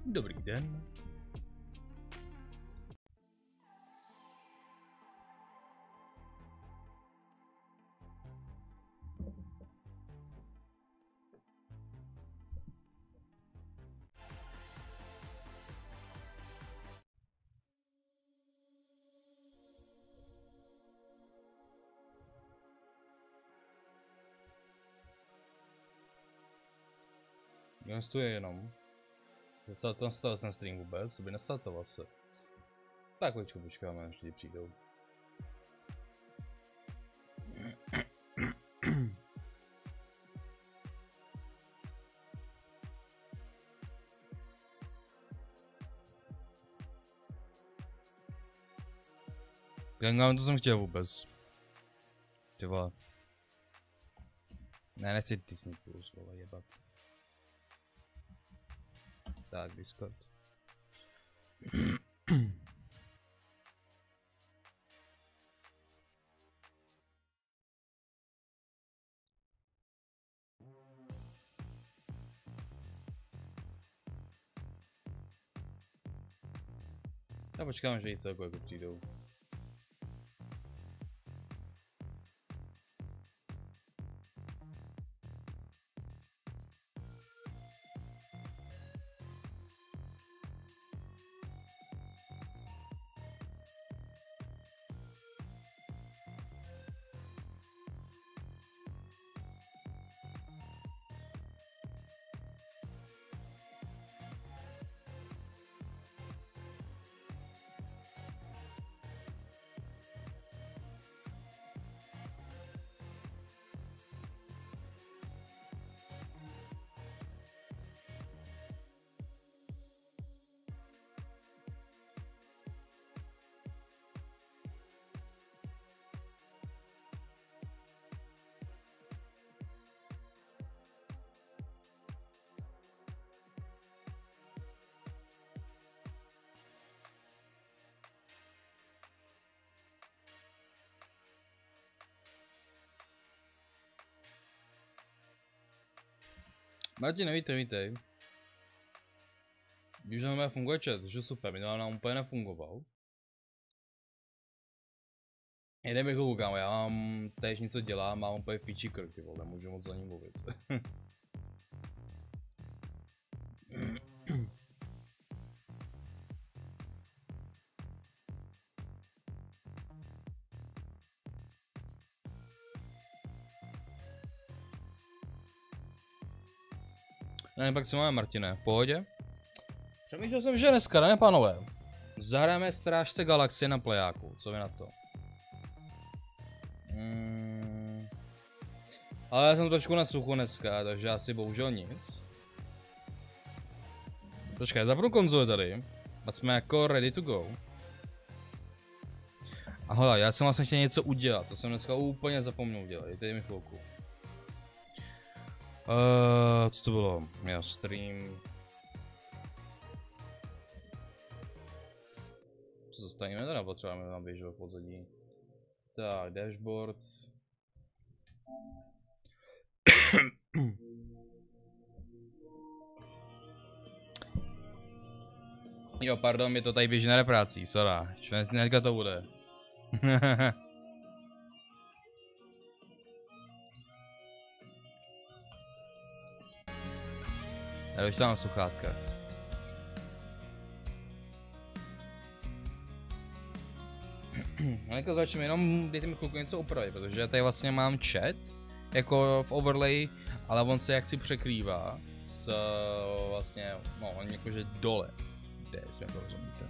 Dobrý den. To je jenom. To nastalo na stream vůbec, by nestartoval se. Tak chvíličku počkáme, než lidi přijdou. Gangnam, to jsem chtěl vůbec. Ty vole. Ne, nechci Disney Plus, vole, jebat. Tak, Discord. Já počkám, že jí celku jako přijdou. Martin, vítej. Když nám funguje chat, že super, minulá nám úplně nefungoval. Jeden bych koukám, já mám též něco dělám, mám úplně píči krk, ty vole, nemůžu moc za ním mluvit. Ne, pak co máme, Martine, v pohodě? Přemýšlel jsem, že dneska, ne pánové? Zahrajeme Strážce galaxie na plejáku, co vy na to? Ale já jsem trošku na suchu dneska, takže asi bohužel nic. Počkej, zapnu konzole tady, ať jsme jako ready to go. Ahoj, já jsem vlastně chtěl něco udělat, to jsem dneska úplně zapomněl udělat, dejte mi chvilku. Co to bylo? Já stream. Co zastavíme teda? Potřebujeme tam běžet v pozadí. Tak, dashboard. Jo, pardon, je to tady běží na reprácí, sorry. Hnedka to bude. Já už tam mám sluchátka. Jako začneme, jenom dejte mi chvilku něco upravit, protože tady vlastně mám chat, jako v overlay, ale on se jaksi překrývá s vlastně, no on jakože dole, kde jestli mi to rozumíte.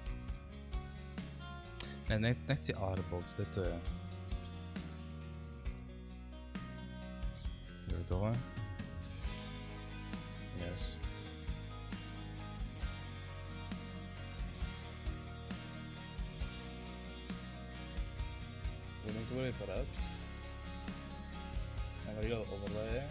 Ne, nechci alarbox, kde to je? Je tohle? Yes. Budeme to bude vypadat. Já tady dělal overlay.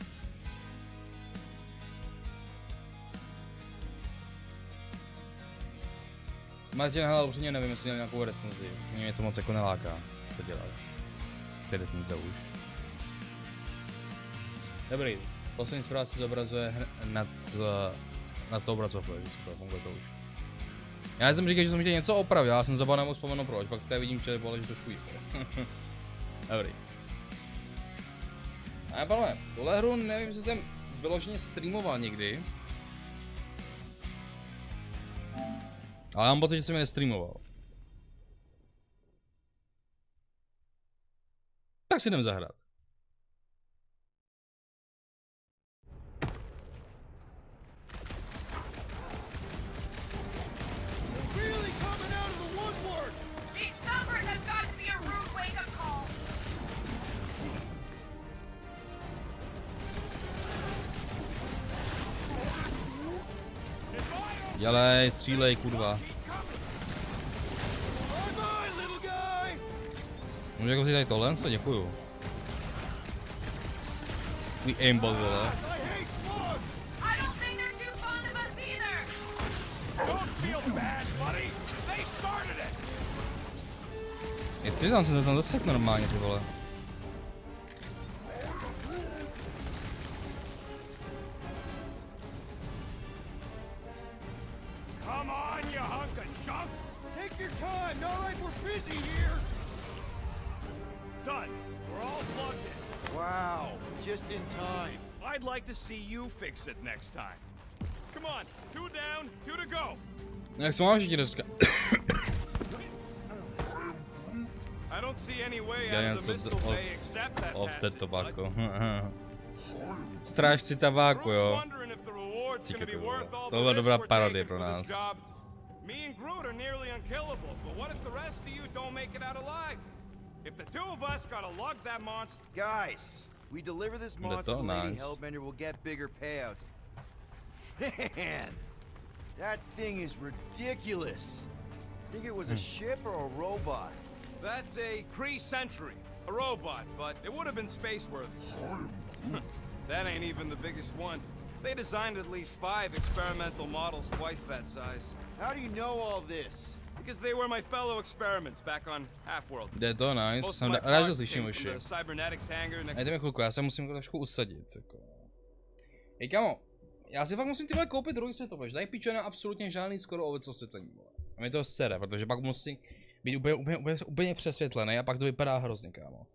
Martin, hele, upřímně nevím, jestli měl nějakou recenzi. Mě to moc jako neláká, to dělat. Ty recenze už. Dobrý, poslední zpráva se zobrazuje nad na to pracovali, super, funguje to už. Já jsem říkal, že jsem chtěl něco opravit, já jsem zapomněl moc vzpomenout proč, pak tady vidím, že bylo, že to škují. Dobrý. A pánové, tohle hru nevím, jestli jsem vyloženě streamoval někdy. Ale mám pocit, že jsem je nestreamoval. Tak si jdem zahrát. Dělej, střílej, kurva. Můžu jako si tady tohle? Co, děkuju. Takový aimbot, vole. Je ty tam se tam zasek normálně, ty vole. Just in time. I'd like to see you fix it next time. Come on, 2 down, 2 to go. Jak se máš dneska? I don't see any way out of the missile bay except that passage. Tobacco. Strážci tabáku, jo. To je dobrá parodie pro nás. Me and Groot are nearly unkillable, but what if the rest of you don't make it out alive? If the two of us gotta lug that monster, guys. We deliver this monster, Lady Hellbender will get bigger payouts. Man, that thing is ridiculous. Think it was a ship or a robot? That's a Kree Sentry, a robot, but it would have been space-worthy. That ain't even the biggest one. They designed at least 5 experimental models twice that size. How do you know all this? Because they were my fellow experiments back on Half-World. Je to nice, jsem rád, že slyším už. Jdeme chvilku, já se musím trošku usadit. Hej kamo, já si fakt musím tyhle koupit druhý světlo, že tady píčena absolutně žádný skoro ovec osvětlení. A mi to sere, protože pak musím být úplně přesvětlený a pak to vypadá hrozně, kámo.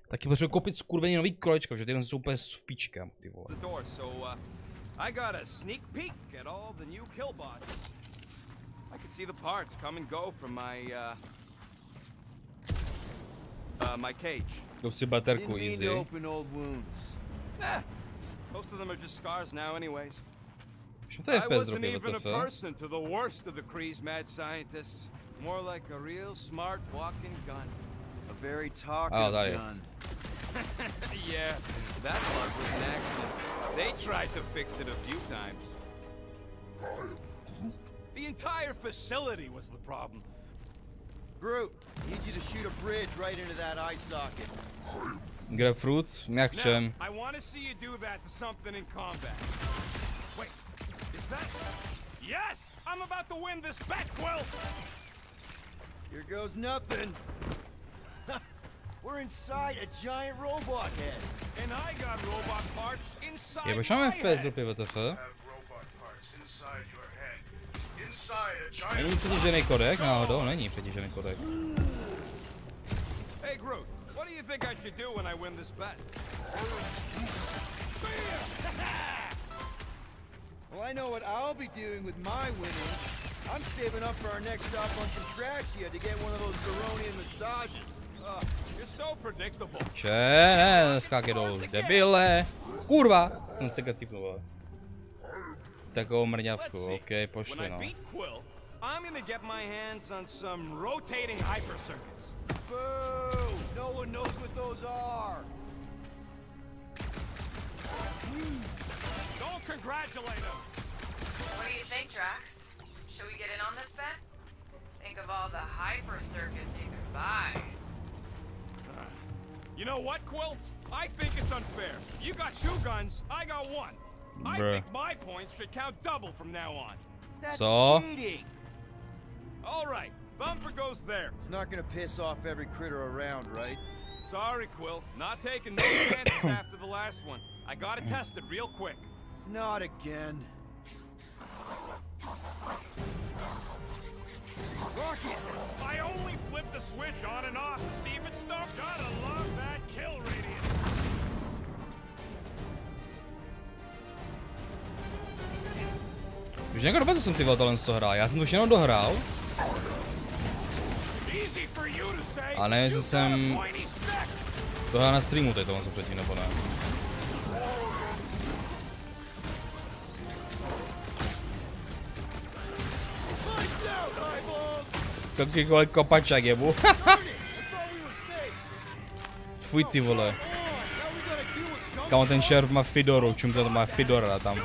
Taky potřebuji koupit skurvený nový kolečko, že ty jsou úplně v píči, kámo, ty vole. I got a sneak peek at all the new killbots. I could see the parts come and go from my my cage. Go si baterku easy. Open old wounds. Most of them are just scars now anyways. I wasn't even a person to the worst of the Kree's mad scientists. More like a real smart walking gun. A very talkative gun. Yeah, that bug was an accident. They tried to fix it a few times. The entire facility was the problem. Groot, need you to shoot a bridge right into that eye socket. Grapefruits, nějakčem. I want to see you do that to something in combat. Wait, is that? Yes, I'm about to win this bet, Quill. Here goes nothing. We're inside a giant robot head, and I got robot parts inside my head. Není přetížený kodek, náhodou, není přetížený kodek. Hey Groot, what do you think I should do when I win this bet? Well, I know what I'll be doing with my winnings. I'm saving up for our next stop on Contraxia to get one of those Zeronian massages. You're so predictable. Ne, skákej dolů, debile. Kurva, jsem se kacípnul. Takovou mrňavku, ok, pošli no. I'm gonna get my hands on some rotating hyper circuits. Boo! No one knows what those are. Don't congratulate him. What do you think, Drax? Should we get in on this bet? Think of all the hyper circuits you could buy. You know what, Quill? I think it's unfair. You got 2 guns, I got 1. I think my points should count double from now on. That's cheating. All right, Thumper goes there. It's not gonna piss off every critter around, right? Sorry, Quill. Not taking no chances after the last one. I gotta test it real quick. Not again. I only flipped the switch on and off to see if it stopped. Gotta love that kill radius. Už nějakou dobu jsem ty tohle hrál, já jsem to už jenom dohrál. A ne, jestli jsem to hrál na streamu teď tohle předtím, nebo ne. Kolik kopačák jebu. Fuj ty vole. Kámo, ten šerf má Fidoru, čím to má Fidora tam.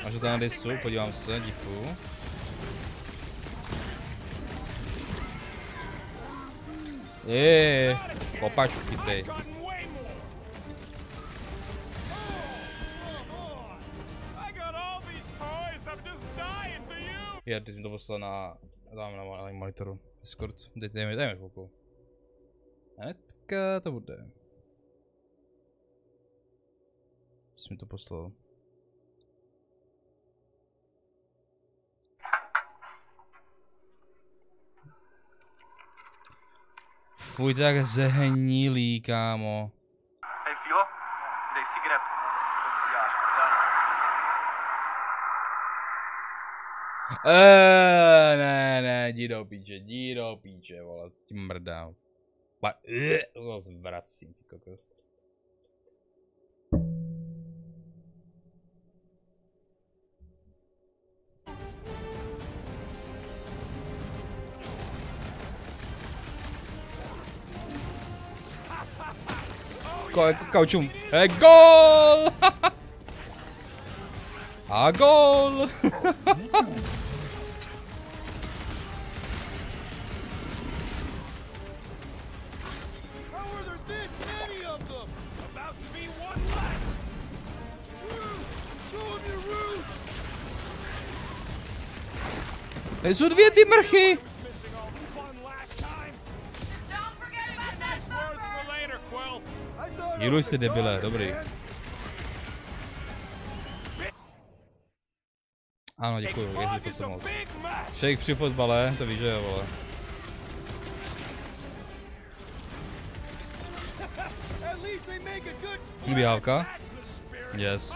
Máš to na disu, podívám se, díku. Kopačku chytej. Ty jsi mi to poslal na monitoru Discord, dejte mi chvilku. Hnedka to bude. Jsi mi to poslal. Fuj, tak zehnilý, kámo. Hej, Filo, dej si grab. To si děláš, Ne, jdi do píče, vole, ti mrdám. To zvracím, ty kokos. Kaučum. Gól! A gól! Jsou dvě ty mrchy! Jiluj jste debile, dobrý. Ano, děkuju, jezdí to moc. Šejk při fotbale, to víš, že jo, vole. Běhávka? Yes.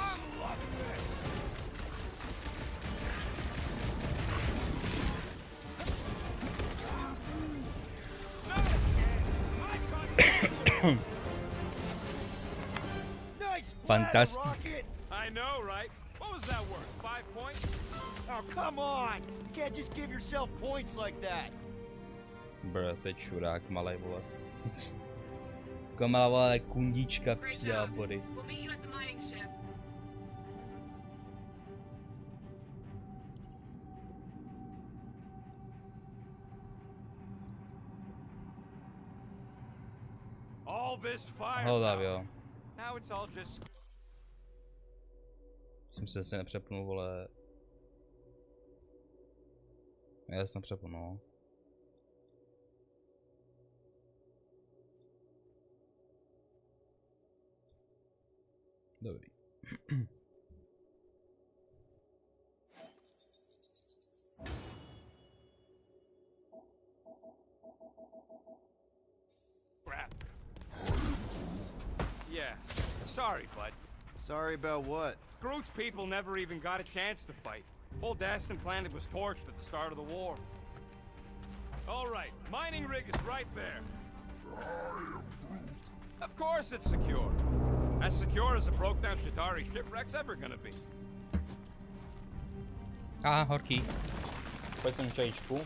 Fantastic. I know, right? What was that worth? 5 points? Oh, come on! You can't just give yourself points like that. Bro, to je čurák, malej, vole. Taková malá, vole, kundíčka přidala body. All this fire. Hladav, jo. Now it's all just. Jsem se asi nepřepnul, vole. Já jsem přepnul. Dobrý. Yeah. Sorry, bud. Sorry about what? Groot's people never even got a chance to fight. Whole Daston planet was torched at the start of the war. All right, mining rig is right there. Of course it's secure. As secure as a broke-down Shadari shipwreck's ever gonna be. Aha, horký. Pojď sem čajíčku.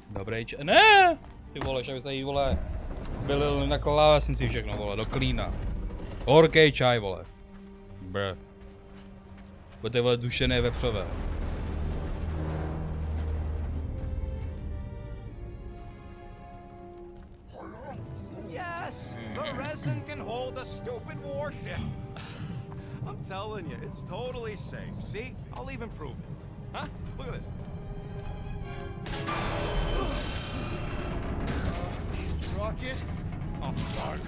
Dobrý ne! Ty vole, že by se jí, vole, vylil na klávesnici všechno, vole, do klína. Horký čaj, vole. Brr. Budete, vole, dušené vepřové. Yes! The resin can hold a stupid warship. I'm telling you, it's totally safe. See? I'll even prove it. Huh? Look at this. Rocket? Oh, fuck.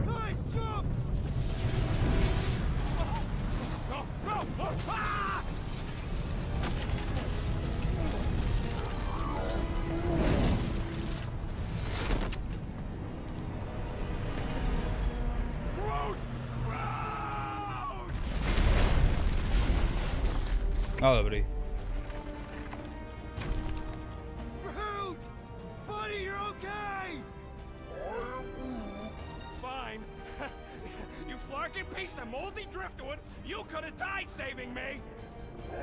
Guys, Jump! No! Ah! No dobrý. Groot! Buddy, you're okay! Fine. You flarking piece of moldy driftwood, you could have died saving me! I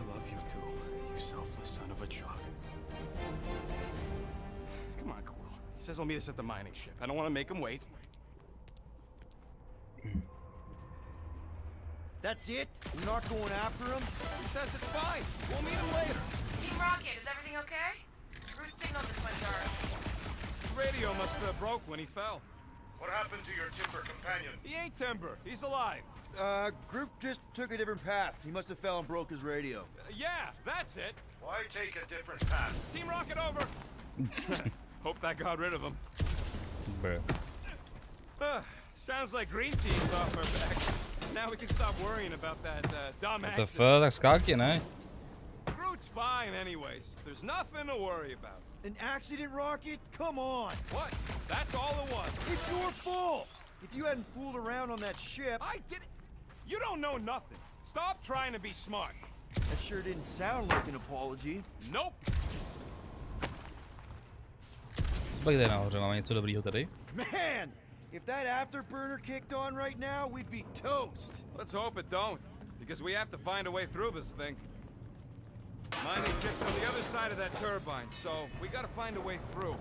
love you too, you selfless son of a chud. Come on, Quill. He says he'll meet us at the mining ship. I don't want to make him wait. That's it? You're not going after him? He says it's fine. We'll meet him later. Team Rocket, is everything okay? Root signal just went dark. His radio must have broke when he fell. What happened to your timber companion? He ain't Timber. He's alive. Groot just took a different path. He must have fell and broke his radio. Yeah, that's it. Why take a different path? Team Rocket over. Hope that got rid of him. Bruh. Sounds like green team's off our backs. Now we can stop worrying about that dumb To accident. f, tak skáky, ne? Groot's fine anyways. There's nothing to worry about. An accident, Rocket? Come on! What? That's all it was. It's your fault! If you hadn't fooled around on that ship... I did it. You don't know nothing. Stop trying to be smart. That sure didn't sound like an apology. Nope. Pojďte nahoře, máme něco dobrýho tady. Man! If that afterburner kicked on right now, we'd be toast. Let's hope it don't, because we have to find a way through this thing. Mining ship's on the other side of that turbine, so we gotta find a way through.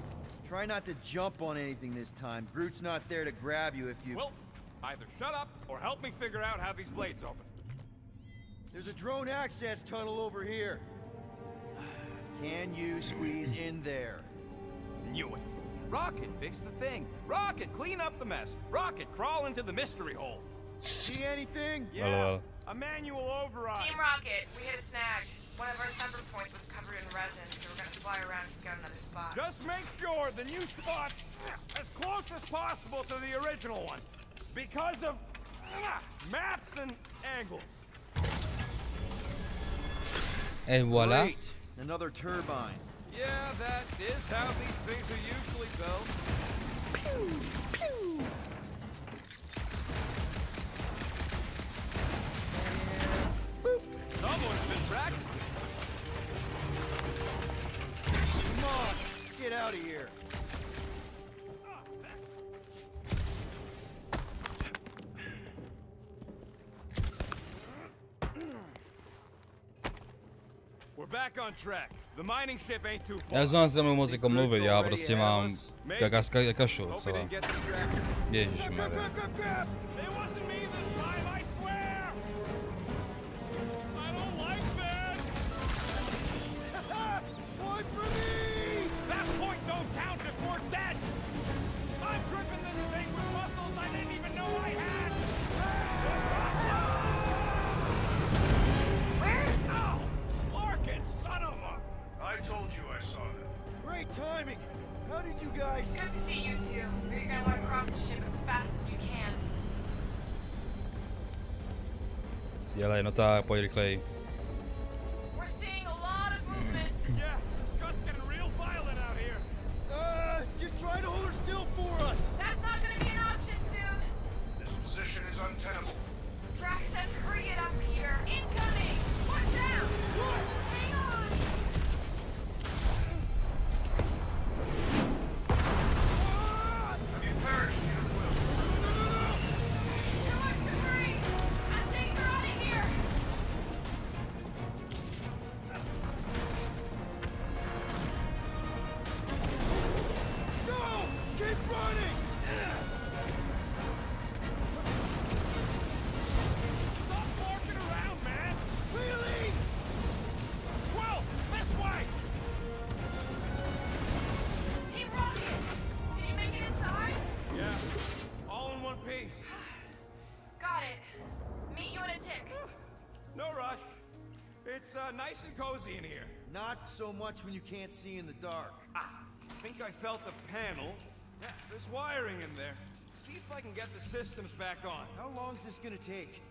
Try not to jump on anything this time. Groot's not there to grab you if you... Well, either shut up or help me figure out how these blades open. There's a drone access tunnel over here. Can you squeeze in there? Knew it. Rocket, fix the thing. Rocket, clean up the mess. Rocket, crawl into the mystery hole. See anything? Well. A manual override. Team Rocket, we hit a snag. One of our thumper points was covered in resin, so we're gonna fly around and scout another spot. Just make sure the new spot as close as possible to the original one. Because of maps and angles. Et voilà. Great. Another turbine. Yeah, that is how these things are usually built. Pew! Pew! Someone's been practicing. Come on, let's get out of here. We're back on track. The mining ship ain't too far. Já znám se mnou moc jako mluvit, já prostě mám kašlu Hope he celá. didn't get distracted. Ježišmarja. It wasn't me this time, I swear! I don't like this! Point for me! That point don't count if we're dead! I'm gripping this thing with muscles I didn't even know I had! Where's... Ow! Larkin, son of a... I told you I saw that. Great timing. How did you guys... Good to see you two. You're gonna want to cross the ship as fast as you can. Dělej, no tak, pojď rychlej. We're seeing a lot of movement. Yeah, Scott's getting real violent out here. Just try to hold her still for us. That's not gonna be an option soon. This position is untenable. Drax says hurry it up, Peter. Incoming! Watch out! Hang on! Have you perished, Peter Quill? Too much debris! I'm taking her out of here! Go! Keep running! Stop walking around, man! Really? Well, this way! Team Rocket! Can you make it inside? Yeah, all in one piece. Got it. Meet you in a tick. No rush. It's nice and cozy in here. Not so much when you can't see in the dark. think I felt the panel. Yeah, there's wiring in there. See if I can get the systems back on. How long is this gonna take?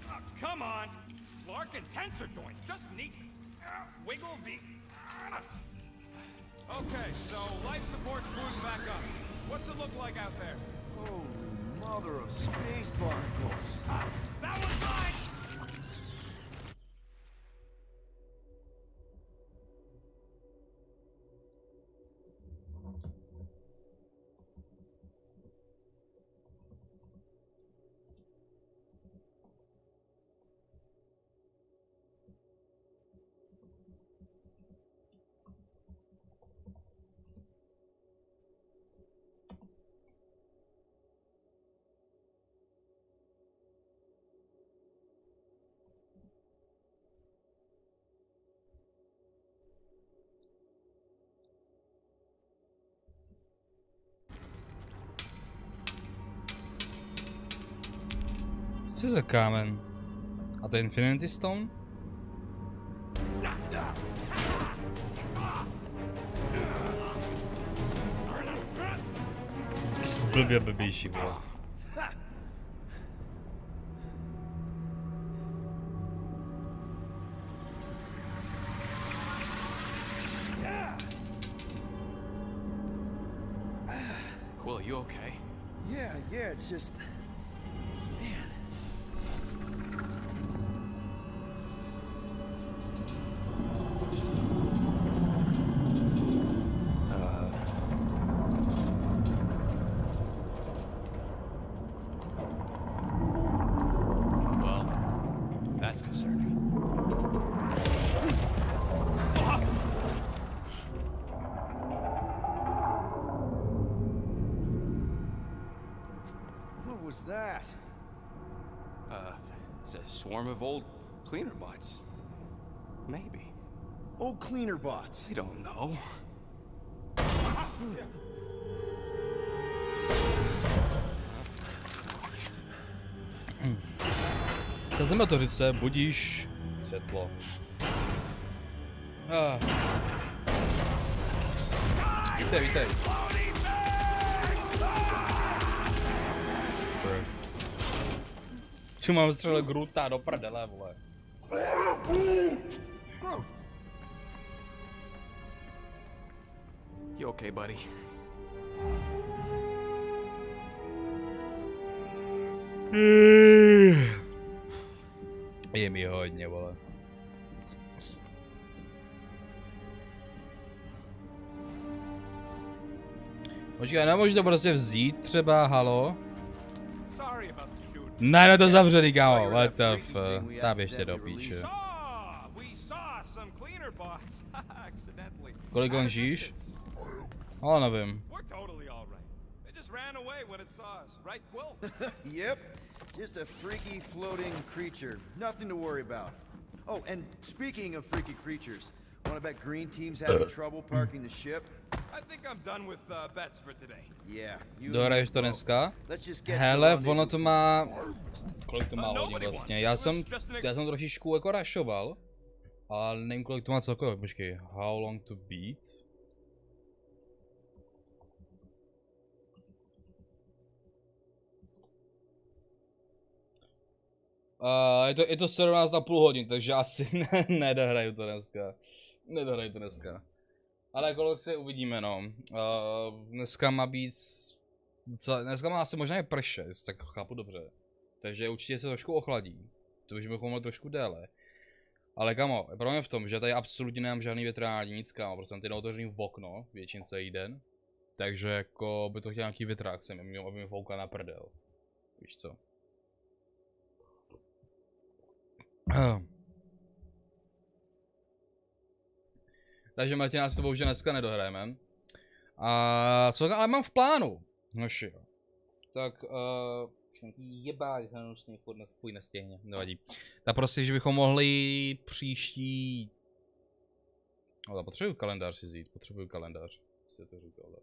Oh, come on! Clark and tensor joint. Just neat. Wiggle the... Okay, so life support's booting back up. What's it look like out there? Oh, mother of space barnacles. That was mine! Co je za kámen? A to je Infinity Stone? Blbě blbější, vole. Quill, you okay? Yeah, it's just... Man. Well, that's concerning. What was that? It's a swarm of old cleaner bots. Maybe. Old cleaner bots. I don't know. Se zemotořice budíš světlo. Vítej. Tu mám střele Groota do prdele, vole. Groot! You okay, buddy? Je mi hodně, vole. Počkej, nemůžu to prostě vzít třeba, halo? Sorry about the shoot. Ne, to zavřený, kámo, what the f... Tam ještě do píče. We saw some cleaner bots accidentally. Kolik končíš? Ale nevím. We're totally all right. They just ran away when it saw us, right, Quill? Yep. Just a freaky floating creature. Nothing to worry about. Oh, and speaking of freaky creatures, wanna bet Green Team's having trouble parking the ship? I think I'm done with bets for today. Yeah. Dohraješ to dneska? Let's just get Hele, ono to má... Kolik to má hodin vlastně? Já jsem trošičku jako rašoval. Ale nevím, kolik to má celkově. Počkej, how long to beat? Je to 17,5 hodin, takže asi nedohraju to dneska. Ale kolik si uvidíme, no. Dneska má být... Dneska má asi možná i pršet, jestli tak chápu dobře. Takže určitě se trošku ochladí. To už bychom mohli trošku déle. Ale kamo, problém je v tom, že tady absolutně nemám žádný větrání, nic kámo, prostě mám tady otevřený v okno, většinou celý den. Takže jako by to chtěl nějaký větrák, aby mi foukal na prdel. Víš co? Takže Martina, s tebou už dneska nedohrajeme. Co ale mám v plánu? Noži jo. Tak, nějaký jebák hnusný, fuj nestěhně, nevadí. Tak prostě, že bychom mohli příští... Ale potřebuji kalendář si vzít, si to říkal.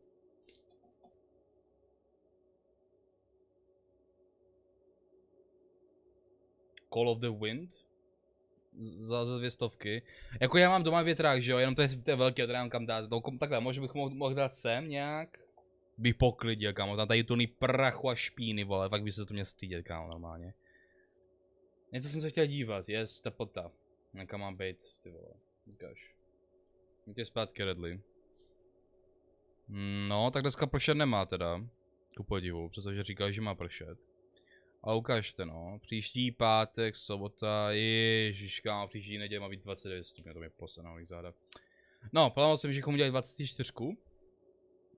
Call of the Wind? za 200. Jako já mám doma větrák, že jo, jenom to je velký, to nemám kam dát. Takhle, možná bych mohl dát sem nějak. Bych poklidil, kámo, tam tady tuny prachu a špíny, vole, fakt by se to měl stydět, kámo, normálně. Něco jsem se chtěl dívat, tepota. Jaká má být, ty vole, ukáž. Jděte zpátky, Redley. No, tak dneska pršet nemá teda, ku podivu, přestože říkal, že má pršet. A ukážte, no, příští pátek, sobota, ježiška, příští neděle má být 29 stupňů, to mě posledná na záda. No, plánoval jsem, že bychom udělali 24.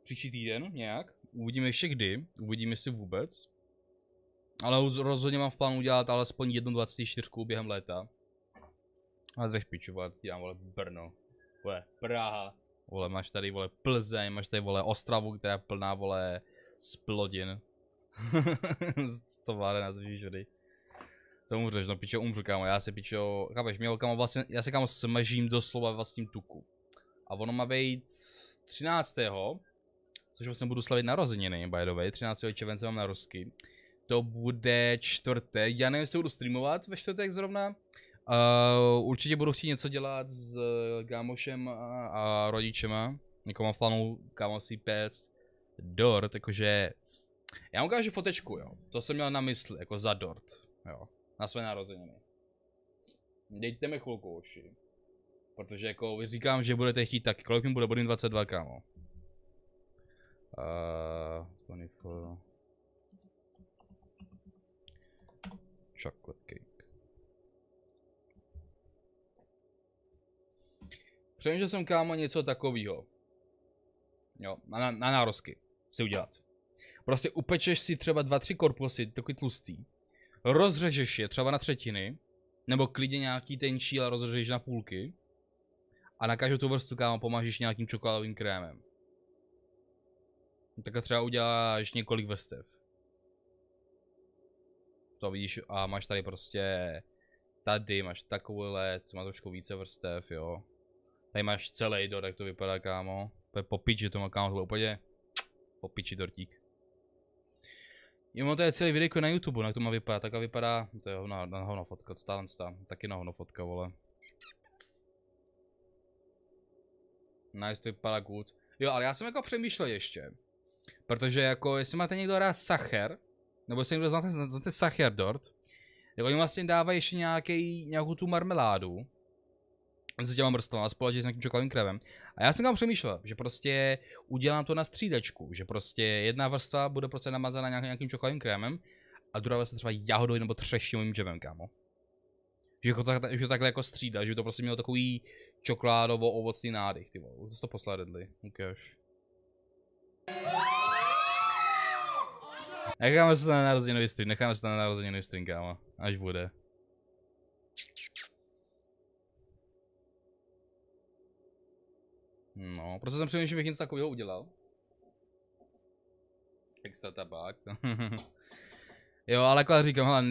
Příští týden nějak, uvidíme ještě kdy, uvidíme si vůbec. Ale rozhodně mám v plánu udělat alespoň jednu 24 během léta. A jdeš pičovat, dělám, vole, Brno, vole, Praha, vole, máš tady, vole, Plzeň, máš tady, vole, Ostravu, která je plná, vole, splodin. Z továren a z výžody. To umřeš, no pičo, umřu, kámo, já se pičo, chápeš, měl, kámo, vlastně, já se, kámo, smažím doslova vlastním tuku. A ono má být 13. Což vlastně budu slavit narozeniny, by the way, 13. července mám narozky. To bude čtvrtek, já nevím, jestli budu streamovat ve čtvrtek zrovna. Určitě budu chtít něco dělat s kámošem a rodičema. Jako mám v plánu, kámo, si péct dort, jakože... Já vám ukážu fotečku, jo. To jsem měl na mysli, jako za dort, jo. Na své narozeniny. Dejte mi chvilku, oši. Protože jako říkám, že budete chtít taky. Kolik mi bude? Bude 22, kámo. 24. Chocolate cake. Přemýšlel jsem, kámo, něco takového. Jo, na nározky si udělat. Prostě upečeš si třeba 2-3 korpusy, takový tlustý. Rozřežeš je třeba na třetiny. Nebo klidně nějaký tenčí, ale rozřežeš na půlky. A na každou tu vrstvu, kámo, pomážeš nějakým čokoládovým krémem. Takhle třeba uděláš několik vrstev. To vidíš a máš tady prostě... Tady máš takovýhle, tu má trošku více vrstev, jo. Tady máš celý dort, jak to vypadá, kámo. To je po piči, to má, kámo, tohle úplně... Po piči dortík. Jo, to je celý videjko na YouTube, jak to má vypadat, tak vypadá, to je hovno fotka, co tahle stá, taky na hovno fotka, vole. Nice, to vypadá good. Jo, ale já jsem jako přemýšlel ještě, protože jako, jestli máte někdo rád sacher, nebo jestli někdo znáte sacher dort, tak oni vlastně dávají ještě nějakou tu marmeládu, s těma vrstvama společně s nějakým čokoládovým krémem. A já jsem tam přemýšlel, že prostě udělám to na střídačku, že prostě jedna vrstva bude prostě namazaná nějakým čokoládovým krémem a druhá vrstva třeba jahodovým nebo třešňovým džemem, kámo. Že takhle jako střídá, že by to prostě mělo takový čokoládovo-ovocný nádych, ty vole. To jsi to poslal, Redley. Ukáž. Necháme se na narozeninový stream, kámo. Až bude. No, prostě jsem přemýšlel, že bych něco takového udělal. Extra tabák. Jo, ale jako říkám, hele,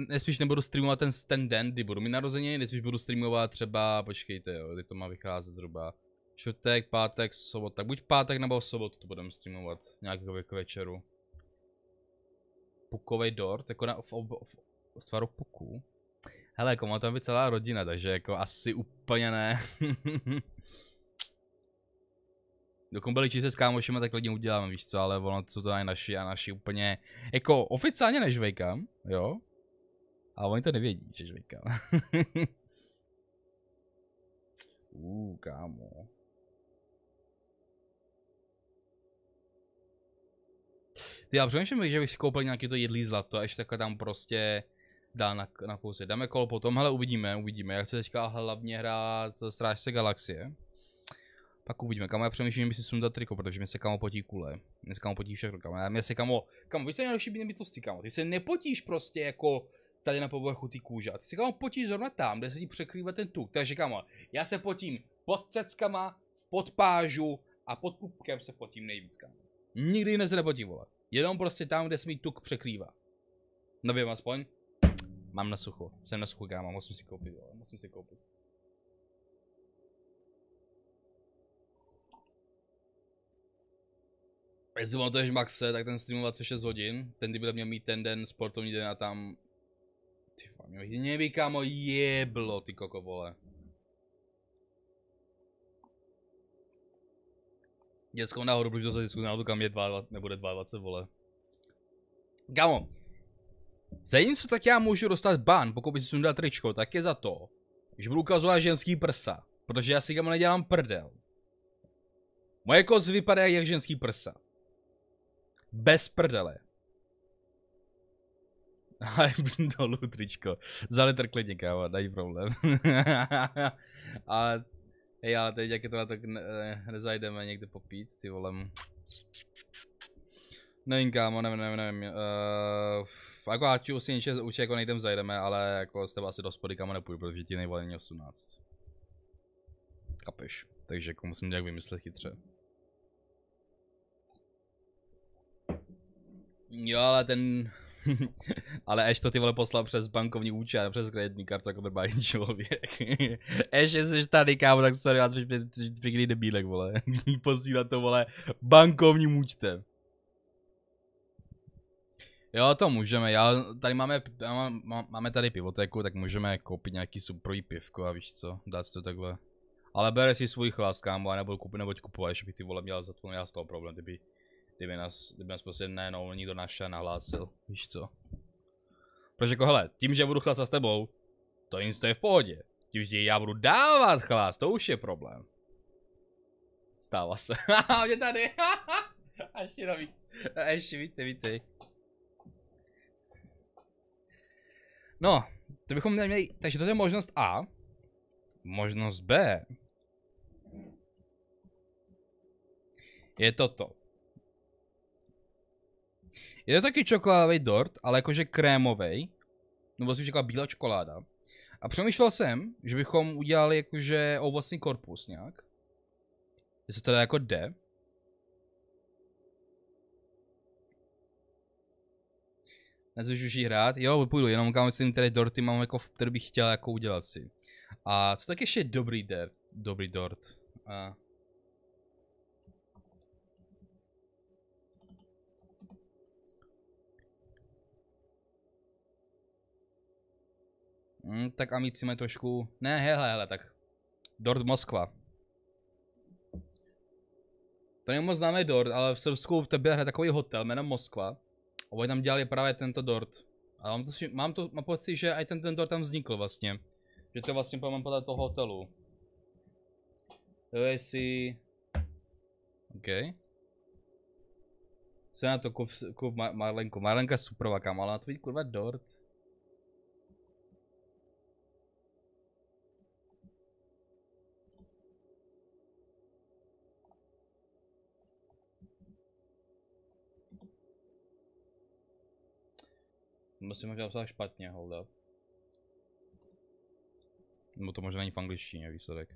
nespíš nebudu streamovat ten den, kdy budu mít narozeniny, nespíš budu streamovat třeba, počkejte, jo, kdy to má vycházet zhruba. Čtvrtek, pátek, sobota, buď pátek nebo sobotu to budeme streamovat, nějakého k večeru. Pukovej dort, jako v tvaru puku. Hele, jako má tam být celá rodina, takže jako asi úplně ne. Dokud byli čistě s kámošema, tak lidi uděláme, víš co, ale ono jsou to aj naši a naši úplně, jako oficiálně nežvejkám, jo? A oni to nevědí, že žvejkám. Kámo. Ty, já přemýšlím, že bych si koupil nějaký to jedlý zlato a ještě takhle tam prostě dál na kousek. Dáme kolo potom, hele, uvidíme. Já chci teďka hlavně hrát Strážce galaxie. Pak uvidíme, kámo, já přemýšlím, že by si sundat triko, protože mě se, kámo, potí kule. Mě se, kámo, potí všechno, kámo. Mě se, kámo, víš, co je nejlepší být tlustý, kámo. Ty se nepotíš prostě jako tady na povrchu ty kůže. Ty se, kámo, potíš zrovna tam, kde se ti překrývá ten tuk. Takže, kámo, já se potím pod ceckama, pod pážu a pod pupkem se potím nejvíc, kámo. Nikdy jiné se nepotím, vole. Jenom prostě tam, kde se mi tuk překrývá. Nevím aspoň. Mám na sucho. Jsem na sucho, kámo, musím si koupit, vole. Musím si koupit. Jestli montuješ Maxe, tak ten streamovat se 6 hodin. Ten by měl mít ten den sportovní den a tam Ty mě by kámo jeblo, ty koko, vole. Dětskou náhodu, protože to za dětskou náhodu, kam je 22, nebude 22, vole. Kámo. Za něco tak já můžu dostat ban, pokud by si sundal tričko, tak je za to, že budu ukazovat ženský prsa. Protože já si kámo nedělám prdel. Moje kozy vypadají jak ženský prsa. Bez prdele. Ale dolů tričko. Za litr klidně, kámo, není problém. Ale, hej, ale teď jak je to na to nezajdeme někde popít, ty volem. Nevím, kámo, nevím. Jako ať už si něče určitě jako nejdem zajdeme, ale jako z teba asi do spody, kámo, nepůjdu, protože ti nejvolení 18. Kapeš. Takže jako musím nějak vymyslet chytře. Jo, ale ten... ale Eš to ty vole poslal přes bankovní účet a přes kreditní kartu jako normální člověk. Eš, jsi tady, kámo, tak sorry, já jsi pěkný debílek, vole. Posílat to, vole, bankovním účtem. Jo, to můžeme, tady máme tady pivotéku, tak můžeme koupit nějaký superový pivko a víš co, dát si to takhle. Ale bere si svůj chlast, kámo, a nebudu kupovat, ještě bych ty vole měl za to, já z toho problém, kdyby nás prostě nejenom nikdo našel nahlásil, víš co. Protože jako hele, tím, že budu chlastat s tebou, to je v pohodě. Tím, že já budu dávat chlast, to už je problém. Stává se. Haha, mě tady. Ještě vítej. No, to bychom měli, takže to je možnost A. Možnost B. Je toto. Je to taky čokoládový dort, ale jakože krémovej. Nebo to říkala bílá čokoláda. A přemýšlel jsem, že bychom udělali jakože ovocný korpus nějak. Jestli to teda jako jde. Nechceš už jí hrát? Jo, půjdu, jenom kam myslím, které dorty mám jako, který bych chtěl jako udělat si. A co tak ještě dobrý dort? Tak a mít si mají trošku... Ne, hele, tak. Dort Moskva. To není moc známý dort, ale v Srbsku to byl takový hotel jménem Moskva. A oni tam dělali právě tento dort. A mám pocit, že i ten dort tam vznikl vlastně. Že to vlastně mám podle toho hotelu. To je si... OK. Se na to kup Marlenku. Marlenka superová, kam, ale na to vidí kurva dort. Musím možná napsat špatně, hold up. Nebo to možná není v angličtině výsledek.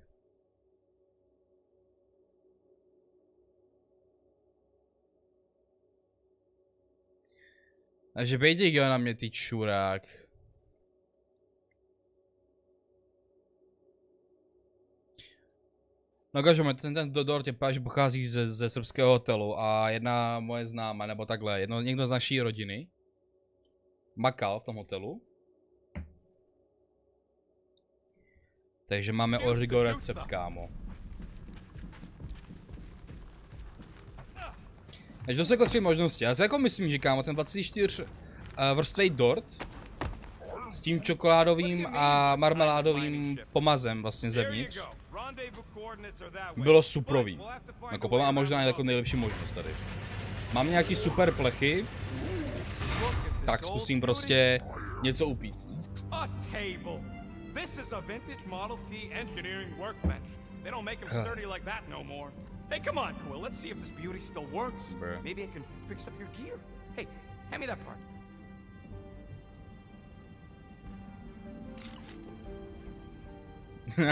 Takže bejte na mě, ty čurák. No každopádně ten dort je právě, že pochází ze srbského hotelu a jedna moje známa, nebo takhle, někdo z naší rodiny makal v tom hotelu. Takže máme origo recept, kámo. Takže to jsou jako 3 možnosti. Já si jako myslím, že kámo, ten 24 vrstvej dort s tím čokoládovým a marmeládovým pomazem vlastně zevnitř bylo suprový. Jako a možná jako nejlepší možnost tady. Mám nějaký super plechy, tak zkusím prostě něco upíct. This is a vintage Model T engineering workbench. They don't make them sturdy like that no more. Hey, come on, Quill. Let's see if this beauty still works. Bruh. Maybe I can fix up your gear. Hey, hand me that part.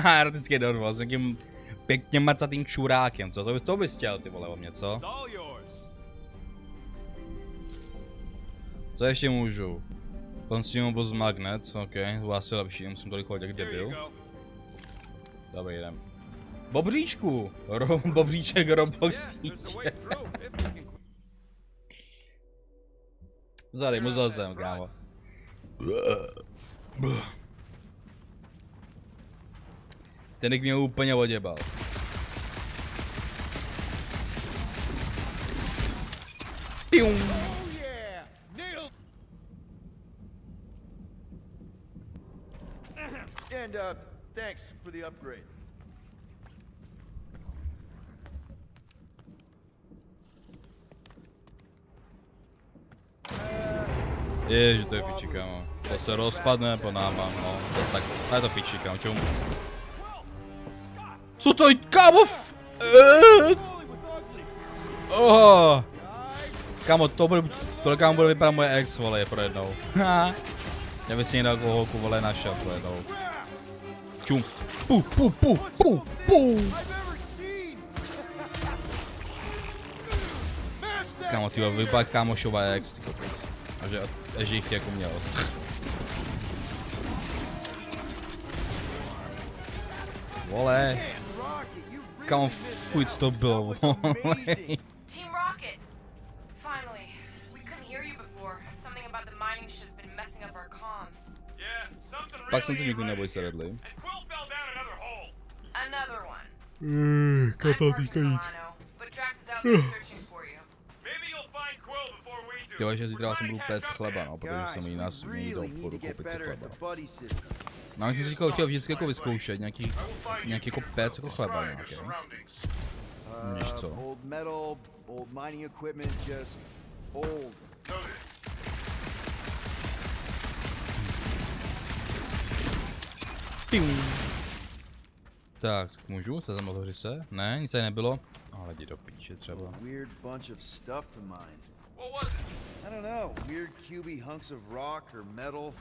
Erotický dort s nějakým pěkně macatým čurákem, co? To bys chtěl, ty vole, o mě, co? Co ještě můžu? Consumables magnet, ok, to asi lepší, musím tolik chodit jak debil. Dobrý, jdem. Bobříčku! Bobříček roboxíček. Zadej, musel jsem, kámo. Ten mě úplně odjebal. Pium. And thanks for the upgrade. Ježi, to je piči, kámo. To se rozpadne po náma, no. To je to piči, kámo, čemu? Co to je, kámo? Oh. Kámo, tohle kámo bude vypadat moje ex, vole, je pro jednou. Já bych si někdo jako holku, vole, našel pro jednou. Čum. Kámo, ty vypadá kámošová ex, ty kokos. A že jich jako měl. Vole. Kámo, fuj, co to bylo, vole. Team Rocket! Finally. We couldn't hear you before. Something about the mining shift been messing up our comms. Yeah, something Pak jsem to really nikdy ain't neboj right se here. redli. And Quill fell down another hole. Another one. I'm working Milano, but Drax is out there searching for you. Maybe you'll find Quill before we do. Tyhle, že zítra We're jsem trying budu to péct catch up chleba, there. no, protože jsem jí nás měl do obchodu koupit si chleba. No, já jsem si říkal, chtěl vždycky jako vyzkoušet nějaký jako péct jako chleba nějaký. Víš co? Old metal, old mining equipment, just old. Tak, můžu se zamotořit se? Ne, nic tady nebylo. Ale jdi do píče třeba. Weird bunch of stuff to mine. What was it? I don't know, weird cubey hunks of rock or metal.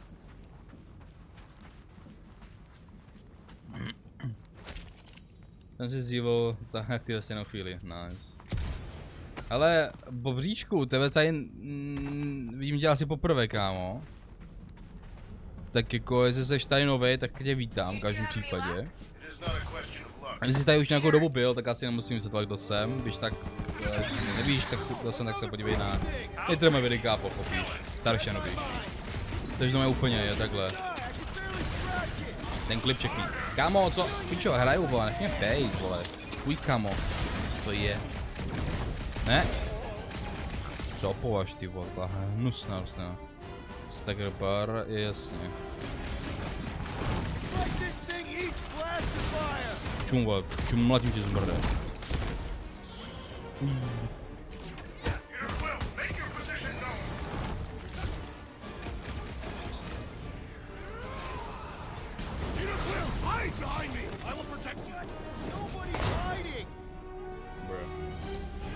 Jsem si zjivil tak ty vlastně na chvíli, nice. Ale Bobříčku, tebe tady vím tě asi poprvé, kámo. Tak jako, jestli jsi tady novej, tak tě vítám v každém případě. A jestli jsi tady už nějakou dobu byl, tak asi nemusím vysvětlovat, kdo jsem. Když tak nevíš, tak se podívej na některé mé videjka a pochopíš. Starší nový. Takže to mě úplně je takhle. Ten klip čekný. Kámo, co? Pičo, hraju, vole, nech mě bejt, vole. Fuj, kámo. Co to je? Ne? Co považ, ty vole, hnusná. Stagger bar je jasně. Čum, vole, mlatím ti zmrde.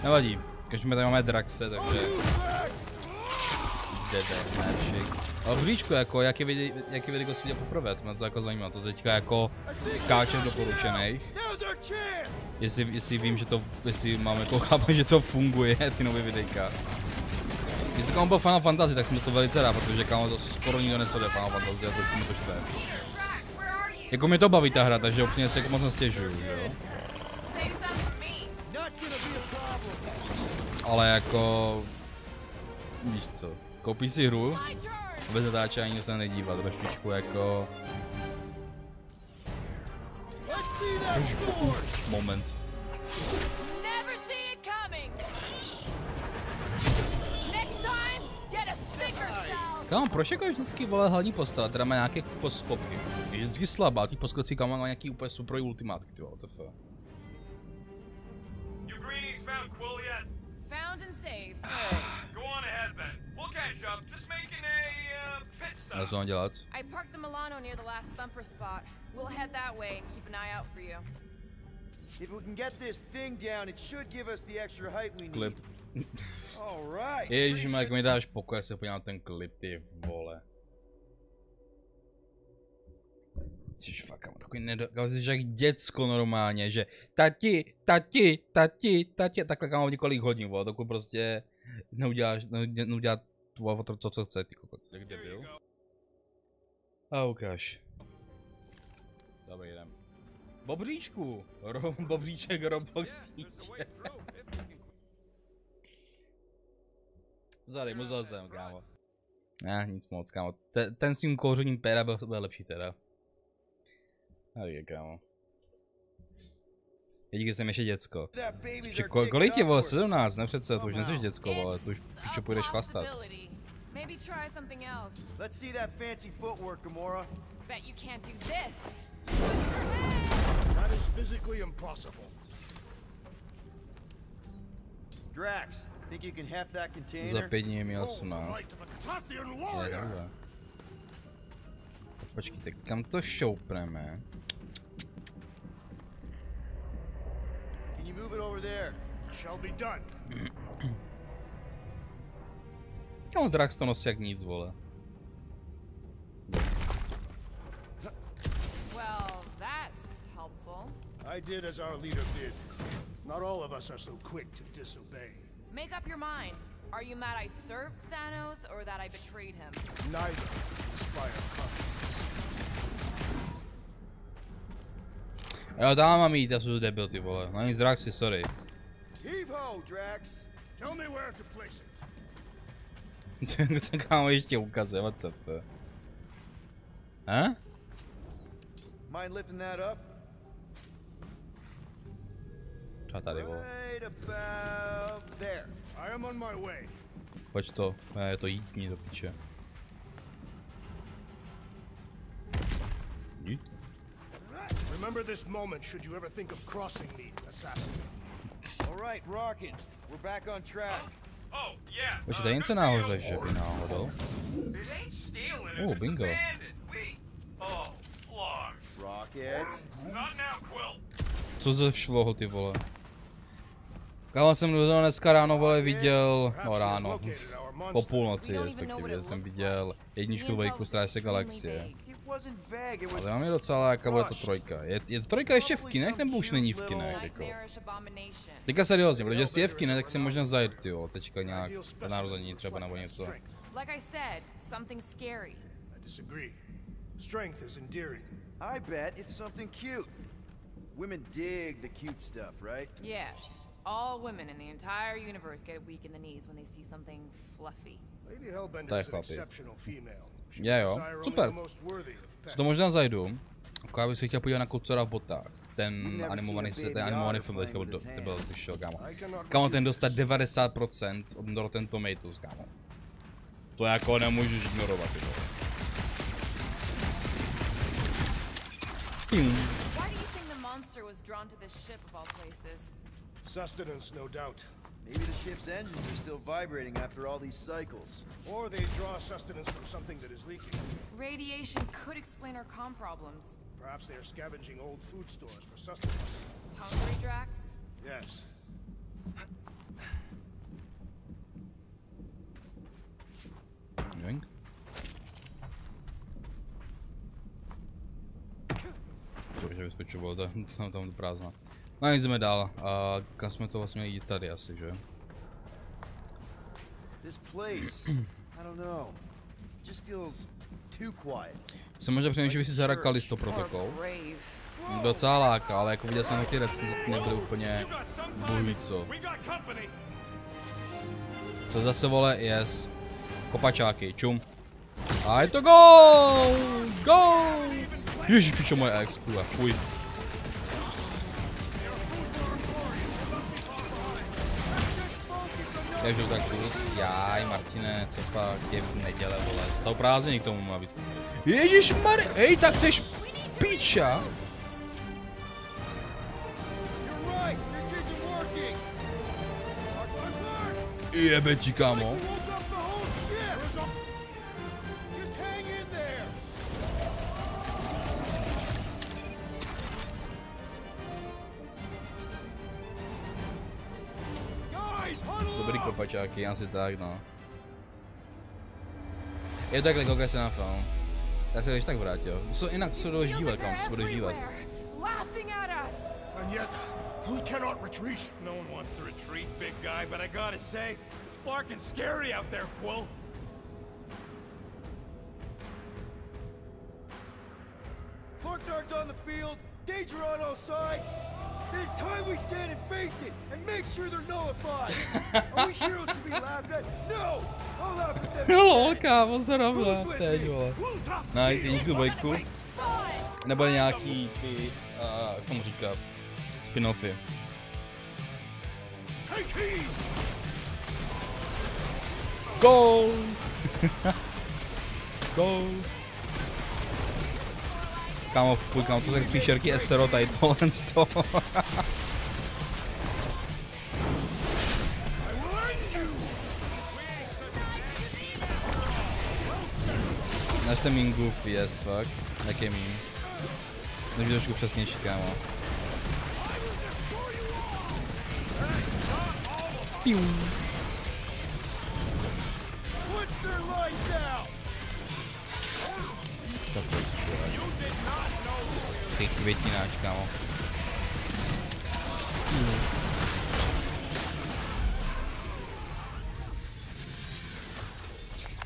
Nevadí, každopádně tady máme Draxe, takže... Ale Bříčku, jako, jaký videjko si viděl poprvé, to mě to jako zajímá, to teďka jako skáče v doporučených. Jestli vím, že to, jestli mám jako chápat, že to funguje, ty nové videjka. Jestli kámo byl Final Fantasy, tak jsem to velice rád, protože kámo to skoro nikdo nesleduje Final Fantasy a to mi to štve. Jako mě to baví ta hra, takže upřímně se jako moc nestěžuju, jo. Ale jako... Víš co, koupíš si hru, bez zatáčení se nedívat, trošičku jako... Moment. Kámo, proč jako vždycky vole hlavní postava, teda má nějaké poskopky. Je vždycky slabá, ty poskoci kámo má nějaký úplně super ultimátky, ty vole, to je. Found and saved. Go on ahead then. We'll catch up. Just making a pit stop. Ale co mám dělat? I parked the Milano near the last thumper spot. We'll head that way and keep an eye out for you. If we can get this thing down, it should give us the extra height we need. Klip. All right. Ježiš, jak mi dáš pokoj, já se podívám na ten klip, ty vole. Jsi fakt, mám takový jsi jak děcko normálně, že tati, takhle kámo několik hodin, vole, dokud prostě neudělá to, co chce, ty kokot. Jak debil. A ukáž. Dobrý, jdem. Bobříčku! Bobříček roboxíče. Zadej, musel jsem, kámo. Ne, nic moc, kámo. Ten s tím kouřením péra byl lepší teda. Ale kámo. Díky, jsem ještě děcko. Kolik je, vole, 17, ne přece, to už nejsi děcko, vole, to už pičo půjdeš chlastat. Maybe try something else. Let's see that fancy footwork, Gamora. Bet you can't do this. That is physically impossible. Drax, think you can heft that container? Za 5 dní je mi 18. Je, dobře. Počkejte, kam to šoupneme? Can you move it over there? Shall be done. Kámo, Drax to nosí jak nic, vole. Well, that's helpful. I did as our leader bid. Not all of us are so quick to disobey. Make up your mind. Are you mad I served Thanos or that I betrayed him? Neither inspire confidence. Jo, tam mám jít, já jsem debil, ty vole. No nic, Draxi, sorry. Heave-ho, Drax. Tell me where to place it. To kámo ještě ukazuje, what the fuck. Mind lifting that up? Třeba tady, vole. Right about there. I am on my way. Pojď to, je to jítní do piče. Jít? Remember this moment should you ever think of crossing me, assassin. All right, Rocket. We're back on track. Oh, yeah. Počkej, tady něco nahoře, že by náhodou. This ain't stealing if it's Bingo. abandoned. Oh, Lord. Rocket. Not now, Quill. Co ze šloho, ty vole. Kámo, jsem dneska ráno, vole, viděl, no ráno, po půlnoci respektive, jsem viděl jedničku, dvojku, Strážce galaxie. Ale mám je docela, jaká bude to trojka. Je to trojka ještě v kinech, nebo už není v kinech, jako? Teďka seriózně, protože jestli je v kinech, tak si možná zajít, jo, teďka nějak na narození třeba nebo něco. Like I said, something scary. I disagree. Strength is endearing. I bet it's something cute. Women dig the cute stuff, right? Yes. All women in the entire universe get weak in the knees when they see something fluffy. Lady Hellbender is an exceptional female. Jo, super. To možná zajdu. Jako já bych se chtěl podívat na Kocora v botách. Ten animovaný film teďka byl vyšel, kámo. Kámo, ten dostat 90% od Rotten Tomatoes, kámo. To jako nemůžeš ignorovat, ty vole. Why do you think the monster was drawn to this ship of all places? Sustenance, no doubt. Maybe the ship's engines are still vibrating after all these cycles. Or they draw sustenance from something that is leaking. Radiation could explain our comm problems. Perhaps they are scavenging old food stores for sustenance. Hungry, Drax? Yes. Drink. Že vyskočilo, tam to prázdná. No nic, jdeme dál. A kam jsme to vlastně měli jít tady asi, že? This place, I don't know. It just feels too quiet. Jsem možná přemýšlel, že by si zahrál Kalisto protokol. Docela láka, ale jako viděl jsem na ty recenze, nebyly úplně bohu co. Co zase, vole, yes. Kopačáky, čum. A je to gol! Gol! Ježiš, pičo, moje ex, fuj. Takže tak čus, jaj, Martine, co pak, je neděle, vole, jsou prázdniny k tomu má být. Ježišmarja, hej, tak seš piča. Jebe ti, kámo. Dobrý kopačáky, asi tak, no. Je takhle, koukaj se na film. Tak se když tak vrátil. Jinak se budeš dívat, kam se budeš dívat. And yet, we cannot retreat. No one wants to retreat, big guy, but I gotta say, it's fucking scary out there, Quill. Darts on the field, danger on all sides. It's time we stand and face it and make sure they're nullified. Are we heroes to be laughed at? No! I'll laugh at them. Lol, kámo, zrovna, teď vole. Nice, jedničku, dvojku. Nebo nějaký ty, jak se tomu říká, spin-offy. Goal! Goal! Kámo, fuj, kámo, to tak příšerky SRO tady tohle z toho. Našte mým goofy, yes, fuck. Jaký mým? Můžu být trošku přesnější, kámo. Pium. Jsi květináč, kámo.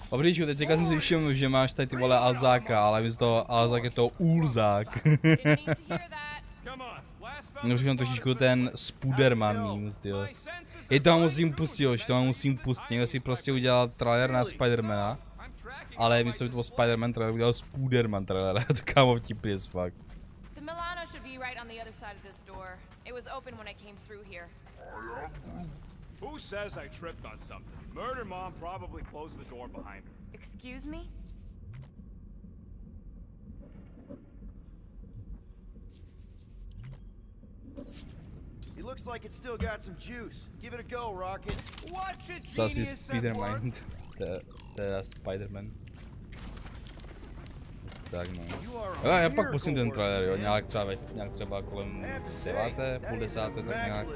Obričku, teďka jsem si všiml, že máš tady ty vole Alzáka, ale místo toho Alzák je to Ulzák. No všechno trošičku ten Spooderman memes, tyjo. I to musím pustit, jož, to musím pustit. Někdo si prostě udělal trailer na Spidermana. Ale místo by to byl Spiderman trailer, udělal Spooderman trailer, to kámo vtipný as fuck. Who says I tripped on something? Murder Mom probably closed the door behind her. Excuse me? It looks like it's still got some juice. Give it a go, Rocket. Watch it, Sassy genius at work. Spiderman. Teda Spiderman. Tak no. Jo, já pak pustím ten trailer, jo, nějak třeba kolem 9., půl 10., tak nějak.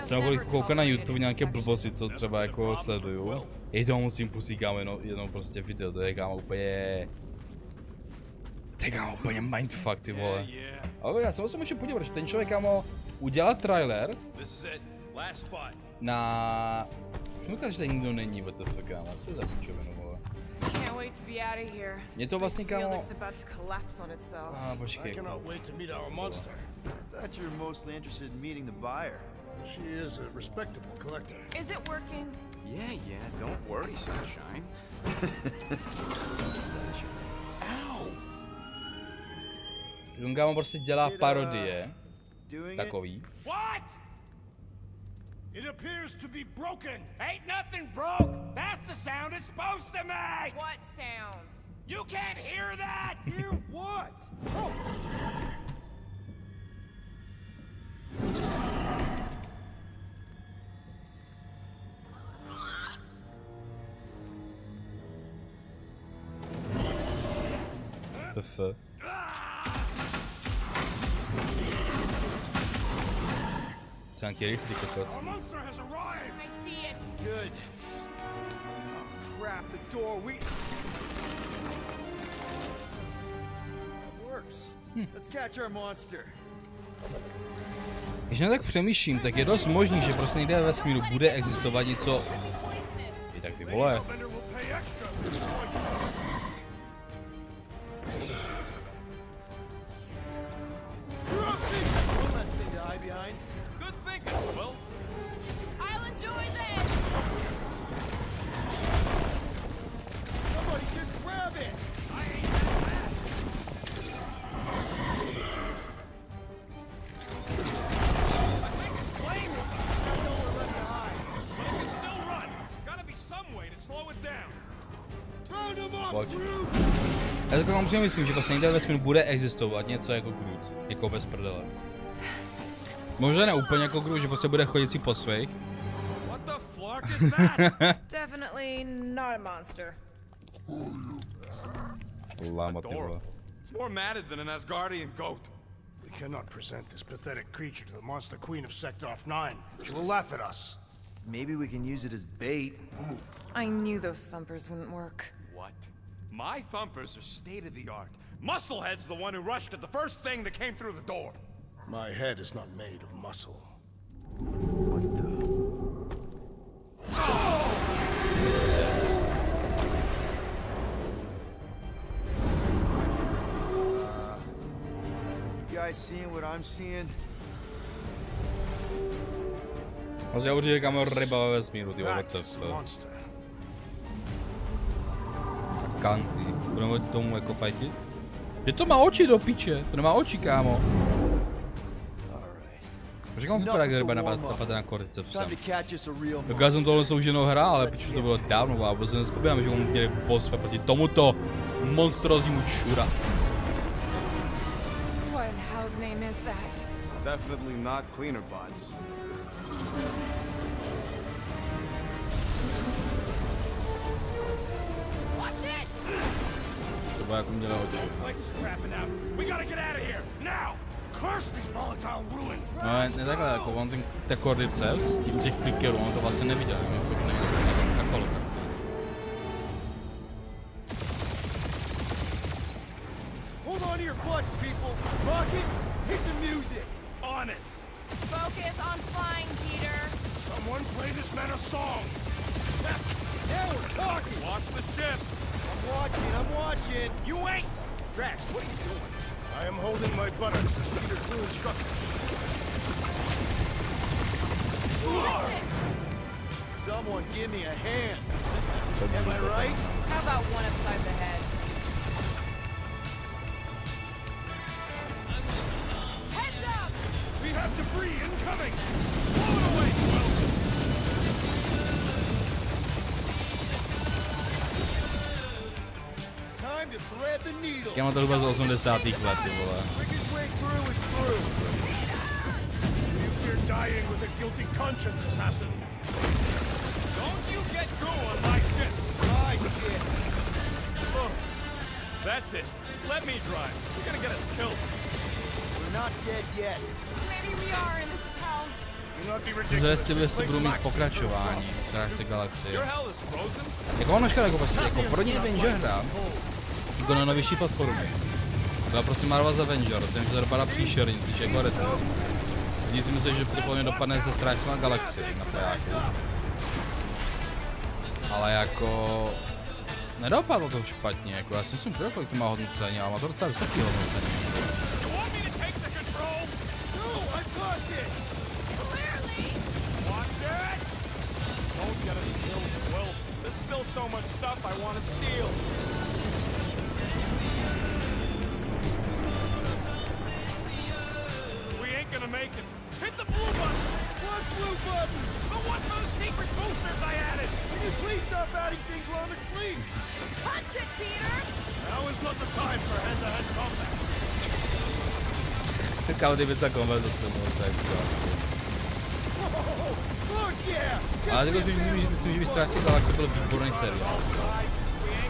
Třeba koukám na YouTube nějaké blbosti, co třeba jako sleduju. I toho musím pustit, kámo, jenom prostě video, to je kámo úplně... To je kámo úplně mindfuck, ty vole. Ale já se musím ještě podívat, že ten člověk, kámo, udělal trailer na... Říkám, že tady nikdo není, WTF, kámo, co je za pičovinu, vole. Je to vlastně, kámo... počkej. I cannot wait to meet our monster. I thought you were mostly interested in meeting the buyer. She is a respectable collector. Is it working? Yeah, don't worry, sunshine. On, kámo, prostě dělá parodie. Takový. What? It appears to be broken. Ain't nothing broke. That's the sound it's supposed to make. What sound? You can't hear that. Hear what? Oh. The f. Co nějaký rychlý kokot. Our monster has arrived. I see it. Good. Oh, crap, the door, That works. Let's catch our monster. Když na tak přemýšlím, tak je dost možný, že prostě někde ve vesmíru bude existovat něco... I tak ty vole. Já tak vám přemýšlím, že vlastně někde ve vesmíru bude existovat něco jako Groot, jako bez prdele. Možná ne úplně jako Groot, že prostě bude chodící po svých. What the flark is that? Definitely not a monster. Láma, ty vole. It's more matted than an Asgardian goat. We cannot present this pathetic creature to the monster queen of Sector 9. She will laugh at us. Maybe we can use it as bait. I knew those thumpers wouldn't work. What? My thumpers are state-of-the-art. Musclehead's the one who rushed at the first thing that came through the door. My head is not made of muscle. What the? You guys seeing what I'm seeing? Vlastně já říkám ryba ve vesmíru, ty vole, Kanty. Budeme tomu jako fajtit? Že to má oči do piče, to nemá oči, kámo. Říkám vypadá, jak ryba napadá na kordycepsem. Tak já jsem tohle s tou ženou hrál, ale protože to bylo dávno a vůbec se nespomínám, že on měli boss proti tomuto monstróznímu čura. Definitely not cleaner bots. To bylo jako mělo oči. No ne takhle, jako on ten kordyceps, tím těch klikerů, on to vlastně neviděl, jako neviděl na kolokaci. Hold on to your butts, people. Rocket, hit the music. On it! Focus on flying, Peter. Someone play this man a song. Now we're talking. Watch the ship! I'm watching. You ain't! Drax, what are you doing? I am holding my buttocks as Peter Quill instructed. Someone give me a hand. Am I right? How about one upside the head? Heads up! We have debris incoming! Blow it away, Quill! Time to thread the needle. Já mám to hruba z 80. let, ty vole. Quickest way through is through. You fear dying with a guilty conscience, assassin. Don't you get going like this! My shit. Look, that's it. Let me drive. You're gonna get us killed. We're not dead yet. Maybe we are, and this is hell. Do not be Že ridiculous. jestli budou mít pokračování v Strážce galaxie. Your hell is frozen? Jako ono škoda, jako prostě, jako pro ně Avenger hra, jako na novější platformy. Byla prostě Marvel's Avengers, jsem že to dopadá příšerně, což jako retro. Lidi si myslí, že to podle mě dopadne se Strážcema galaxie na pajáku. Ale jako... Nedopadlo to špatně, jako já si myslím, kolik to má hodnocení, ale má to docela vysoké hodnocení. You want me to take the control? No, I got this. Clearly! Watch it! Don't get us killed, Will. There's still so much stuff I want to steal. We ain't gonna make it. Hit the blue button! What blue button? The one for the secret boosters I added! Can you please stop adding things while I'm asleep? Punch it, Peter! Now is not the time for hand-to-hand combat. Kámo, kdyby ta konverzace byla tak Look, yeah. ale takhle myslím, že by Strážce galaxie byl výborný seriál.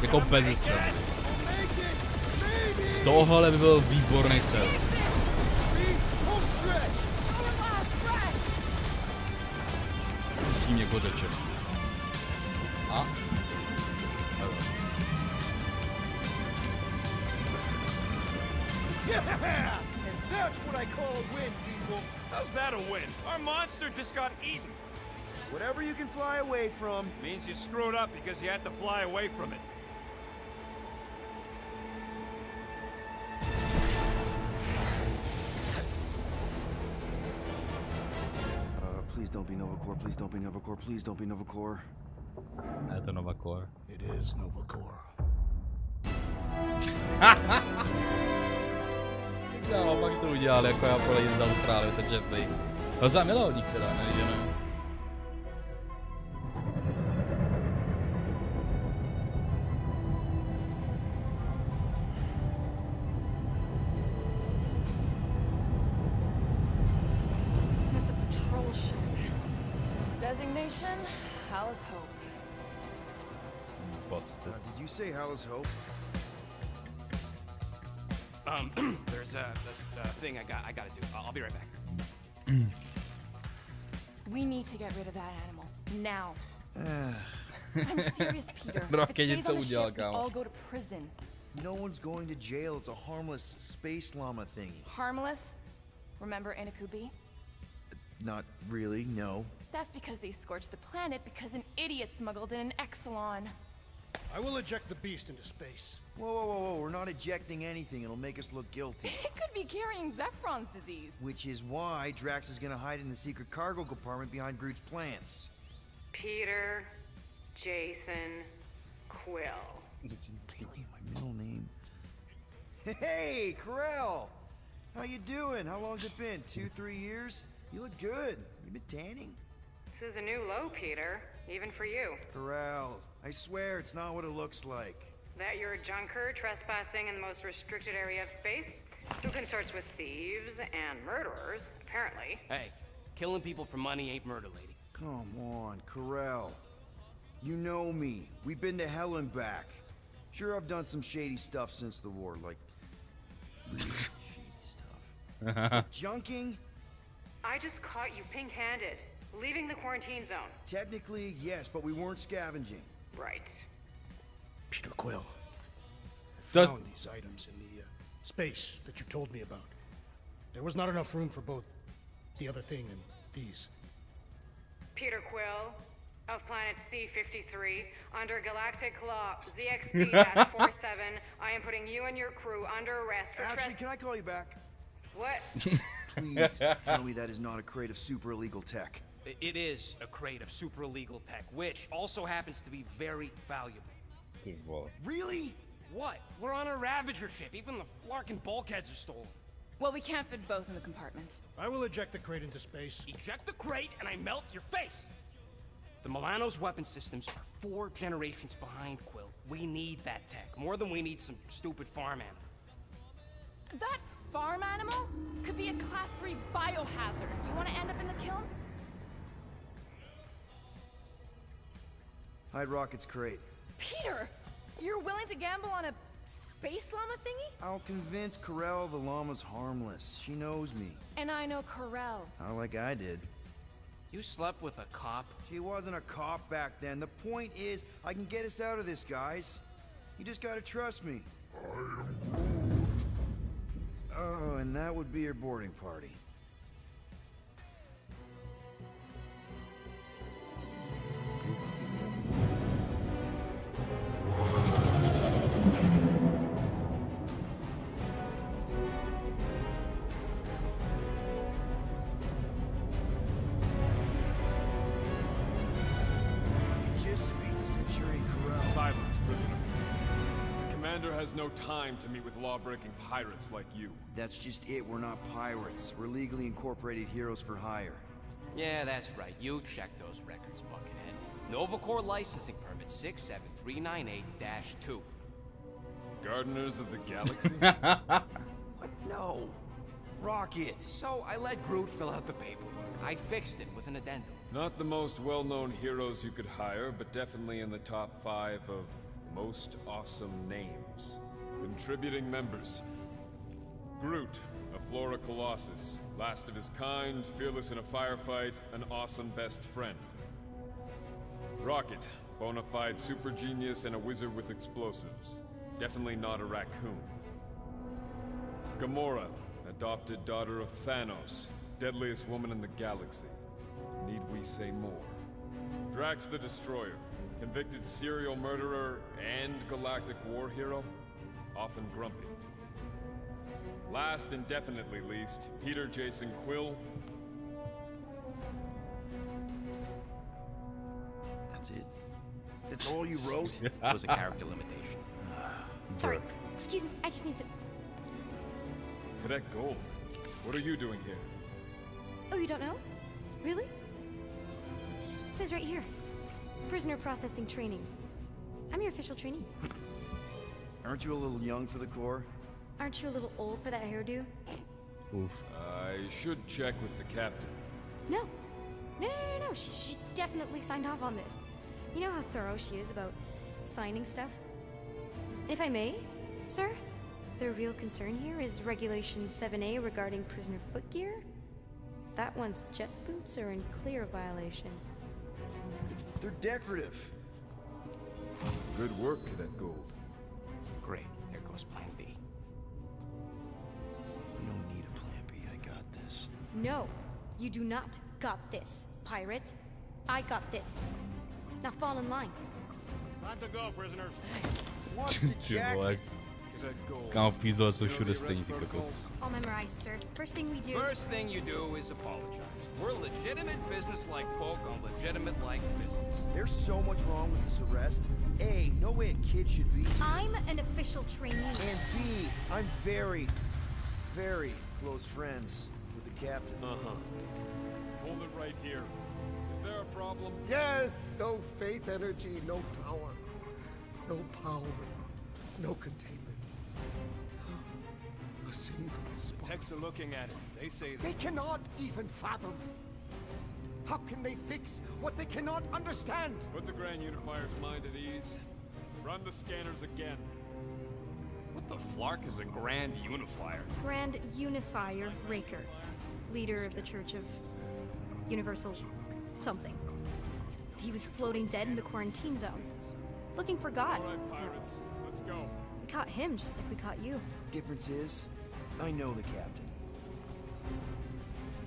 Jako bez srandy. Z tohohle by byl výborný seriál. Musím někoho řečet. A? Yeah! And that's what I call a win, people. How's that a win? Our monster just got eaten. Whatever you can fly away from. Means you screwed up because you had to fly away from it. Please don't be Novacore, please don't be Novacore, please don't be Novacore. Je to Novacore. It is Novacore. No, pak to udělal, jako já polejím z Austrálie, ten Jetly. Docela milovník teda, ne? It's a patrol ship. Designation, Hal's Hope. Busted. Did you say Hal's Hope? There's this thing I gotta do. I'll be right back. We need to get rid of that animal. Now. I'm serious, Peter. Bro, If it stays něco on the udělal, ship, we kámo. all go to prison. No one's going to jail. It's a harmless space llama thingy. Harmless? Remember Inakubi? Not really, no. That's because they scorched the planet because an idiot smuggled in an Exelon. I will eject the beast into space. Whoa, whoa, whoa, whoa, we're not ejecting anything. It'll make us look guilty. It could be carrying Zephron's disease. Which is why Drax is gonna hide in the secret cargo compartment behind Groot's plants. Peter, Jason, Quill. Really, my middle name. Hey, Corell! How you doing? How long's it been? 2-3 years? You look good. You been tanning? This is a new low, Peter. Even for you. Corell, I swear it's not what it looks like. That you're a junker trespassing in the most restricted area of space? Who consorts with thieves and murderers, apparently. Hey, killing people for money ain't murder, lady. Come on, Corell. You know me. We've been to hell and back. Sure, I've done some shady stuff since the war, like really shady stuff. Junking? I just caught you pink-handed, leaving the quarantine zone. Technically, yes, but we weren't scavenging. Right. Peter Quill. I Does- found these items in the space that you told me about. There was not enough room for both the other thing and these. Peter Quill, of planet C-53, under galactic law ZXP-47, I am putting you and your crew under arrest for Actually, can I call you back? What? Please tell me that is not a crate of super illegal tech. It is a crate of super illegal tech, which also happens to be very valuable. Really? What? We're on a Ravager ship. Even the flarkin' bulkheads are stolen. Well, we can't fit both in the compartment. I will eject the crate into space. Eject the crate and I melt your face. The Milano's weapon systems are 4 generations behind, Quill. We need that tech, more than we need some stupid farm animal. That farm animal could be a class 3 biohazard. You want to end up in the kiln? Hide Rocket's crate. Peter, you're willing to gamble on a space llama thingy? I'll convince Corell the llama's harmless. She knows me. And I know Corell. Not like I did. You slept with a cop? She wasn't a cop back then. The point is, I can get us out of this, guys. You just gotta trust me. Oh, and that would be your boarding party. Just speak to Centurion Corell. Silence, prisoner. The commander has no time to meet with law-breaking pirates like you. That's just it. We're not pirates. We're legally incorporated heroes for hire. Yeah, that's right. You check those records, Buckethead. Novacore licensing permit 67398-2. Gardeners of the Galaxy? What? No. Rocket. So I let Groot fill out the paperwork. I fixed it with an addendum. Not the most well-known heroes you could hire, but definitely in the top 5 of most awesome names. Contributing members. Groot, a Flora Colossus. Last of his kind, fearless in a firefight, an awesome best friend. Rocket, bona fide super genius and a wizard with explosives. Definitely not a raccoon. Gamora, adopted daughter of Thanos, deadliest woman in the galaxy. Need we say more? Drax the Destroyer, convicted serial murderer and galactic war hero, often grumpy. Last and definitely least, Peter Jason Quill. That's it. That's all you wrote? It was a character limitation. Sorry, excuse me, I just need to... Cadet Gold, what are you doing here? Oh, you don't know? Really? It says right here. Prisoner processing training. I'm your official trainee. Aren't you a little young for the Corps? Aren't you a little old for that hairdo? I should check with the captain. No. No. She definitely signed off on this. You know how thorough she is about signing stuff? And if I may, sir, the real concern here is Regulation 7A regarding prisoner footgear. That one's jet boots are in clear violation. They're decorative. Good work, Cadet Gold. Great, there goes Plan B. You don't need a plan B. I got this. No, you do not got this, pirate. I got this. Now fall in line. Kámo, pízdole jsou všude stejný, ty kokos. All memorized, sir. First thing we do. First thing you do is apologize. We're legitimate business-like folk on legitimate-like business. There's so much wrong with this arrest. A, no way a kid should be. I'm an official trainee. And B, I'm very, very close friends with the captain. Hold it right here. Is there a problem? Yes, no faith energy, no power. No power, no containment. A single spark. Techs are looking at it. They say that. They cannot even fathom. How can they fix what they cannot understand? Put the Grand Unifier's mind at ease. Run the scanners again. What the flark is a Grand Unifier? Grand Unifier Raker, leader of the Church of Universal something. He was floating dead in the quarantine zone, looking for God. All right, pirates, let's go. We caught him just like we caught you. Difference is, I know the captain.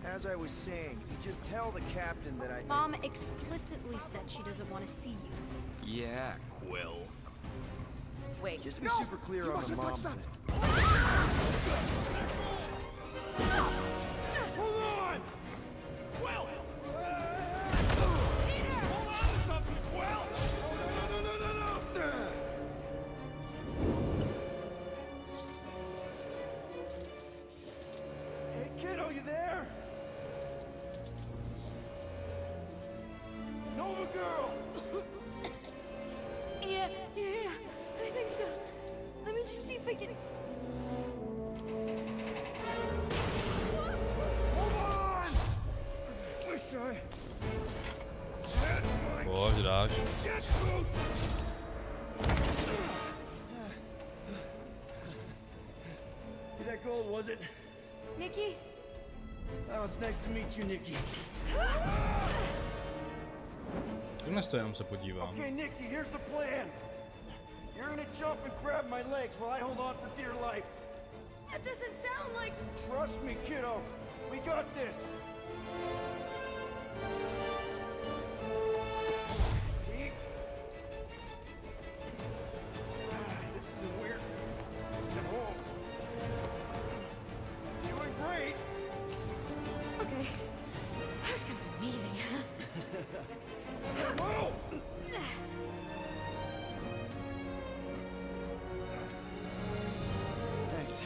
As I was saying, if you just tell the captain that I... Mom explicitly said she doesn't want to see you. Yeah, Quill. Wait. Just to be super clear on the mom thing. Hold on! Quill! Peter! Hold on to something, Quill! No! Hey, kiddo, you there? Nova girl! Yeah, I think so. Let me just see if I can... Hold on! Wish I had my Pojď, dáš. jet boots! Get that gold, was it? Nikki? Oh, it's nice to meet you, Nikki. Dnes to jenom se podívám. Okay, Nikki, here's the plan. You're gonna jump and grab my legs while I hold on for dear life. That doesn't sound like... Trust me, kiddo. We got this. See? This isn't weird. Get home. Doing great. Okay. That was kind of amazing, huh? Whoa! Thanks.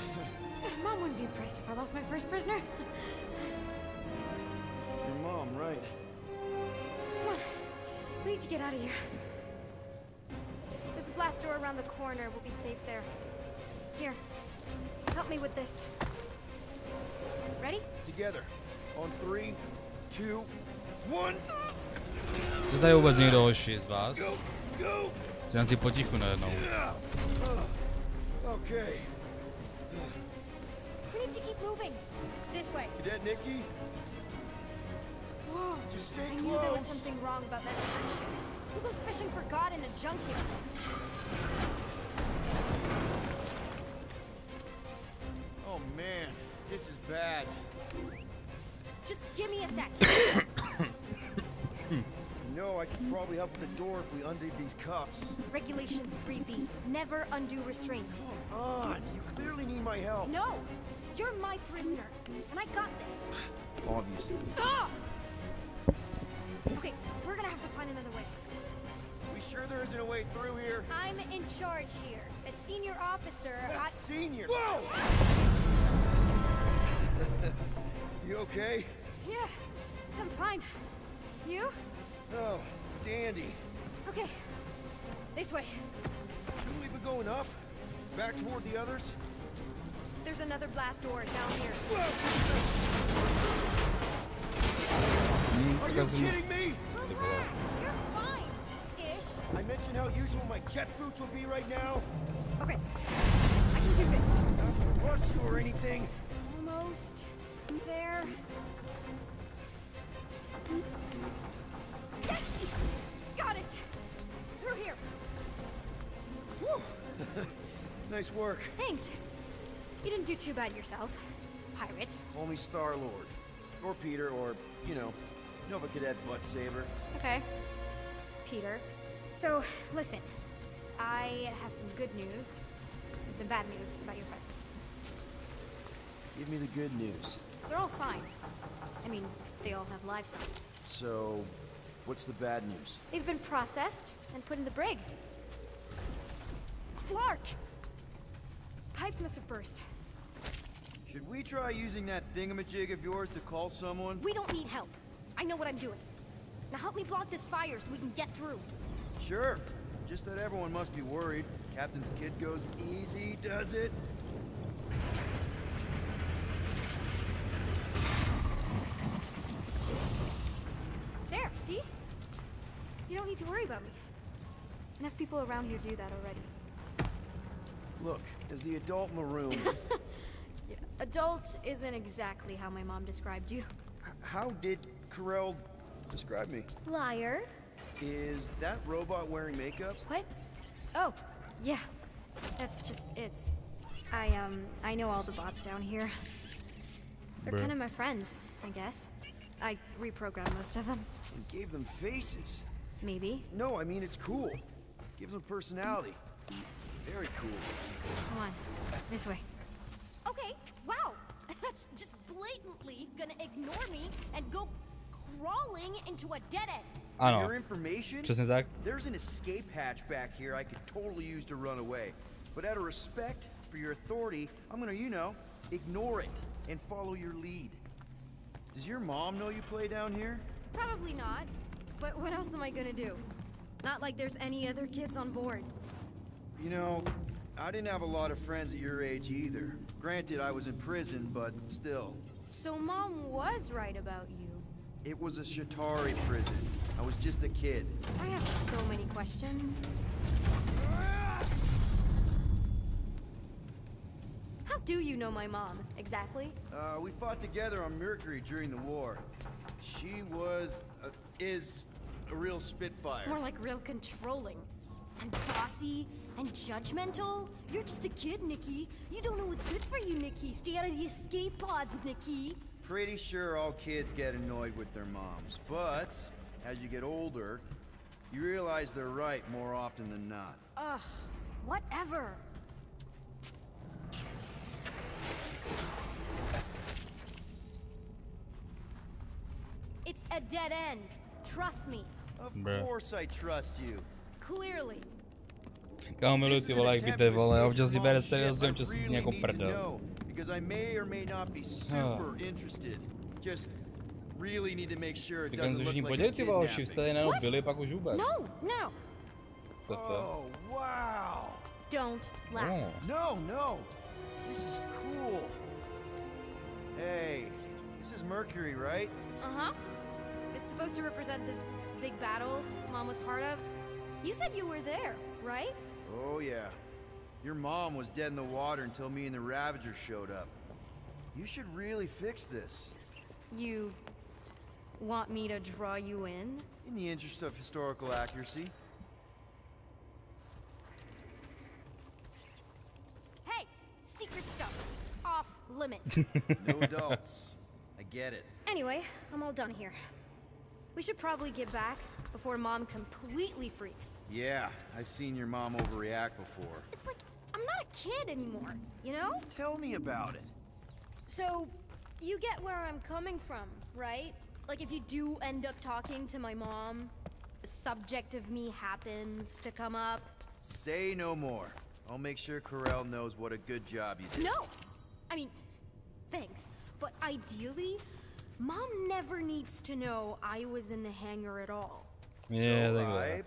Mom wouldn't be impressed if I lost my first prisoner. Your mom, right? Come on. We need to get out of here. There's a glass door around the corner. We'll be safe there. Here. Help me with this. Ready? Together. On 3, 2, 1. Co tady vůbec někdo hoši z vás? Go! Jsem si potichu najednou. Okay. We need to keep moving. This way. Cadet Nikki? Whoa. Just stay I knew there was close. something wrong about that church ship. Who goes fishing for God in a junkyard? Oh man, this is bad. Just give me a sec. You know, I could probably help with the door if we undid these cuffs. Regulation 3B. Never undo restraints. Come on, you clearly need my help. No! You're my prisoner, and I got this. Obviously. Ah! Okay, we're gonna have to find another way. We sure there isn't a way through here? I'm in charge here. As senior officer, I... Senior? Whoa! You okay? Yeah, I'm fine. You? Oh, dandy. Okay. This way. Shouldn't we be going up? Back toward the others? There's another blast door down here. Are you kidding me? Relax, you're fine. Ish. I mentioned how useful my jet boots will be right now. Okay, I can do this. Not to rush you or anything. Almost there. Yes! Got it! Through here. Whew. Nice work. Thanks. You didn't do too bad yourself, pirate. Call me Star-Lord. Or Peter, or, you know, Nova Cadet Butt Saver. Okay. Peter. So, listen. I have some good news and some bad news about your friends. Give me the good news. They're all fine. I mean, they all have life signs. So, what's the bad news? They've been processed and put in the brig. Flark! Pipes must have burst. Should we try using that thingamajig of yours to call someone? We don't need help. I know what I'm doing. Now help me block this fire so we can get through. Sure. Just that everyone must be worried. Captain's kid goes easy, does it? There, see? You don't need to worry about me. Enough people around here do that already. Look, as the adult in the room... Yeah, adult isn't exactly how my mom described you. How did Carell describe me? Liar. Is that robot wearing makeup? What? Oh, yeah. That's just, I know all the bots down here. They're kind of my friends, I guess. I reprogrammed most of them. And gave them faces. Maybe. No, I mean, it's cool. Gives them personality. Very cool. Come on, this way. Okay, wow. That's just blatantly gonna ignore me and go crawling into a dead end. For your information, Přesně tak. there's an escape hatch back here I could totally use to run away. But out of respect for your authority, I'm gonna, you know, ignore it and follow your lead. Does your mom know you play down here? Probably not. But what else am I gonna do? Not like there's any other kids on board. You know, I didn't have a lot of friends at your age either. Granted, I was in prison, but still. So Mom was right about you. It was a Shatari prison. I was just a kid. I have so many questions. How do you know my mom, exactly? We fought together on Mercury during the war. She was, is a real spitfire. More like real controlling. And bossy and judgmental. You're just a kid, Nikki. You don't know what's good for you, Nikki. Stay out of the escape pods, Nikki. Pretty sure all kids get annoyed with their moms, but as you get older, you realize they're right more often than not. Ugh, whatever. It's a dead end. Trust me. Of course I trust you. Clearly. Kámo, miluji ty vole, jak by ty vole, občas si bere seriózně, občas si jako prdel. Because I may or may not be super interested. Just really need to make sure it doesn't look like a kidnapping. No. Oh, wow. Don't laugh. No. This is cool. Hey, this is Mercury, right? Uh-huh. It's supposed to represent this big battle Mom was part of. You said you were there, right? Oh, yeah. Your mom was dead in the water until me and the Ravagers showed up. You should really fix this. You want me to draw you in? In the interest of historical accuracy. Hey! Secret stuff. Off limits. No adults. I get it. Anyway, I'm all done here. We should probably get back before Mom completely freaks. Yeah, I've seen your mom overreact before. It's like, I'm not a kid anymore, you know? Tell me about it. So, you get where I'm coming from, right? Like if you do end up talking to my mom, the subject of me happens to come up. Say no more. I'll make sure Carell knows what a good job you did. No! I mean, thanks. But ideally, Mom never needs to know I was in the hangar at all. Yeah, so I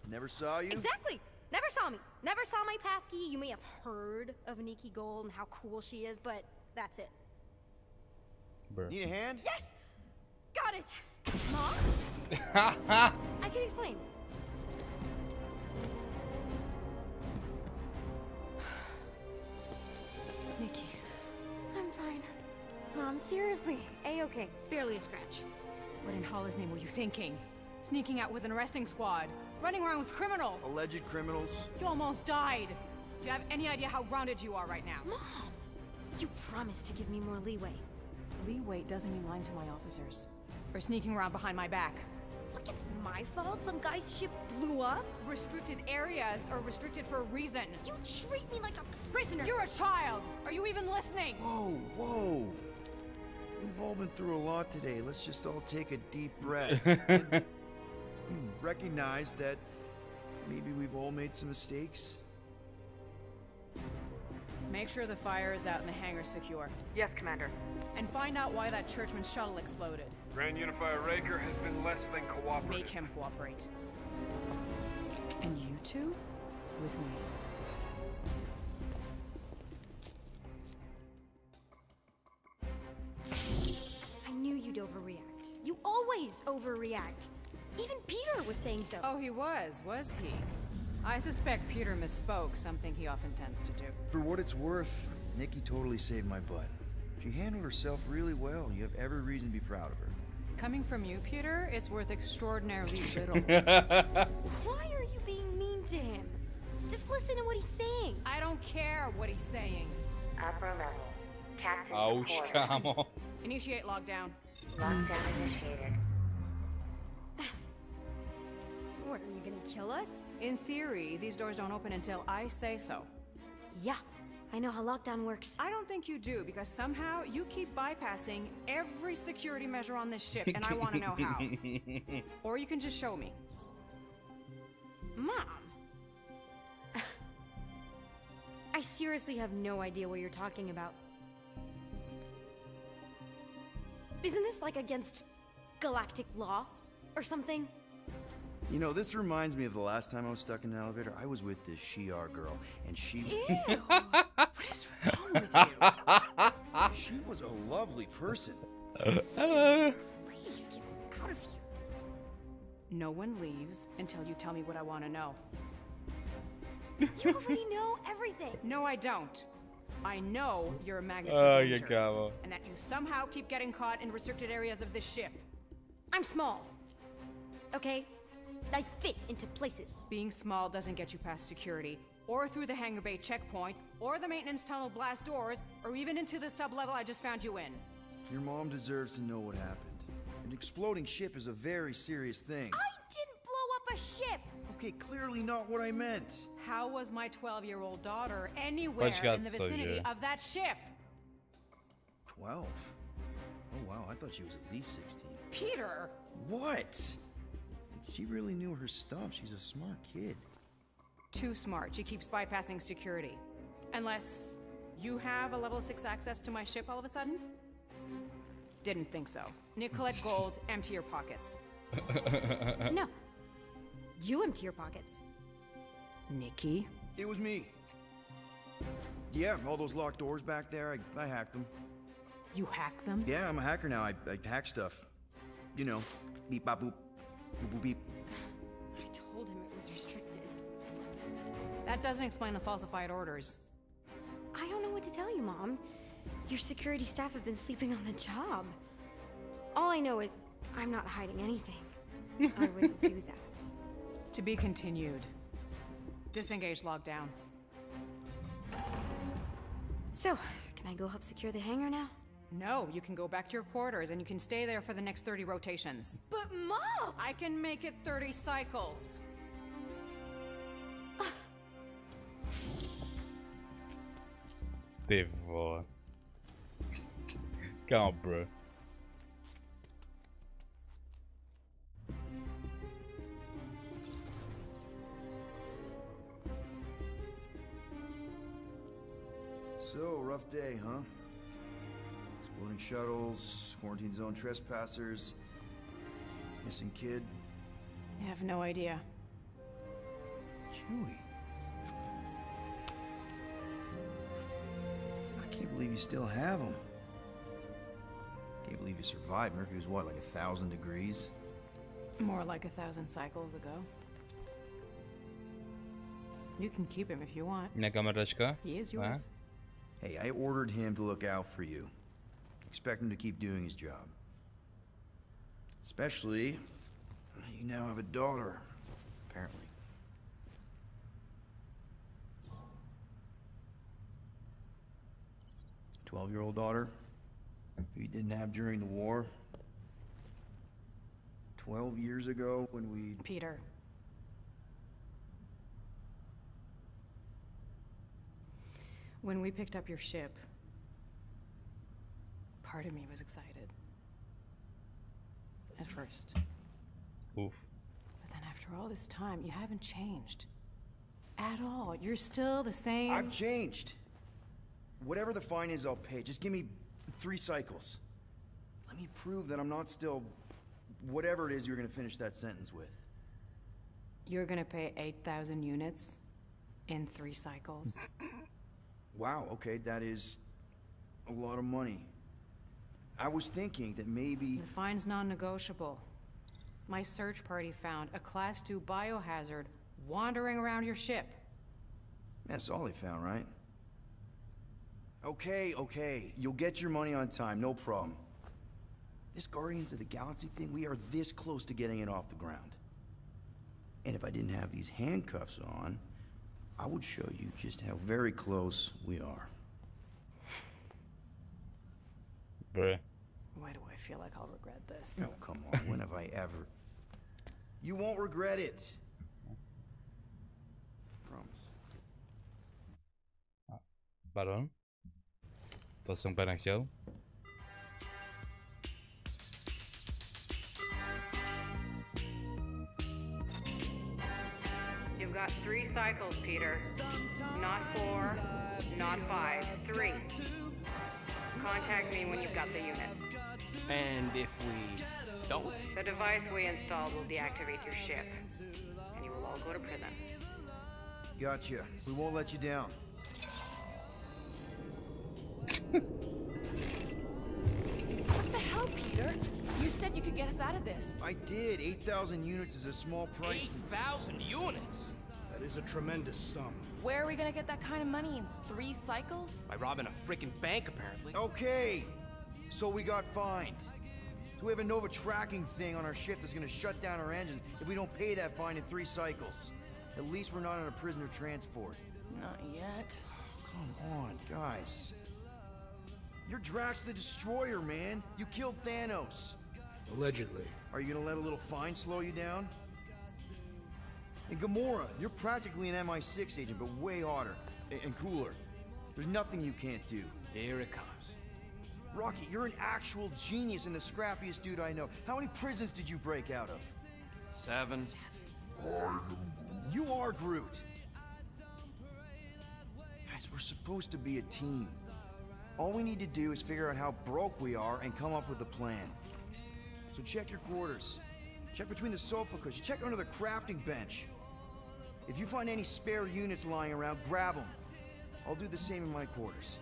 never saw you? Exactly! Never saw me. Never saw my passkey. You may have heard of Nikki Gold and how cool she is, but that's it. Need a hand? Yes! Got it! Mom? I can explain. Nikki. I'm fine. Mom, seriously. A-okay. Barely a scratch. What in Hollis' name were you thinking? Sneaking out with an arresting squad? Running around with criminals? Alleged criminals? You almost died. Do you have any idea how grounded you are right now? Mom! You promised to give me more leeway. Leeway doesn't mean lying to my officers. Or sneaking around behind my back. Look, it's my fault. Some guy's ship blew up. Restricted areas are restricted for a reason. You treat me like a prisoner. You're a child. Are you even listening? Whoa, whoa. We've all been through a lot today. Let's just all take a deep breath. And recognize that maybe we've all made some mistakes. Make sure the fire is out and the hangar's secure. Yes, Commander. And find out why that churchman's shuttle exploded. Grand Unifier Raker has been less than cooperative. Make him cooperate. And you two? With me. I knew you'd overreact. You always overreact. Even Peter was saying so. Oh, he was he? I suspect Peter misspoke, something he often tends to do. For what it's worth, Nikki totally saved my butt. She handled herself really well. You have every reason to be proud of her. Coming from you, Peter, it's worth extraordinarily little. Why are you being mean to him? Just listen to what he's saying. I don't care what he's saying. Upper level. Captain Ouch, kámo. Initiate lockdown. Lockdown initiated. What, are you gonna kill us? In theory, these doors don't open until I say so. Yeah, I know how lockdown works. I don't think you do, because somehow you keep bypassing every security measure on this ship, and I want to know how. Or you can just show me. Mom! I seriously have no idea what you're talking about. Isn't this like against galactic law or something? You know, this reminds me of the last time I was stuck in an elevator. I was with this Shi'ar girl, and she... Ew! What is wrong with you? She was a lovely person. Please, get me out of here. No one leaves until you tell me what I want to know. You already know everything. No, I don't. I know you're a magnet Oh, for you danger, kámo. and that you somehow keep getting caught in restricted areas of this ship. I'm small. Okay? I fit into places. Being small doesn't get you past security, or through the hangar bay checkpoint, or the maintenance tunnel blast doors, or even into the sub-level I just found you in. Your mom deserves to know what happened. An exploding ship is a very serious thing. I didn't blow up a ship! Okay, clearly not what I meant. How was my 12-year-old daughter anywhere in the vicinity of that ship? 12? Oh wow, I thought she was at least 16. Peter! What? She really knew her stuff. She's a smart kid. Too smart. She keeps bypassing security. Unless you have a level 6 access to my ship all of a sudden? Didn't think so. Nicolette Gold, empty your pockets. No. You empty your pockets. Nikki? It was me. Yeah, all those locked doors back there, I hacked them. You hack them? Yeah, I'm a hacker now. I hack stuff. You know, beep, bop, boop. Boop, boop, beep. I told him it was restricted. That doesn't explain the falsified orders. I don't know what to tell you, Mom. Your security staff have been sleeping on the job. All I know is I'm not hiding anything. I wouldn't do that. To be continued. Disengage lockdown. So, can I go help secure the hangar now? No, you can go back to your quarters and you can stay there for the next 30 rotations. But Mom! I can make it 30 cycles. Ty vole. Come on, bro. So, rough day, huh? Exploding shuttles, quarantine zone trespassers, missing kid. I have no idea. Chewie. I can't believe you still have them. Can't believe you survived. Mercury was what, like 1,000 degrees? More like 1,000 cycles ago. You can keep him if you want. He is yours. Hey, I ordered him to look out for you. Expect him to keep doing his job. Especially, you now have a daughter, apparently. A 12-year-old daughter who you didn't have during the war. 12 years ago when we... Peter. When we picked up your ship, part of me was excited. At first. Oof. But then after all this time, you haven't changed. At all. You're still the same. I've changed. Whatever the fine is, I'll pay. Just give me 3 cycles. Let me prove that I'm not still... whatever it is you're gonna finish that sentence with. You're gonna pay 8,000 units in 3 cycles. Wow, okay, that is a lot of money. I was thinking that maybe... The fine's non-negotiable. My search party found a Class 2 biohazard wandering around your ship. That's all they found, right? Okay, you'll get your money on time, no problem. This Guardians of the Galaxy thing, we are this close to getting it off the ground. And if I didn't have these handcuffs on, I would show you just how very close we are. Bruh. Why do I feel like I'll regret this? Oh, come on, when have I ever... You won't regret it. Promise. Pardon? To jsem úplně nechtěl. You've got 3 cycles, Peter. Not 4, not 5, 3. Contact me when you've got the units. And if we don't? The device we installed will deactivate your ship, and you will all go to prison. Gotcha. We won't let you down. What the hell, Peter? You said you could get us out of this. I did. 8,000 units is a small price. 8,000 units? That is a tremendous sum. Where are we gonna get that kind of money in 3 cycles? By robbing a freaking bank, apparently. Okay, so we got fined. So we have a Nova tracking thing on our ship that's gonna shut down our engines if we don't pay that fine in 3 cycles. At least we're not on a prisoner transport. Not yet. Come on, guys. You're Drax the Destroyer, man. You killed Thanos. Allegedly. Are you gonna let a little fine slow you down? And Gamora, you're practically an MI6 agent, but way hotter and cooler. There's nothing you can't do. Here it comes. Rocky, you're an actual genius and the scrappiest dude I know. How many prisons did you break out of? 7. You are Groot. Guys, we're supposed to be a team. All we need to do is figure out how broke we are and come up with a plan. So check your quarters. Check between the sofa cushions. Check under the crafting bench. If you find any spare units lying around, grab them. I'll do the same in my quarters.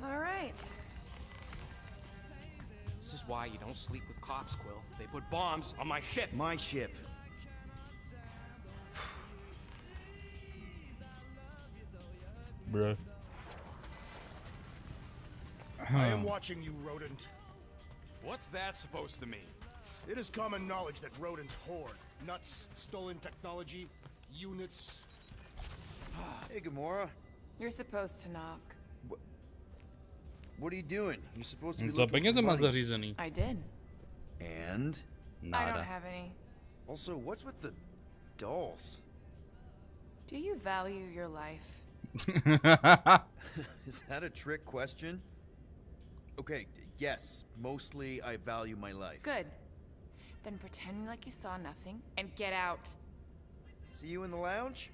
All right. This is why you don't sleep with cops, Quill. They put bombs on my ship. My ship. Bruh. I am watching you, rodent. What's that supposed to mean? It is common knowledge that rodents hoard nuts, stolen technology, units. Hey, Gamora. You're supposed to knock. What are you doing? You're supposed to be Co looking for má money. zařízený? I did. And? I don't have any. Also, what's with the dolls? Do you value your life? Is that a trick question? Okay, yes, mostly I value my life. Good. Then pretend like you saw nothing and get out. See you in the lounge?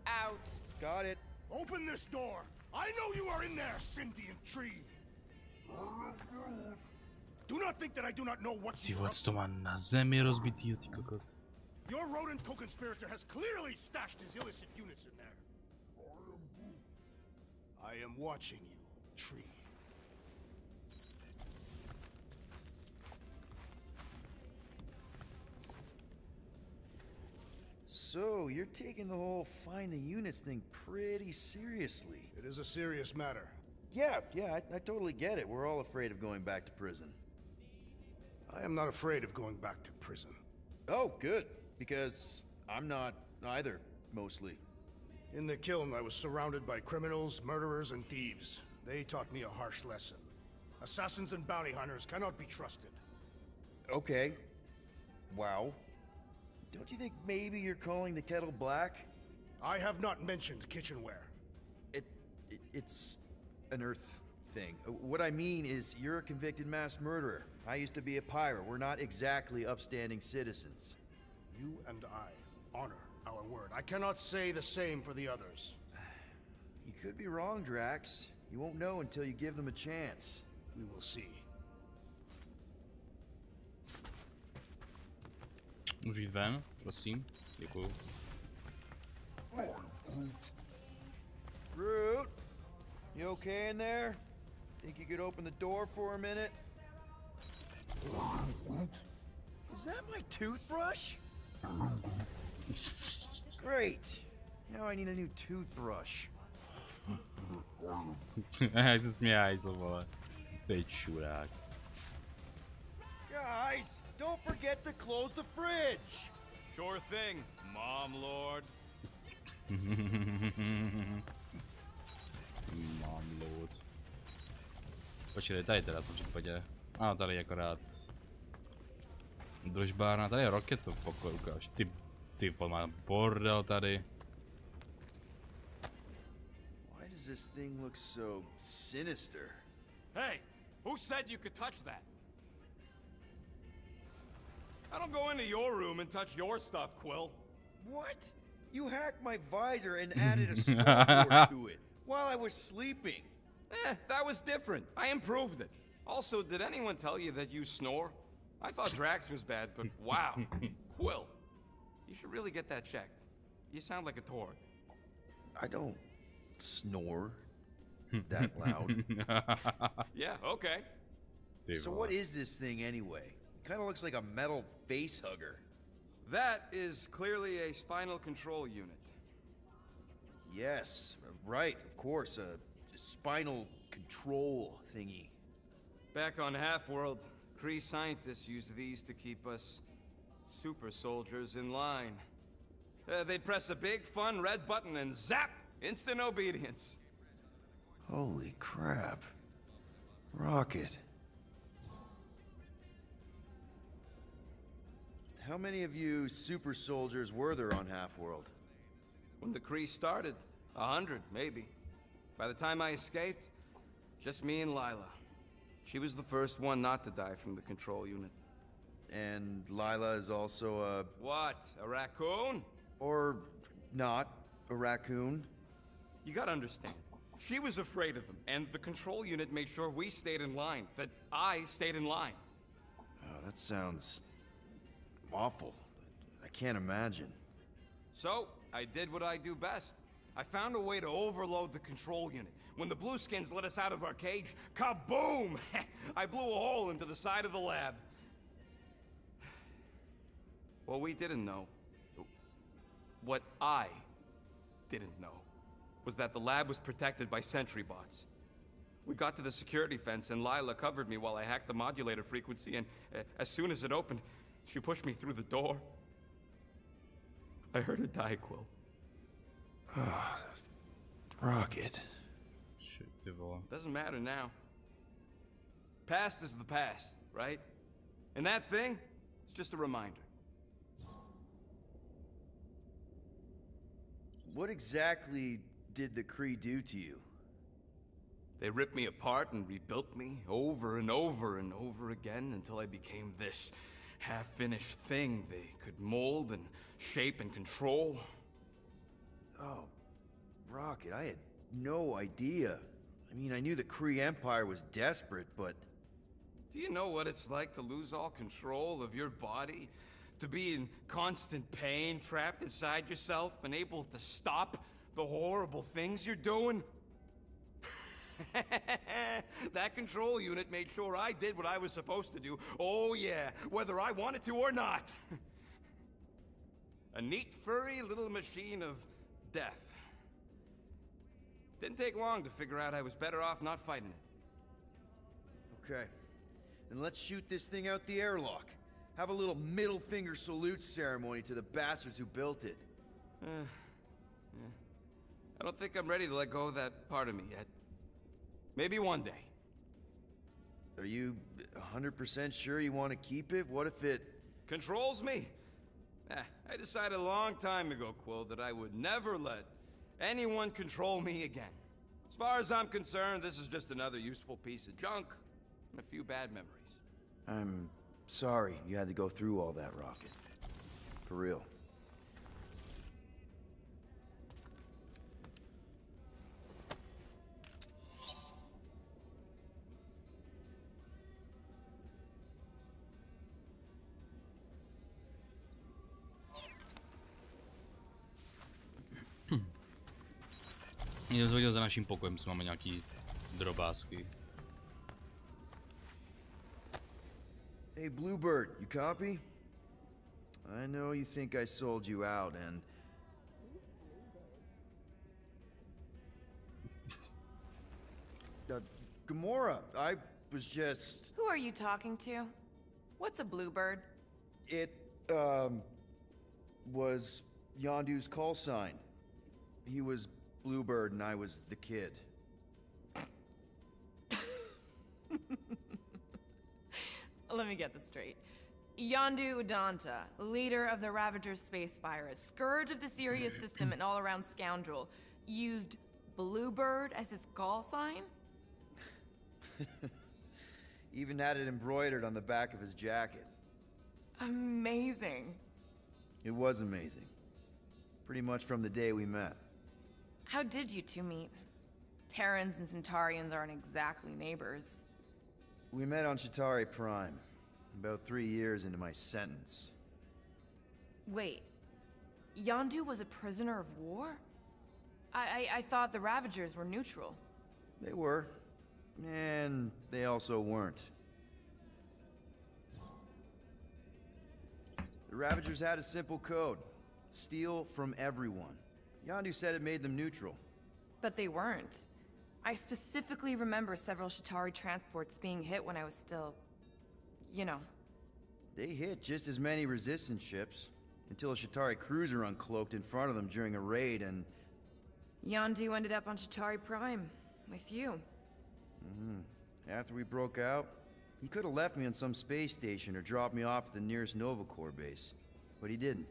Out. Got it. Open this door! I know you are in there, sentient tree! Do not think that I do not know what Ty you vole, co to má na zemi rozbitýho, ty kokot. Your rodent co-conspirator has clearly stashed his illicit units in there. I am watching you, tree. So, you're taking the whole find the units thing pretty seriously. It is a serious matter. Yeah, I totally get it. We're all afraid of going back to prison. I am not afraid of going back to prison. Oh, good. Because I'm not either, mostly. In the kiln, I was surrounded by criminals, murderers, and thieves. They taught me a harsh lesson. Assassins and bounty hunters cannot be trusted. Okay. Wow. Don't you think maybe you're calling the kettle black? I have not mentioned kitchenware. It's an Earth thing. What I mean is, you're a convicted mass murderer. I used to be a pirate. We're not exactly upstanding citizens. You and I honor our word. I cannot say the same for the others. You could be wrong, Drax. You won't know until you give them a chance. We will see. Můžu jít ven, prosím. Děkuju. Groot, you okay in there? Think you could open the door for a minute? Is that my toothbrush? Great. Now I need a new toothbrush. Jak se směje, vole. Teď čurák. Guys, don't forget to close the fridge. Sure thing, Mom Lord. Mom Lord. Počkej, tady teda v tom případě. A tady akorát držbárna, tady je roketu pokoj, ukáž. Ty má bordel tady. Why does this thing look so sinister? Hey, who said you could touch that? I don't go into your room and touch your stuff, Quill. What? You hacked my visor and added a scoreboard to it while I was sleeping. That was different. I improved it. Also, did anyone tell you that you snore? I thought Drax was bad, but wow. Quill, you should really get that checked. You sound like a Torg. I don't snore that loud. Yeah, okay. So what is this thing anyway? It kind of looks like a metal face hugger. That is clearly a spinal control unit. Yes, right, of course, a spinal control thingy. Back on Half-World, Kree scientists use these to keep us super soldiers in line. They'd press a big, fun red button and zap! Instant obedience. Holy crap. Rocket. How many of you super soldiers were there on Half-World? When the Kree started, 100, maybe. By the time I escaped, just me and Lila. She was the first one not to die from the control unit. And Lila is also a... What? A raccoon? Or not a raccoon? You gotta understand. She was afraid of them, and the control unit made sure we stayed in line, that I stayed in line. Oh, that sounds awful. I can't imagine. So, I did what I do best. I found a way to overload the control unit. When the Blueskins let us out of our cage, kaboom! I blew a hole into the side of the lab. What we didn't know, what I didn't know, was that the lab was protected by sentry bots. We got to the security fence and Lila covered me while I hacked the modulator frequency, and as soon as it opened, she pushed me through the door. I heard her die, Quill. Rocket. Doesn't matter now. Past is the past, right? And that thing, it's just a reminder. What exactly did the Kree do to you? They ripped me apart and rebuilt me over and over and over again until I became this half-finished thing they could mold and shape and control. Oh, Rocket, I had no idea. I mean, I knew the Kree Empire was desperate, but... Do you know what it's like to lose all control of your body? To be in constant pain, trapped inside yourself, unable to stop the horrible things you're doing? That control unit made sure I did what I was supposed to do. Oh yeah, whether I wanted to or not. A neat, furry little machine of death. Didn't take long to figure out I was better off not fighting it. Okay, then let's shoot this thing out the airlock. Have a little middle finger salute ceremony to the bastards who built it. Yeah. I don't think I'm ready to let go of that part of me yet. Maybe one day. Are you 100% sure you want to keep it? What if it... Controls me? I decided a long time ago, Quill, that I would never let anyone control me again. As far as I'm concerned, this is just another useful piece of junk and a few bad memories. I'm sorry you had to go through all that, Rocket. For real. Mě dozvěděl za naším pokojem, co máme nějaký drobásky. Hey, Bluebird, you copy? I know you think I sold you out, and... Gamora, I was just... Who are you talking to? What's a bluebird? It, was Yondu's call sign. He was Bluebird and I was the kid. Let me get this straight. Yondu Udanta, leader of the Ravagers space virus, scourge of the Sirius system and all-around scoundrel, used Bluebird as his call sign? Even had it embroidered on the back of his jacket. Amazing. It was amazing. Pretty much from the day we met. How did you two meet? Terrans and Centaurians aren't exactly neighbors. We met on Chitauri Prime, about 3 years into my sentence. Wait, Yondu was a prisoner of war? I thought the Ravagers were neutral. They were, and they also weren't. The Ravagers had a simple code: steal from everyone. Yondu said it made them neutral. But they weren't. I specifically remember several Chitauri transports being hit when I was still... you know. They hit just as many resistance ships, until a Chitauri cruiser uncloaked in front of them during a raid and... Yondu ended up on Chitauri Prime, with you. After we broke out, he could have left me on some space station or dropped me off at the nearest Nova Corps base. But he didn't.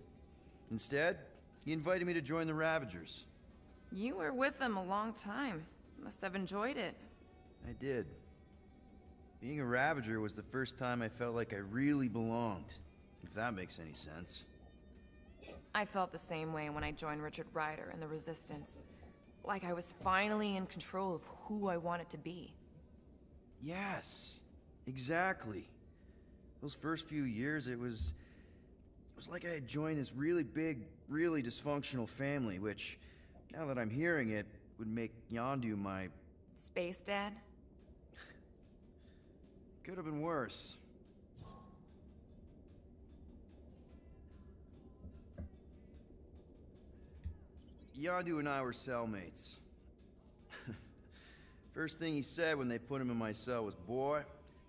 Instead, he invited me to join the Ravagers. You were with them a long time. Must have enjoyed it. I did. Being a Ravager was the first time I felt like I really belonged, if that makes any sense. I felt the same way when I joined Richard Rider and the Resistance. Like I was finally in control of who I wanted to be. Yes, exactly. Those first few years, it was like I had joined this really big, really dysfunctional family, which, now that I'm hearing it, would make Yondu my... Space dad? Could have been worse. Yondu and I were cellmates. First thing he said when they put him in my cell was, "Boy,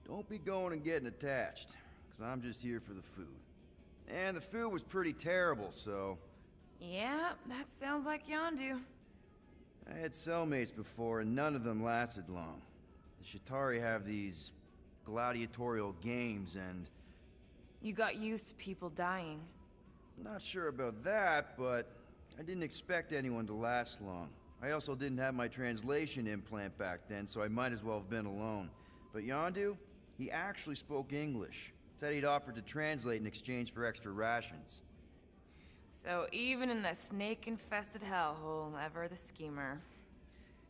don't be going and getting attached, because I'm just here for the food." And the food was pretty terrible, so... Yeah, that sounds like Yondu. I had cellmates before, and none of them lasted long. The Chitauri have these gladiatorial games, and... You got used to people dying. Not sure about that, but I didn't expect anyone to last long. I also didn't have my translation implant back then, so I might as well have been alone. But Yondu, he actually spoke English. Said he'd offered to translate in exchange for extra rations. So even in that snake-infested hellhole, ever the schemer.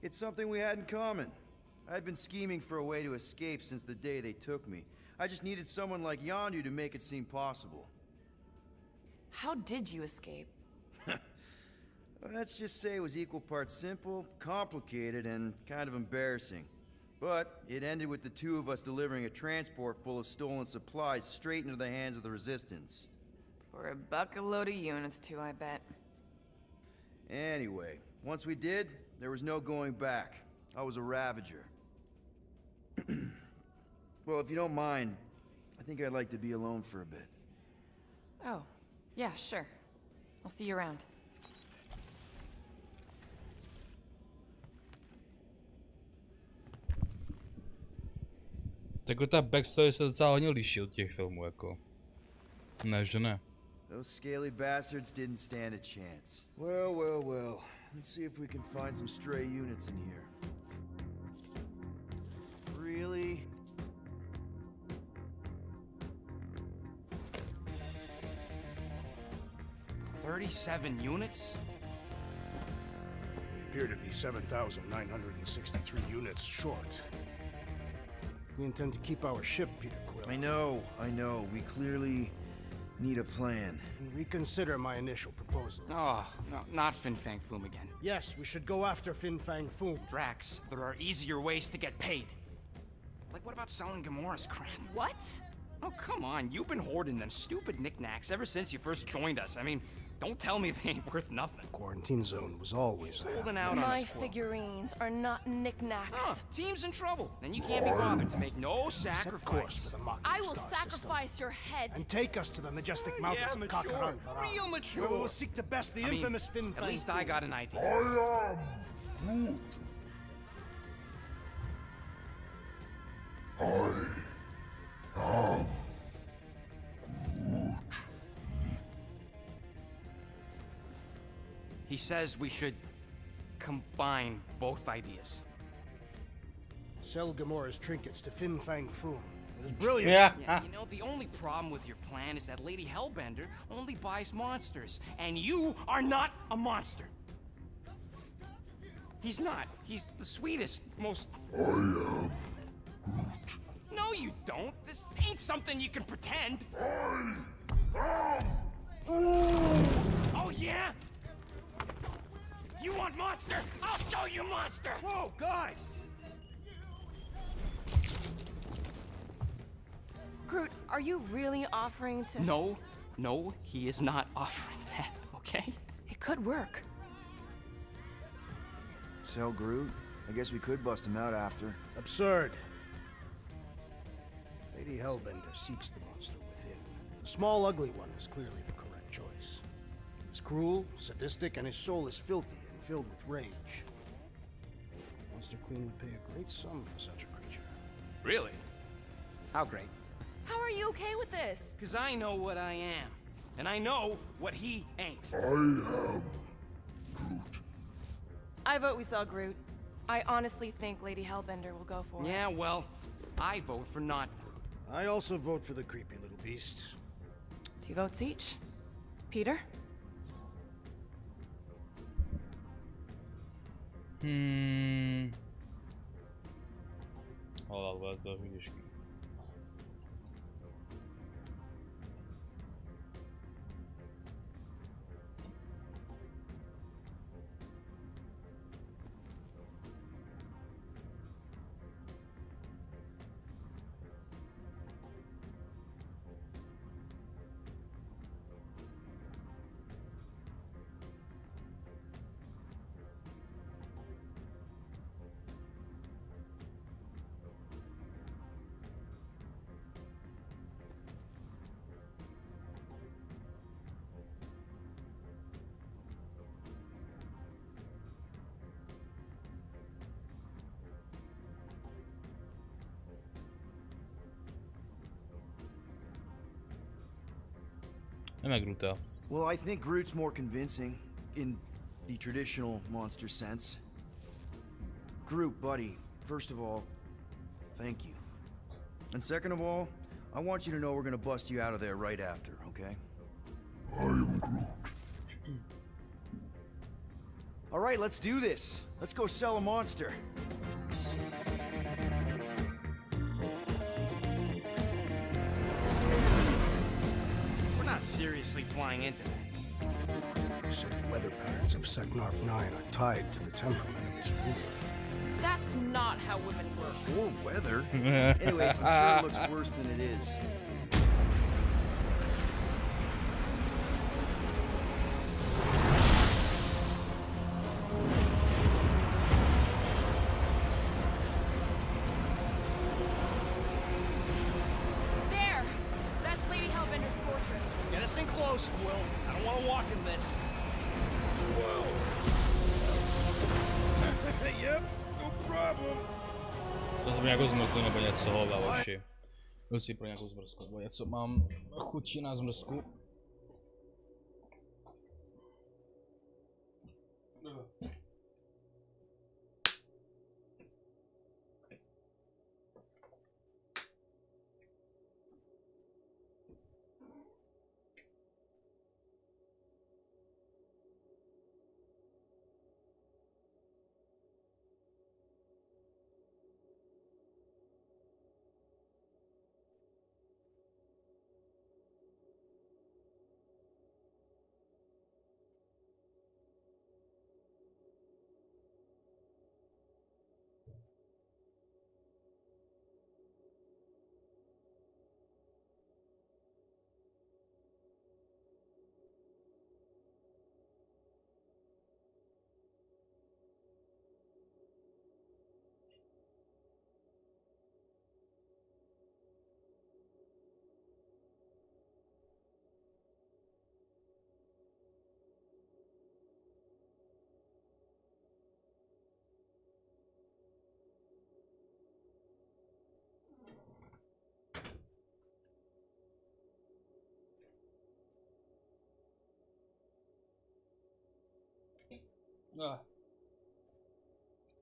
It's something we had in common. I'd been scheming for a way to escape since the day they took me. I just needed someone like Yondu to make it seem possible. How did you escape? Let's just say it was equal parts simple, complicated, and kind of embarrassing. But it ended with the two of us delivering a transport full of stolen supplies straight into the hands of the Resistance. For a bucket load of units too, I bet. Anyway, once we did, there was no going back. I was a Ravager. Well, if you don't mind, I think I'd like to be alone for a bit. Oh, yeah, sure. I'll see you around. Tak ta backstory se docela hodně liší od těch filmů, jako. Ne, že ne. Those scaly bastards didn't stand a chance. Well, well, well. Let's see if we can find some stray units in here. Really? $37 units? We appear to be 7,963 units short. If we intend to keep our ship, Peter Quill... I know. We clearly need a plan. And reconsider my initial proposal. Oh, no, not Fin Fang Foom again. Yes, we should go after Fin Fang Foom. Drax, there are easier ways to get paid. Like, what about selling Gamora's crap? What? Oh, come on, you've been hoarding them stupid knickknacks ever since you first joined us. I mean, don't tell me they ain't worth nothing. Quarantine zone was always holding out on My us. figurines are not knickknacks. Team's in trouble. Then you can't be bothered to make no sacrifice. I will sacrifice your head. And take us to the majestic mountains of Kakaran. Real mature. Where we will seek to best the infamous Fin Fang. At least I got an idea. I am Groot. I am Groot. He says we should combine both ideas. Sell Gamora's trinkets to Fin Fang Foom. It is brilliant. Yeah, you know, the only problem with your plan is that Lady Hellbender only buys monsters, and you are not a monster. He's not. He's the sweetest, most... I am Groot. No, you don't. This ain't something you can pretend. I am Oh, yeah? You want monster? I'll show you monster! Whoa, guys! Groot, are you really offering to... No, he is not offering that, okay? It could work. Sell Groot? I guess we could bust him out after. Absurd. Lady Hellbender seeks the monster within. The small, ugly one is clearly the correct choice. He is cruel, sadistic, and his soul is filthy and filled with rage. Monster Queen would pay a great sum for such a creature. Really? How great? How are you okay with this? Because I know what I am. And I know what he ain't. I am Groot. I vote we sell Groot. I honestly think Lady Hellbender will go for it. Yeah, well, I vote for not Groot. I also vote for the creepy little beast. 2 votes each. Peter? Allah to hvěšky. Well, I think Groot's more convincing, in the traditional monster sense. Groot, buddy, first of all, thank you. And second of all, I want you to know we're gonna bust you out of there right after, okay? I am Groot. Alright, let's do this. Let's go sell a monster. Seriously flying into that. They say the weather patterns of Seknarf 9 are tied to the temperament of its ruler. That's not how women work. Or weather. Anyways, I'm sure it looks worse than it is. Whoa! Yep, no problem. To jsem nějakou zmrzku nebo něco, lavoši. Jdu si pro nějakou zmrzku nebo něco, mám chutí na zmrzku.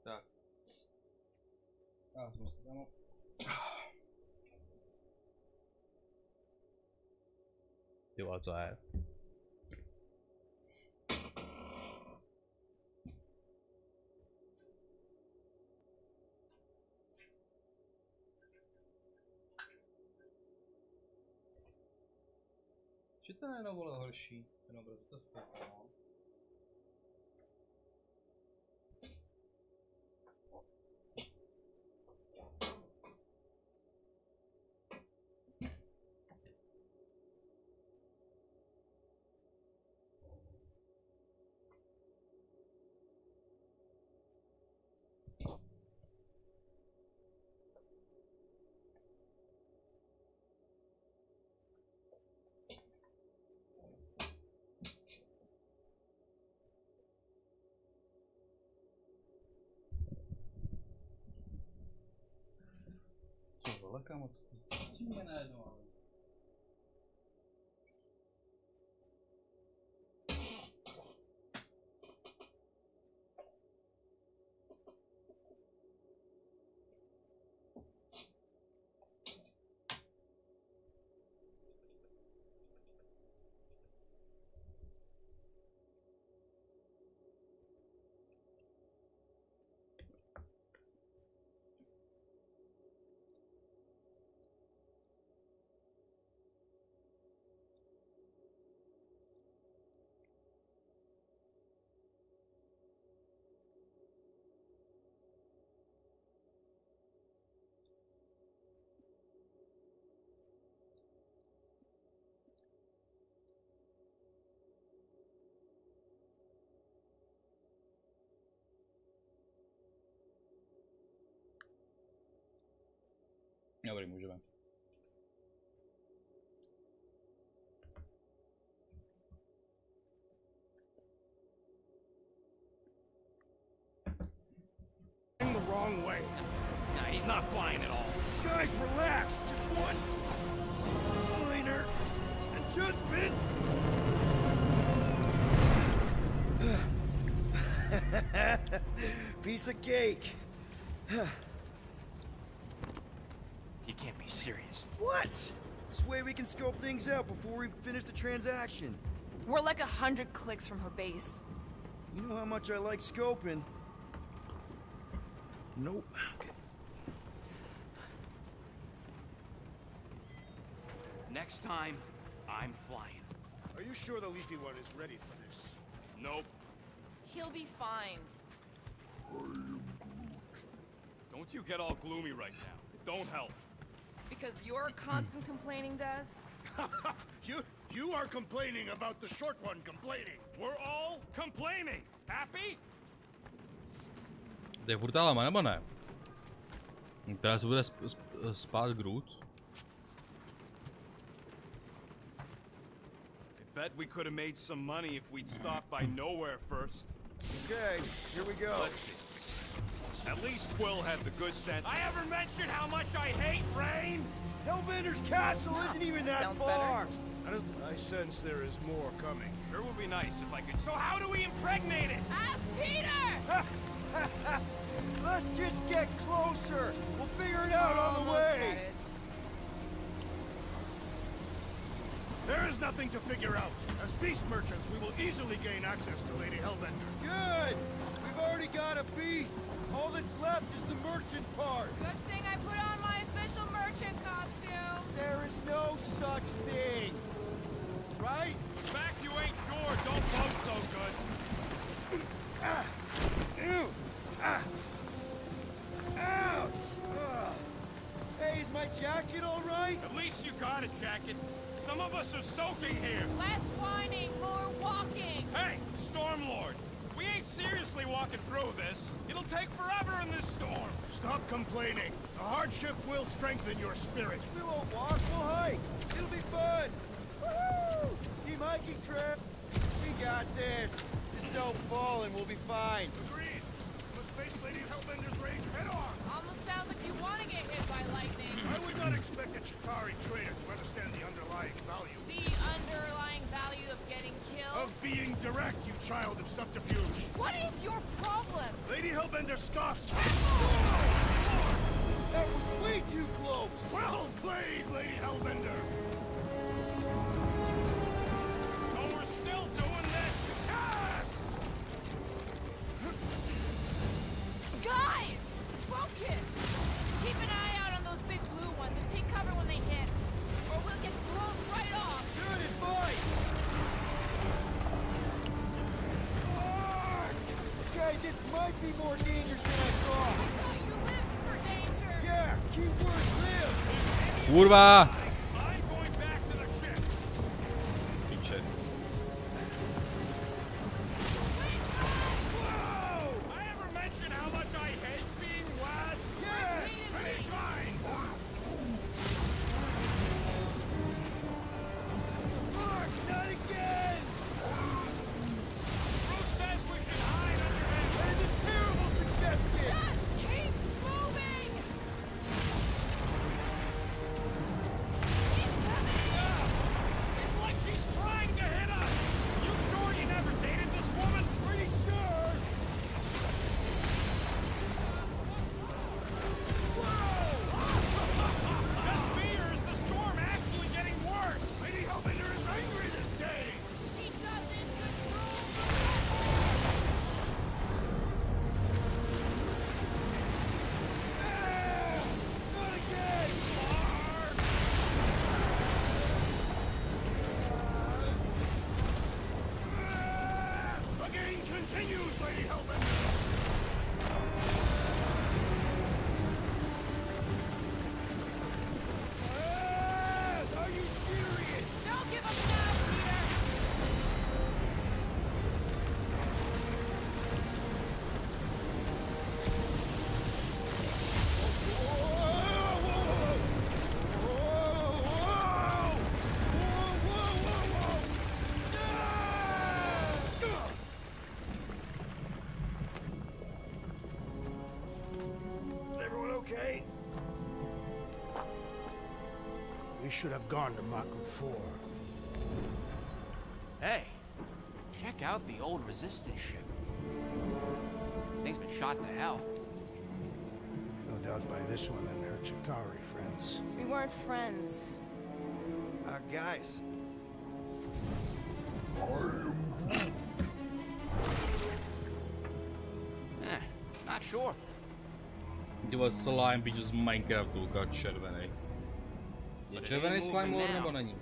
Tak. Já jsem tam. Ty vole, co je? Či to je vole horší? Ten obraz to fakt, no. Co kámo, co s tím je najednou, ale... Dobrý, můžeme. The wrong way. Nah, he's not flying at all. Guys, relax. Just one minor adjustment. Piece of cake. You can't be serious. What? This way we can scope things out before we finish the transaction. We're like 100 clicks from her base. You know how much I like scoping. Nope. Okay. Next time, I'm flying. Are you sure the leafy one is ready for this? Nope. He'll be fine. Don't you get all gloomy right now. It don't help. Because you're constant complaining, Des? You are complaining about the short one complaining. We're all complaining. Happy? To je furt ta lama, nebo ne? Která se bude spát Groot. I bet we could have made some money if we'd stopped by nowhere first. Okay, here we go. Let's see. At least Quill had the good sense. I ever mentioned how much I hate rain? Hellbender's castle isn't even that Sounds far. I sense there is more coming. Sure would be nice if I could. So how do we impregnate it? Ask Peter! Let's just get closer. We'll figure it out on the way. There is nothing to figure out. As beast merchants, we will easily gain access to Lady Hellbender. Good. We've already got a beast. All that's left is the merchant part. Good thing I put on my official merchant costume. There is no such thing. Right? In fact, you ain't sure. Don't vote so good. Ew. Ouch. Hey, is my jacket all right? At least you got a jacket. Some of us are soaking here. Less whining, more walking. Hey, Stormlord. We ain't seriously walking through this. It'll take forever in this storm. Stop complaining. The hardship will strengthen your spirit. We won't walk, we'll hike. It'll be fun. Woohoo! Team hiking trip. We got this. Just don't fall and we'll be fine. Agreed. Let's face Lady Hellbender's rage head on. Almost sounds like you want to get hit by lightning. I would not expect a Chitauri trader to understand the underlying value. The underlying value of getting killed? Of being direct, you child of subterfuge. What is your problem? Lady Hellbender scoffs. That was way too close. Well played, Lady Hellbender. So we're still doing this? Yes! Guys! Focus! Keep an eye out on those big blue ones and take cover when they hit. Or we'll get thrown right off. Good advice. Okay, this might be more dangerous than I thought. I thought you lived for danger. Yeah, keyword live. Kurva! I'm going back to the ship. Piče. Whoa! I ever mention how much I hate being lads? Yes! Finish mine! Mark, not again! Brute says we should hide under his... That is a terrible suggestion! Just keep moving! It's like she's trying to hit us! You sure you never dated this woman? Pretty sure! Just me, or is the storm actually getting worse? Lady Hellbender is angry this day. She doesn't control Not again! The game continues, Lady Hellbender. Are you serious? Don't give up now, Peter! Everyone okay? We should have gone to Maku 4. Hey, check out the old resistance ship. Thing's been shot to hell. No doubt by this one and her Chitauri friends. We weren't friends. Guys. Not sure. Tyhle slime by z Minecraftu, ukáž červený. Je červený slime lord nebo není?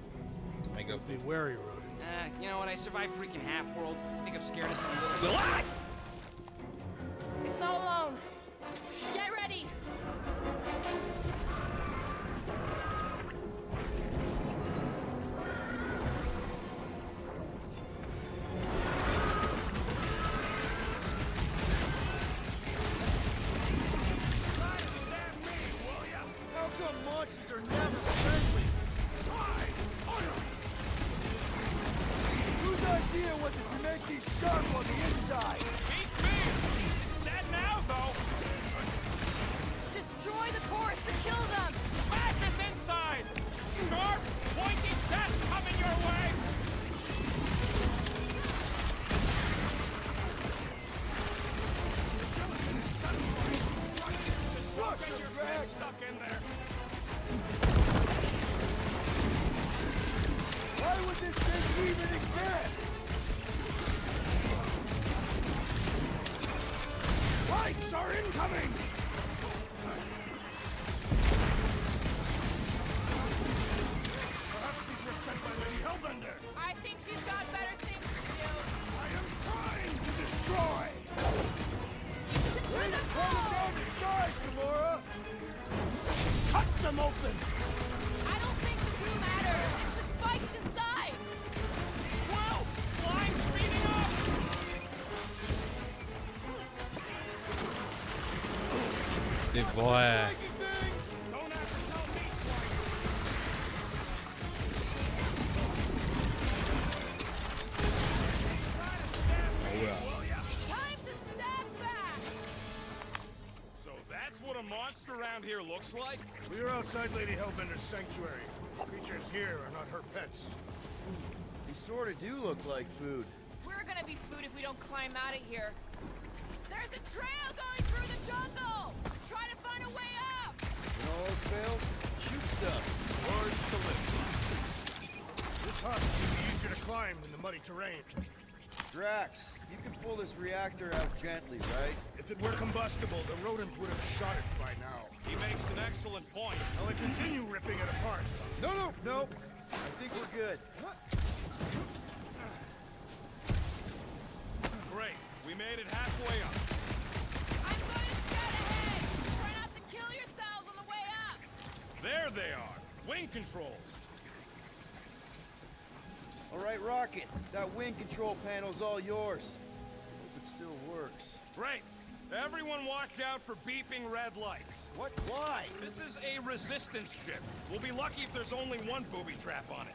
Minecraftu. Be wary, rodent. You know what? I survived freaking Half-World. I think I'm scared of some little... What? It's not alone. Get ready! How come monsters are never friendly? Whose idea was it to make these sharp on the inside? Beats me! It's dead now, though! Look in there. Why would this thing even exist? Spikes are incoming! Perhaps these were sent by Lady Hellbender. I think she's got better things to do. I am trying to destroy! Turn the column down to size, Gamora! Cut them open! I don't think the glue matters. It's the spikes inside. Whoa! Slime's speeding up! Ty vole. Don't have to tell me twice. Try to stab me, will ya? Time to step back. So that's what a monster around here looks like? We are outside Lady Hellbender's sanctuary. Creatures here are not her pets. They sort of do look like food. We're gonna be food if we don't climb out of here. There's a trail going through the jungle. Try to find a way up. When all else fails, shoot stuff. Words to live. This husk will be easier to climb than the muddy terrain. Drax, you can pull this reactor out gently, right? If it were combustible, the rodent would have shot it by now. He makes an excellent point. I'll continue ripping it apart. No. I think we're good. Great. We made it halfway up. I'm going to scout ahead. Try not to kill yourselves on the way up. There they are. Wing controls. All right, Rocket. That wind control panel's all yours. Hope it still works. Great. Everyone watch out for beeping red lights. What? Why? This is a resistance ship. We'll be lucky if there's only one booby trap on it.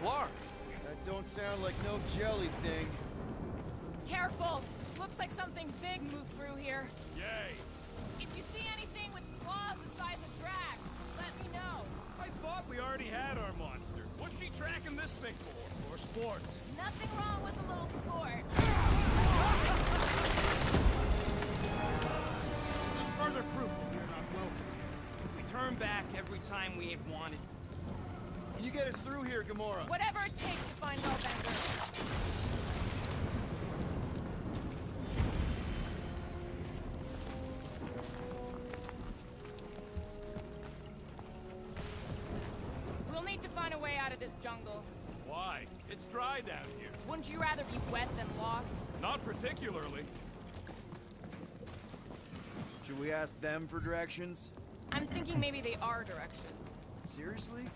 Flark. That don't sound like no jelly thing. Careful. Looks like something big moved through here. Yay. If you see anything with claws the size of Drax, let me know. I thought we already had our monster. What's she tracking this thing for? For sport. Nothing wrong with a little sport. There's further proof that we're not welcome. If we turn back every time we ain't wanted. Can you get us through here, Gamora? Whatever it takes to find Hellbender. We'll need to find a way out of this jungle. Why? It's dry down here. Wouldn't you rather be wet than lost? Not particularly. Should we ask them for directions? I'm thinking maybe they are directions. Seriously?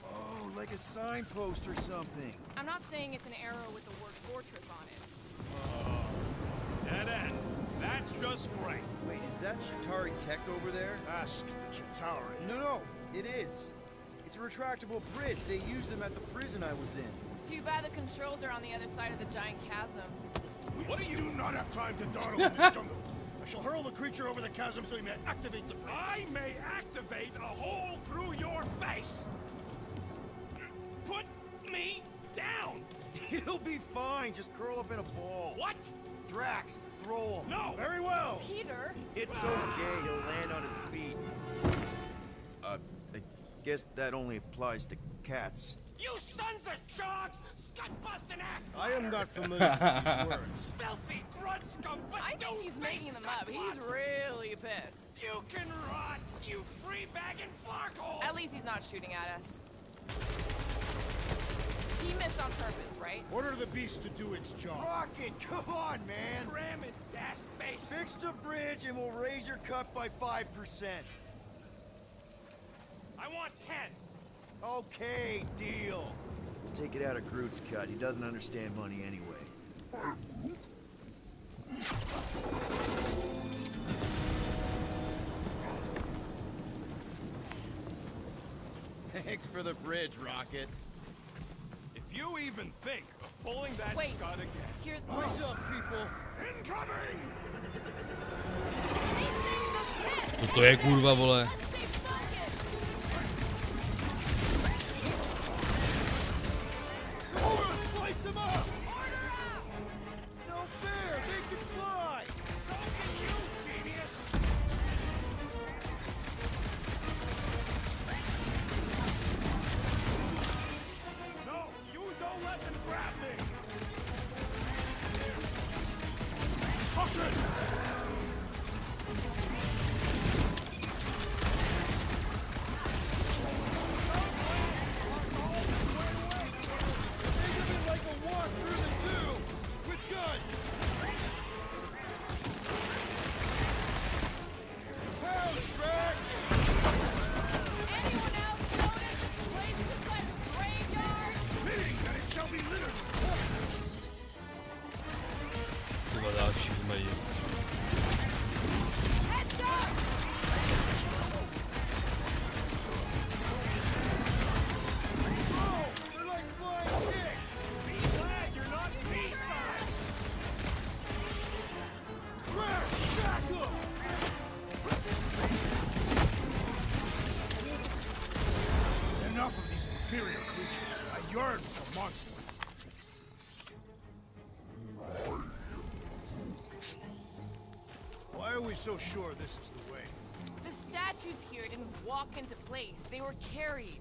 Oh, like a signpost or something. I'm not saying it's an arrow with the word fortress on it. Dead end. That's just great. Wait, is that Chitauri tech over there? Ask the Chitauri. No, it is. It's a retractable bridge. They used them at the prison I was in. Too bad the controls are on the other side of the giant chasm. What do you do not have time to dawdle in this jungle? I shall hurl the creature over the chasm so he may activate the bridge. I may activate a hole through your face. Put me down. He'll be fine. Just curl up in a ball. What? Drax, throw him. No. Very well. Peter? It's okay. He'll land on his feet. I guess that only applies to cats. You sons of dogs! Scut-busting ass! I am not familiar with these words. Filthy grunt scum, but I think he's making them up. He's really pissed. You can rot, you free-bagging flarkholes! At least he's not shooting at us. He missed on purpose, right? Order the beast to do its job. Rocket, come on, man. Cram it, ass face! Fix the bridge and we'll raise your cut by 5%. I want 10. Okay, deal. Take it out of Groot's cut. He doesn't understand money anyway. Thanks for the bridge, Rocket. If you even think of pulling that Wait. scud again. Here. What's up, people? Incoming! These things are pissed. Co to je kurva, vole? Let's stay focused. inferior creatures. I yearn for monsters. Why are we so sure this is the way? The statues here didn't walk into place. They were carried.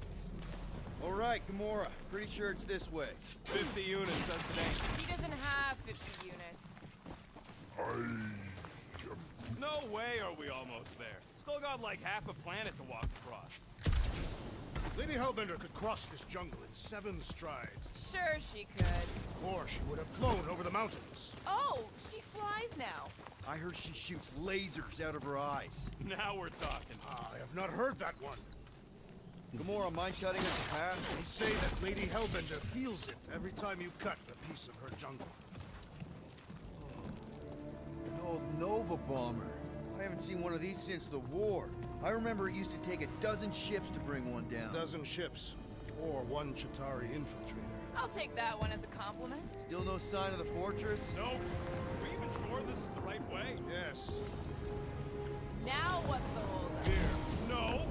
All right, Gamora. Pretty sure it's this way. 50 units, that's the name. He doesn't have 50 units. No way are we almost there. Still got like half a planet to walk across. Lady Hellbender could cross this jungle in 7 strides. Sure she could. Or she would have flown over the mountains. Oh, she flies now. I heard she shoots lasers out of her eyes. Now we're talking. I have not heard that one. Gamora, mind cutting us a path? They say that Lady Hellbender feels it every time you cut a piece of her jungle. An old Nova bomber. I haven't seen one of these since the war. I remember it used to take 12 ships to bring one down. 12 ships. Or 1 Chitauri infiltrator. I'll take that one as a compliment. Still no sign of the fortress? Nope. Are we even sure this is the right way? Yes. Now what's the holdup? Here. No.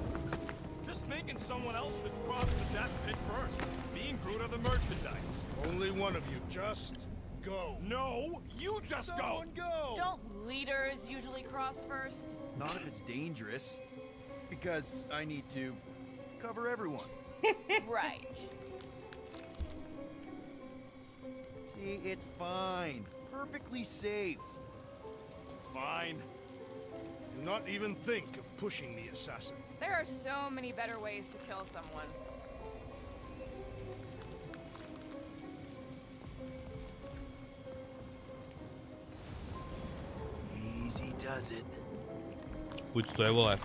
Just thinking someone else should cross the death pit first. Me and Groot are the merchandise. Only one of you. Just go. No, you just Someone go! Don't leaders usually cross first? Not if it's dangerous. Because I need to cover everyone. Right. See, it's fine. Perfectly safe. Fine. Do not even think of pushing me, assassin. There are so many better ways to kill someone. Easy does it. Buď to je, vole.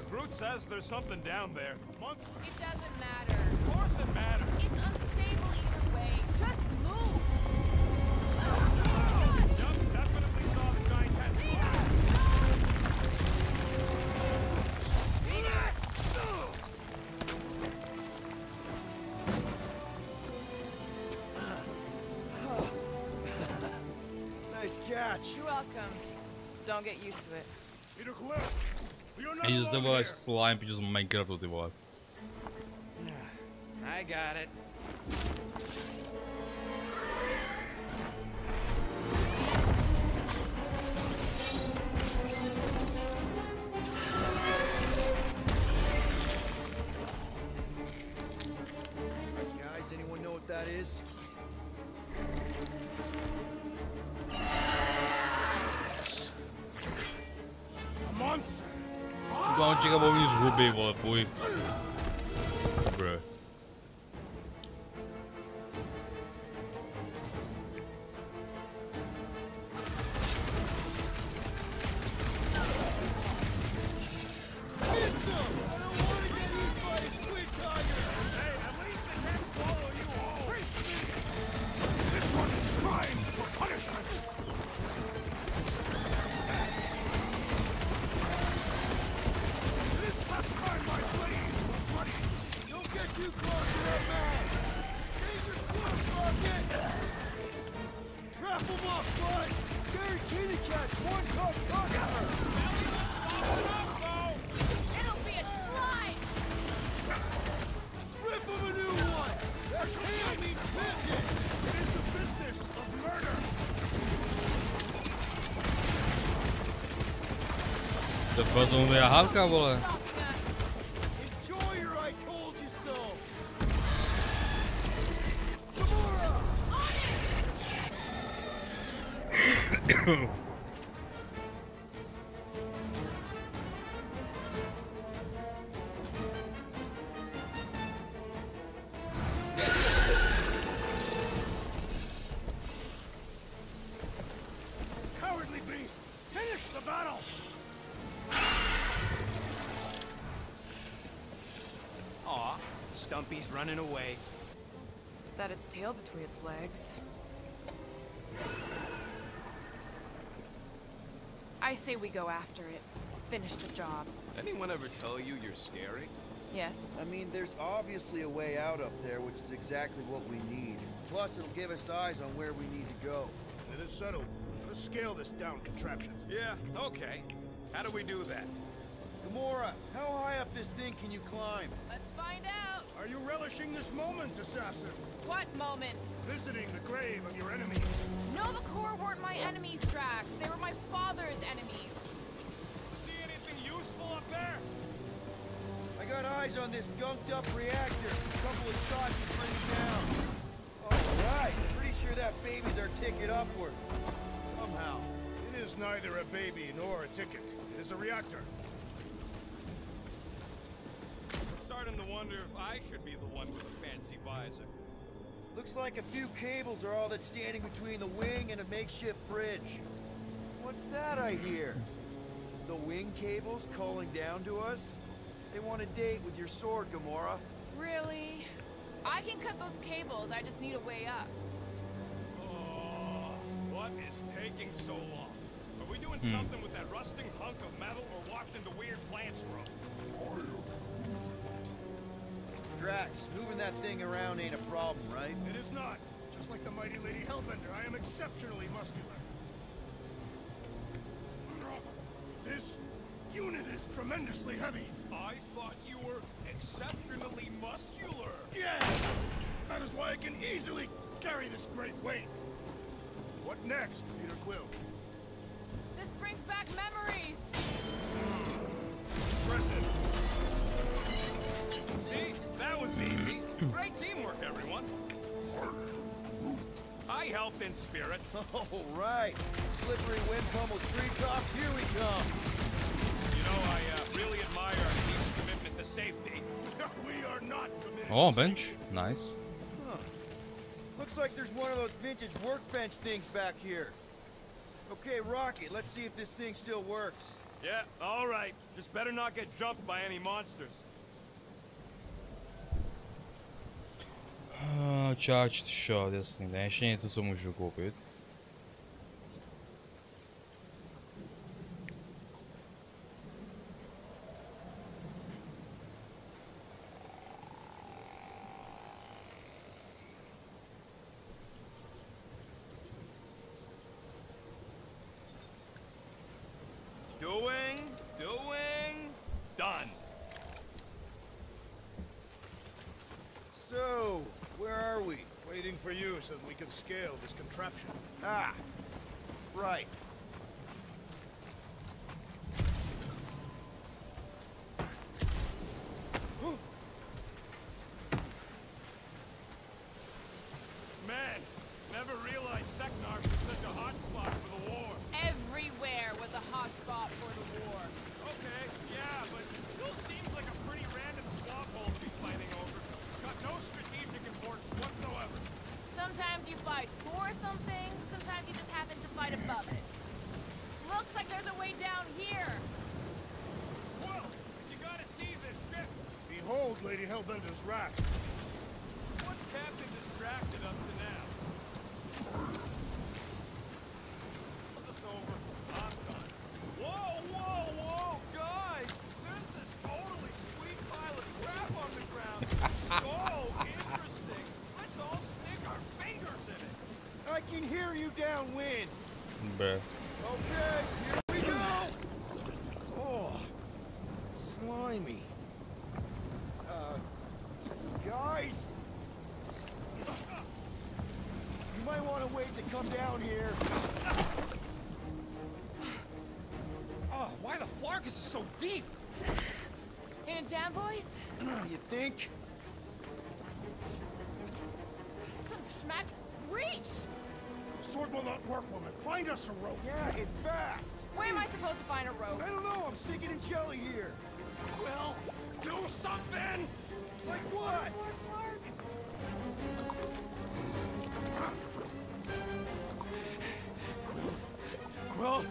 Groot says there's something down there. Monster. It doesn't matter. Of course it matters. It's unstable either way. Just move. Yup, definitely saw the giant cat. Nice catch. You're welcome. Don't get used to it. Peter Quill, you're not Je zde, alone vole, here. slime, protože z Minecraftu, ty vole. I got it. Guys, anyone know what that is? A monster. On čeká uvnitř huby, vole, fuj. Bro. This one is primed for punishment. This last time my blades were bloody. Don't get too close to that man! Dangerous close, Rocket! Wrap him up, bud! Scary kitty cat's one tough customer! It'll be a slice. Rip him a new one! That's him! Business! It is the business of murder. To potom je hávka, vole. Enjoy your I told you so! Gamora! Cowardly beast. Finish the battle. Aw, Stumpy's running away. That its tail between its legs. I say we go after it. Finish the job. Anyone ever tell you you're scary? Yes. I mean, there's obviously a way out up there, which is exactly what we need. Plus, it'll give us eyes on where we need to go. It is settled. Let's scale this down contraption. Yeah, okay. How do we do that? Gamora, how high up this thing can you climb? Let's find out. Are you relishing this moment, assassin? What moment? Visiting the grave of your enemies. No, the Corps weren't my enemies, Drax. They were my father's enemies. See anything useful up there? I got eyes on this gunked up reactor. A couple of shots should bring it down. Alright, pretty sure that baby's our ticket upward. Somehow. It is neither a baby nor a ticket. It is a reactor. I'm starting to wonder if I should be the one with a fancy visor. Looks like a few cables are all that's standing between the wing and a makeshift bridge. What's that I hear? The wing cables calling down to us? They want a date with your sword, Gamora. Really? I can cut those cables, I just need a way up. Oh, what is taking so long? Are we doing something with that rusting hunk of metal or walked into weird plants, bro? Drax, moving that thing around ain't a problem, right? It is not. Just like the mighty Lady Hellbender, I am exceptionally muscular. This unit is tremendously heavy. I thought you were exceptionally muscular. Yes! That is why I can easily carry this great weight. What next, Peter Quill? This brings back memories. Impressive. See? That was easy. Great teamwork, everyone. I helped in spirit. All right. Slippery wind pummeled treetops, here we come. You know, I really admire our team's commitment to safety. We are not committed. Oh, bench. Nice. Huh. Looks like there's one of those vintage workbench things back here. Okay, Rocket, let's see if this thing still works. Yeah, all right. Just better not get jumped by any monsters. Charged shot, jasný. Ne, ještě něco, co můžu koupit. Doing, done. So, where are we? Waiting for you so that we can scale this contraption. Ah, right. Man, never realized Seknar was such a hot spot for the war. Everywhere was a hot spot for the war. Okay, yeah, but it still seems like a pretty random swamp hole to be fighting over. Got no strategic importance whatsoever. Sometimes you fight for something, sometimes you just happen to fight above it. Looks like there's a way down here. Whoa, you gotta see this ship. Behold Lady Hellbender's wrath. What's Captain distracted up to now? Put this over. I'm done. Whoa, guys! There's this totally sweet pile of crap on the ground. So interesting. Let's all stick our fingers in it. I can hear you downwind. Bruh. Okay, here we go. Oh, slimy. Guys, you might want to wait to come down here. Oh, why the flark is so deep? In a jam, boys? You think? Some schmack reach! The sword will not work, woman. Find us a rope. Yeah, and fast. Where am I supposed to find a rope? I don't know. I'm sinking in jelly here. Well, do something! Like what? Quill?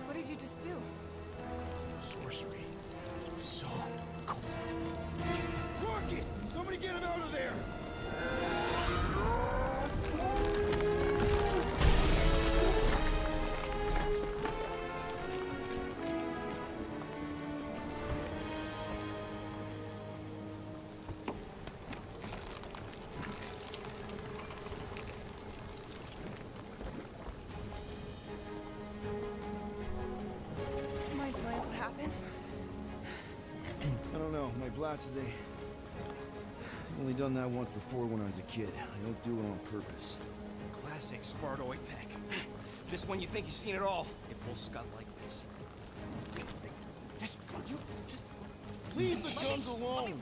What did you just do? Sorcery. So cold. Rocket! Somebody get him out of there! Mind telling us what happened? I don't know. My blast is I've only done that once before when I was a kid. I don't do it on purpose. Classic Spartoid tech. Just when you think you've seen it all, it pulls scut like this. Just, could you just Leave the guns alone.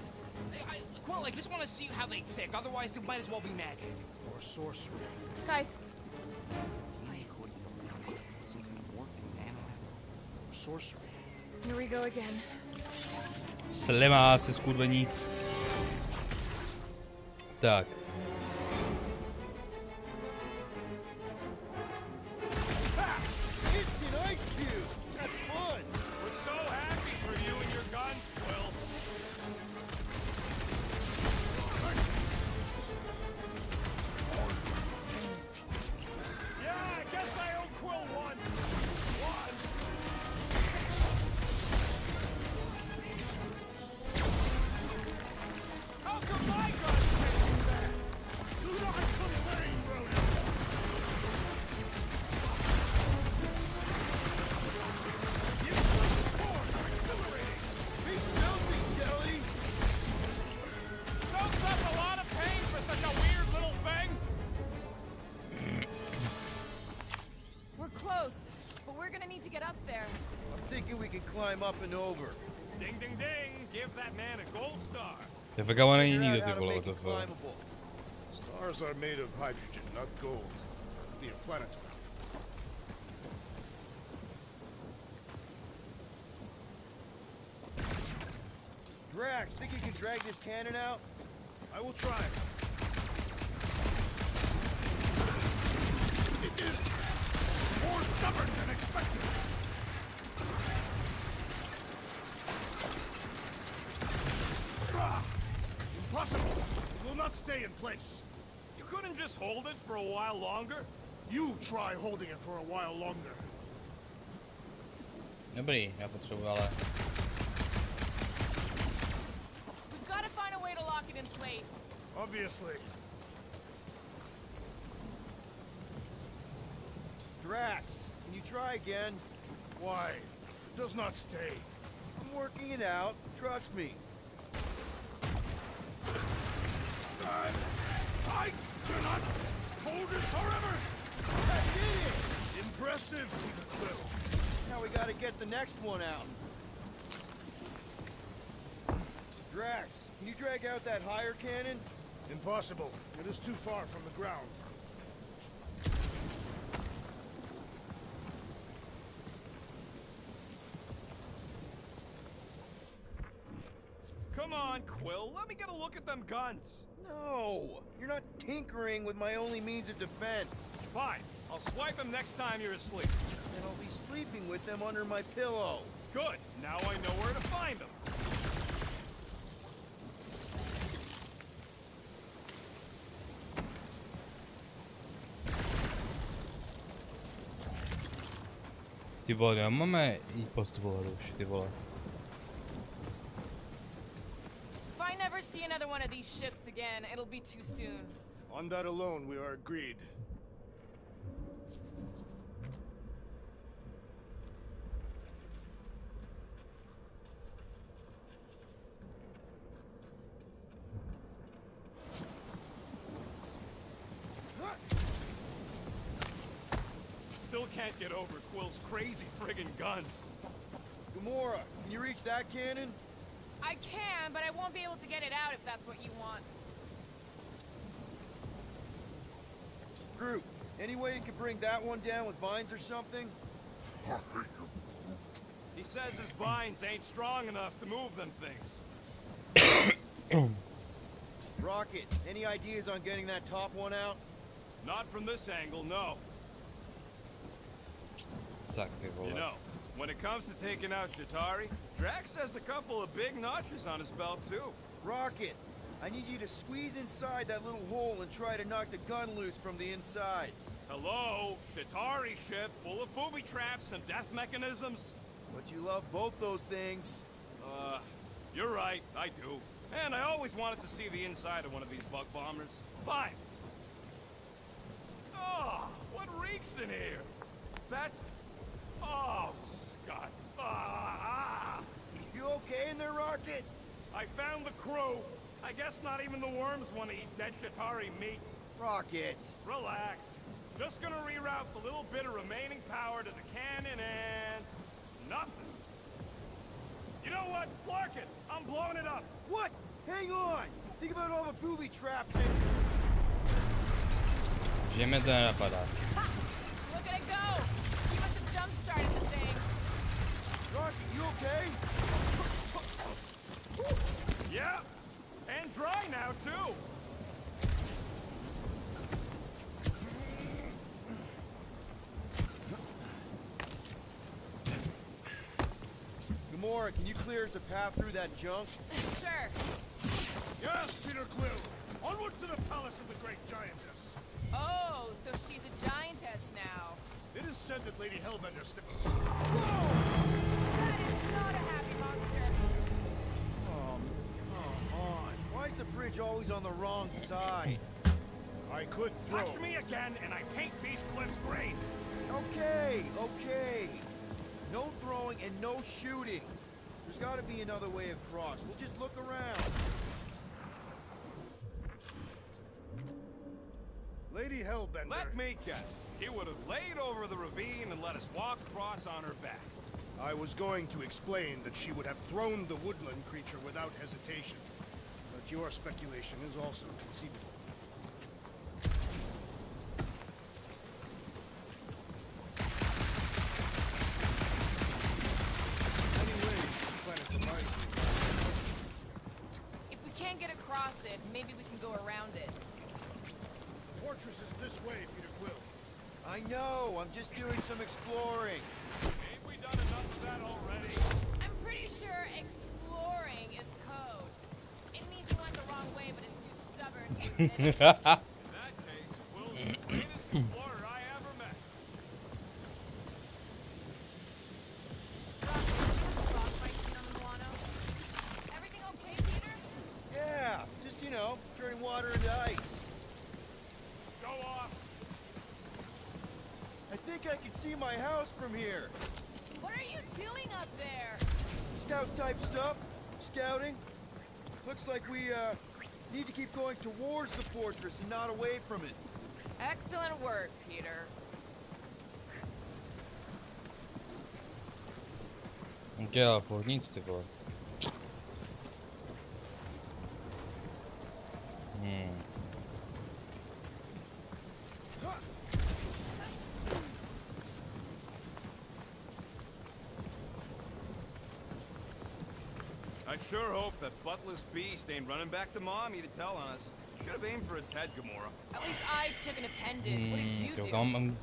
Quill, I just want to see how they tick. Otherwise, it might as well be magic. Or sorcery. Guys. Some kind of morphing nano. Or sorcery. Here we go again. Slemáci skurvení. Tak. It's an ice cube! That's fun! We're so happy for you and your guns, Quill. Yeah, I guess I owe Quill one. How come my guns taking that? Do not complain, Rodent! You force are exhilarating! Be filthy, Jelly! Sounds like a lot of pain for such a weird little thing. We're close, but we're gonna need to get up there. I'm thinking we can climb up and over. Ding, ding, ding. Give that man a gold star. Já fakt ale není Figure nikdo out ty how to vole, make to it climbable. Stars are made of hydrogen, not gold. Be a planetoid. Drax, think you can drag this cannon out? I will try. It is more stubborn than expected. Impossible! It will not stay in place. You couldn't just hold it for a while longer? You try holding it for a while longer. Dobrý, já potřebuji ale... We've got to find a way to lock it in place. Obviously. Drax, can you try again? Why? It does not stay. I'm working it out. Trust me. I cannot hold it forever! I did it! Impressive, Quill. Now we gotta get the next one out. Drax, can you drag out that higher cannon? Impossible. It is too far from the ground. Come on, Quill. Let me get a look at them guns. No! You're not tinkering with my only means of defense. Fine. I'll swipe them next time you're asleep. And I'll be sleeping with them under my pillow. Good. Now I know where to find them. Ty vole, nemáme jít postupovat už, ty vole. If I never see another one of these ships again, it'll be too soon. On that alone, we are agreed. Still can't get over Quill's crazy friggin' guns. Gamora, can you reach that cannon? I can, but I won't be able to get it out if that's what you want. Groot, any way you could bring that one down with vines or something? He says his vines ain't strong enough to move them things. Rocket, any ideas on getting that top one out? Not from this angle, no. Tak ty vole. You know, When it comes to taking out Shatari, Drax has a couple of big notches on his belt too. Rocket, I need you to squeeze inside that little hole and try to knock the gun loose from the inside. Hello, Shatari ship full of booby traps and death mechanisms. But you love both those things. You're right, I do. And I always wanted to see the inside of one of these bug bombers. Fine. Oh, what reeks in here? That's... Oh, Scott. You okay in there, Rocket? I found the crew. I guess not even the worms want to eat dead Shatari meat. Rocket. Relax. Just gonna reroute the little bit of remaining power to the cannon and... nothing. You know what? Clark it. I'm blowing it up. What? Hang on. Think about all the booby traps and... Že mě to nenapadá. Look at it go! You must have jump-started the thing. Rocket, you okay? Yeah. And dry now, too. Gamora, can you clear us a path through that junk? Sure. Yes, Peter Quill. Onward to the palace of the great giantess. Oh, so she's a giantess now. It is said that Lady Hellbender stepped... That is not a happy monster. Oh, come on. Why is the bridge always on the wrong side? I could throw... Touch me again, and I paint these cliffs green. Okay, okay. No throwing and no shooting. There's got to be another way across. We'll just look around. Lady Hellbender... Let me guess. She would have laid over the ravine and let us walk across on her back. I was going to explain that she would have thrown the woodland creature without hesitation. But your speculation is also conceivable. Anyways, this planet reminds me. If we can't get across it, maybe we can go around it. The fortress is this way, Peter Quill. I know. I'm just doing some exploring. Ain't we done enough of that already? I'm pretty sure exploring is code. It means you went the wrong way, but it's too stubborn to admit it. In that case, Will's the greatest explorer I ever met. Everything okay, Peter? Yeah, just, you know, turning water into ice. Go off. I think I can see my house from here. What are you doing up there? Scout-type stuff. Scouting. Looks like we, need to keep going towards the fortress and not away from it. Excellent work, Peter. Ja, furt nic ty vole. I sure hope that buttless beast ain't running back to Mommy to tell on us. Should have aimed for its head, Gamora. At least I took an appendage. What did you do?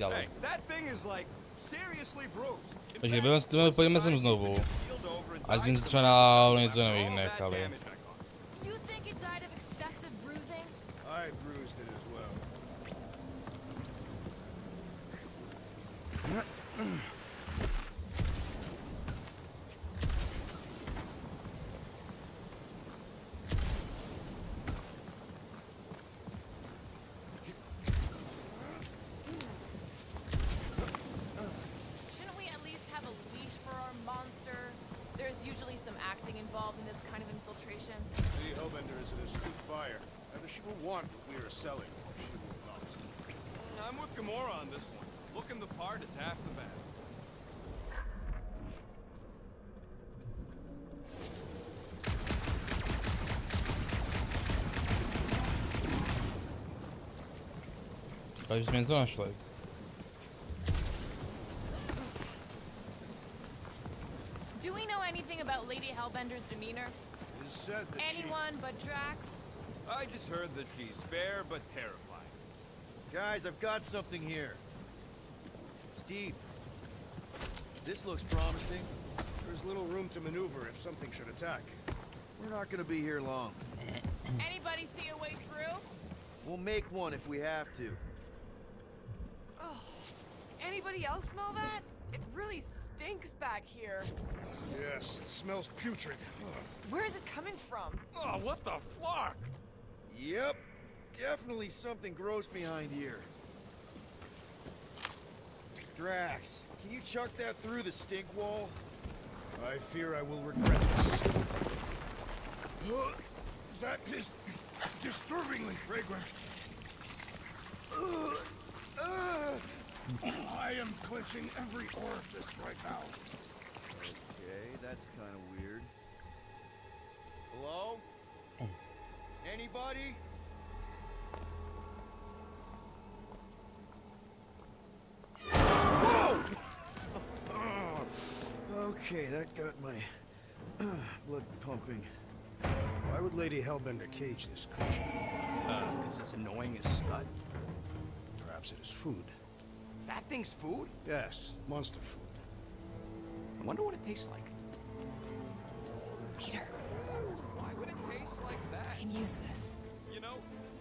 Hey, that thing is like seriously bruised. Takže pojďme sem znovu. A jsme se třeba náhodou něco nevynechali. You think it died of excessive bruising? I bruised it as well. Shouldn't we at least have a leash for our monster? There's usually some acting involved in this kind of infiltration. Lady Hellbender is an astute buyer. Either she will want what we are selling, or she will not. I'm with Gamora on this one. Looking the part is half the battle. Takže jsme něco našli. Do we know anything about Lady Hellbender's demeanor? It is said that Anyone but Drax? I just heard that she's fair but terrifying. Guys, I've got something here. It's deep. This looks promising. There's little room to maneuver if something should attack. We're not gonna be here long. Anybody see a way through? We'll make one if we have to. Oh, anybody else smell that? It really stinks back here. Yes, it smells putrid. Where is it coming from? Oh, what the flark? Yep, definitely something gross behind here. Drax, can you chuck that through the stink wall? I fear I will regret this. That is disturbingly fragrant. I am clenching every orifice right now. Okay, that's kind of weird. Hello? Anybody? Whoa! Okay, that got my blood pumping. Why would Lady Hellbender cage this creature? Because it's annoying as scud. Perhaps it is food. That thing's food? Yes, monster food. I wonder what it tastes like. Peter. Why would it taste like that? I can use this. You know,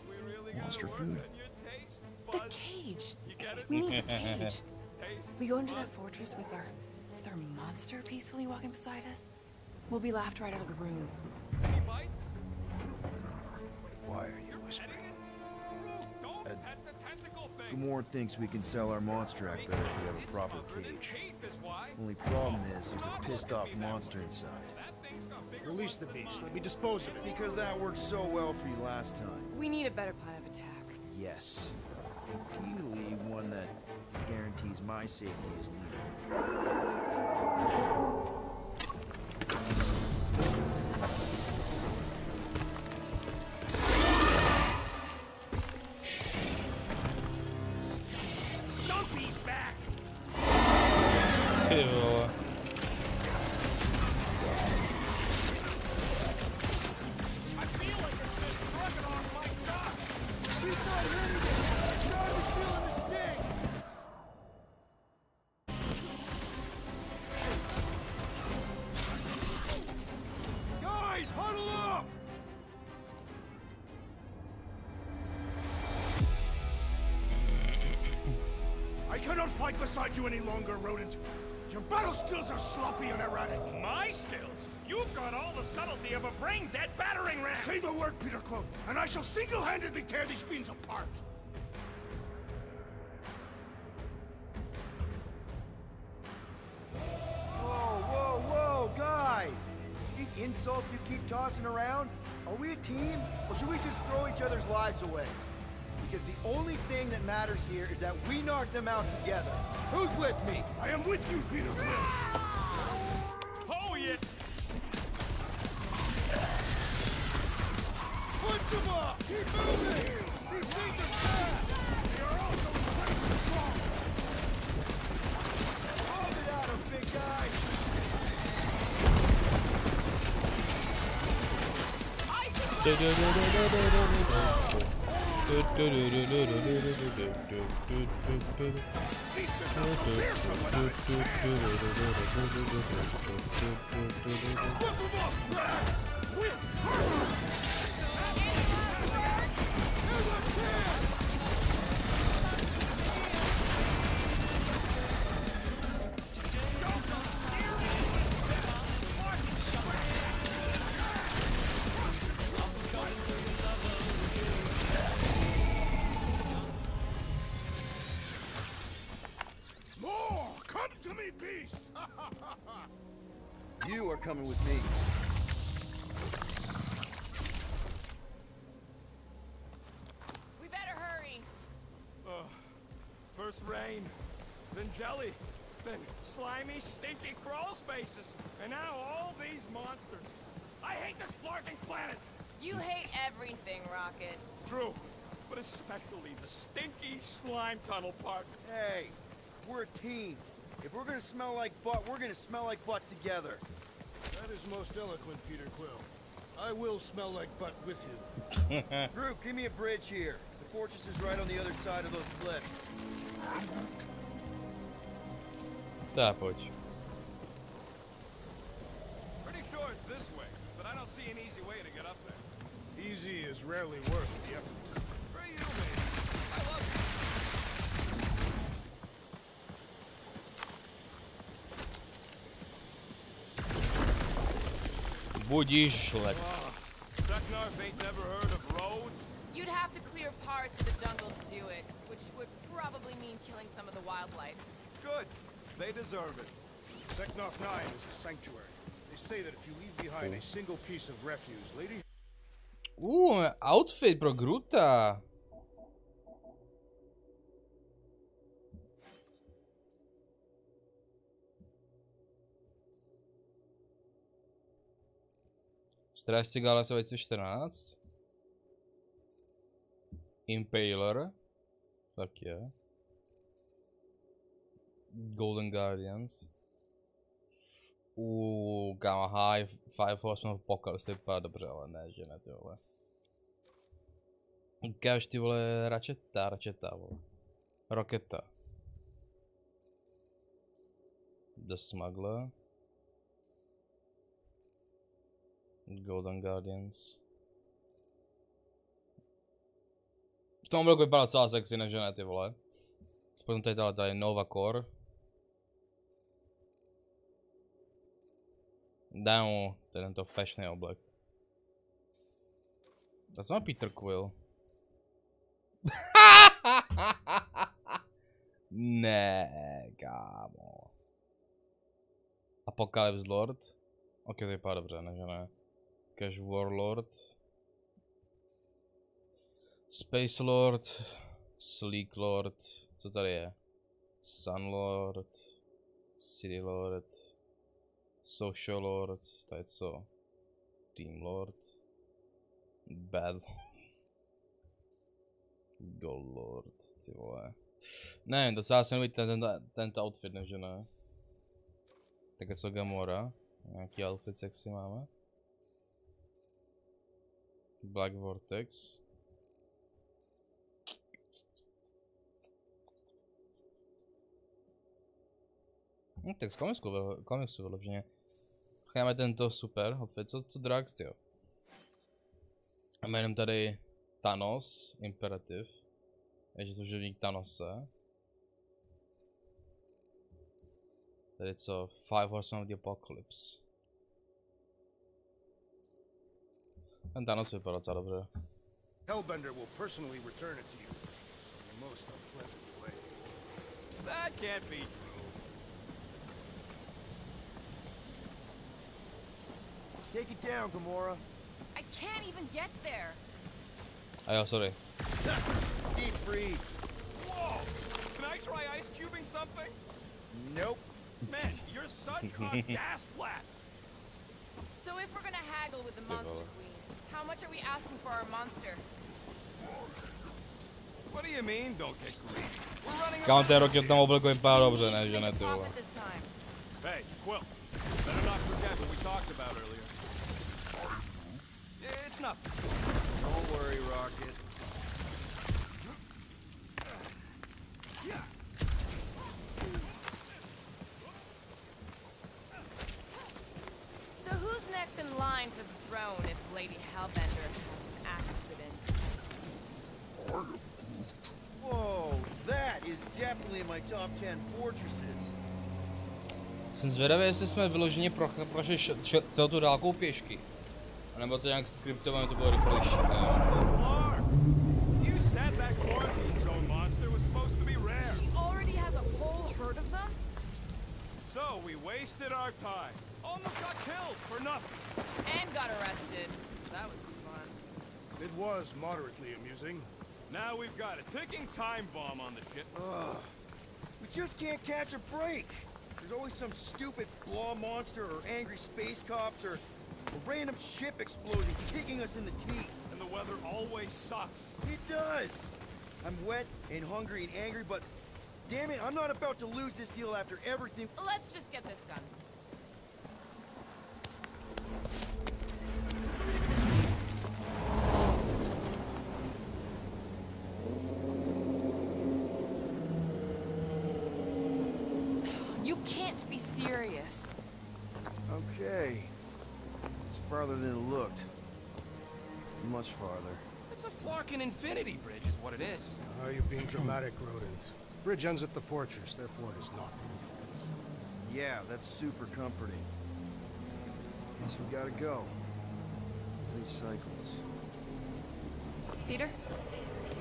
we really Monster gotta food. work on your taste The buds. cage. You get it? We need the cage. Taste We go into that fortress with our monster peacefully walking beside us. We'll be laughed right out of the room. Any bites? Why are you whispering? Don't pet the tentacle thing. Gamorrean thinks we can sell our monster act better if we have a proper cage. Teeth is why. Only problem is there's a pissed off monster inside. That thing's got bigger Release the beast. Let me dispose of it. Because that worked so well for you last time. We need a better plan of attack. Yes. Ideally, one that guarantees my safety as leader. Stumpy's back. Ty vole. I feel like it's just rubbing off my socks. He's not hitting it! Now he's feeling the sting! Guys, huddle up! I cannot fight beside you any longer, rodent. Your battle skills are sloppy and erratic. My skills? You've got all the subtlety of a brain-dead battering ram. Say the word, Peter Quill, and I shall single-handedly tear these fiends apart. Whoa, whoa, whoa, guys! These insults you keep tossing around, are we a team, or should we just throw each other's lives away? Because the only thing that matters here is that we knock them out together. Who's with me? I am with you, Peter Quill. Oh, yeah. Punch them up! Keep moving! These things are fast! They are also incredibly strong. Hold it out, big guy! Beast is not so fearsome without its tail. Whip 'em up, Drax! With fervor! Here's a chance! More! Come to me, beast! You are coming with me. We better hurry. First rain, then jelly, then slimy, stinky crawl spaces, and now all these monsters. I hate this flarking planet. You hate everything, Rocket. True, but especially the stinky slime tunnel part. Hey, we're a team. If we're gonna smell like butt, we're gonna smell like butt together. That is most eloquent, Peter Quill. I will smell like butt with you. Group, give me a bridge here. The fortress is right on the other side of those cliffs. Tak, pojď. it's this way, but I don't see an easy way to get up there. Easy is rarely worth the effort. For you, maybe. I love you. Budíš let. Seknarf ain't never heard of roads? You'd have to clear parts of the jungle to do it, which would probably mean killing some of the wildlife. Good. They deserve it. Seknarf 9 is a sanctuary. They say that if you leave behind a single piece of refuse, lady... Outfit pro Groota. Strážci Galaxie 2014. Impaler. Tak je. Golden Guardians. Kámo, High 5 Horsemen of Apocalypse, vypadá dobře, ale ne, že ne, ty vole. Ukáž ty vole, račeta, vole. Roketa. The Smuggler. Golden Guardians. V tom bloku vypadá celá sexy, než ne, ty vole. Potom tady je Nova Core. Daj mu tento fashionný oblek. To co má Peter Quill? Ne, kámo. Apocalypse Lord. Ok, to vypadá dobře, ne, že ne. Cash Warlord. Space Lord. Sleek Lord. Co tady je? Sun Lord. City Lord. Social Lord. To je co? Team Lord. Bad Gold Lord. Ty vole. Ne, docela se mi líbí tento outfit, než ne? Tak je co Gamora? Nějaký outfit sexy máme? Black Vortex. Tak z komiksu vyloženě. Cháme tento super outfit, co Drax, tyjo. A jmenem tady Thanos, Imperative. Je služebník Thanose. Tady co? 5 Horsemen of the Apocalypse. Ten Thanos vypadá docela dobře. Hellbender will personally return it to you in the most unpleasant way. That can't be true. Take it down, Gamora. I can't even get there. Oh, sorry. Deep freeze. Whoa! Can I try ice cubing something? Nope. Man, you're such a gas flat. So if we're gonna haggle with the monster queen, how much are we asking for our monster? What do you mean, don't get greedy? We're running Kámo, ten Rocket tam obleku vypadá dobře, ne, že ne, ty vole. Hey, Quill. Better not forget what we talked about earlier. It's nothing. Don't worry, Rocket. So who's next in line for the throne if Lady Hellbender has an accident? Whoa, that is definitely in my top 10 fortresses. Jsem zvědavý, jestli jsme vyloženě prošli celou tu dálkou pěšky. A nebo to nějak skriptované, to bylo rychlejší. You said that quarantine zone monster was supposed to be rare. She already has a whole herd of them? So we wasted our time. Almost got killed for nothing. And got arrested. That was fun. It was moderately amusing. Now we've got a ticking time bomb on the ship. We just can't catch a break. There's always some stupid blah monster or angry space cops or a random ship explosion kicking us in the teeth. And the weather always sucks. It does. I'm wet and hungry and angry, but damn it, I'm not about to lose this deal after everything. Let's just get this done. You can't be serious. Okay. It's farther than it looked. Much farther. It's a flarkin' infinity bridge is what it is. You're being dramatic, rodent. Bridge ends at the fortress, therefore it is not infinite. Yeah, that's super comforting. Guess we gotta go. 3 cycles. Peter?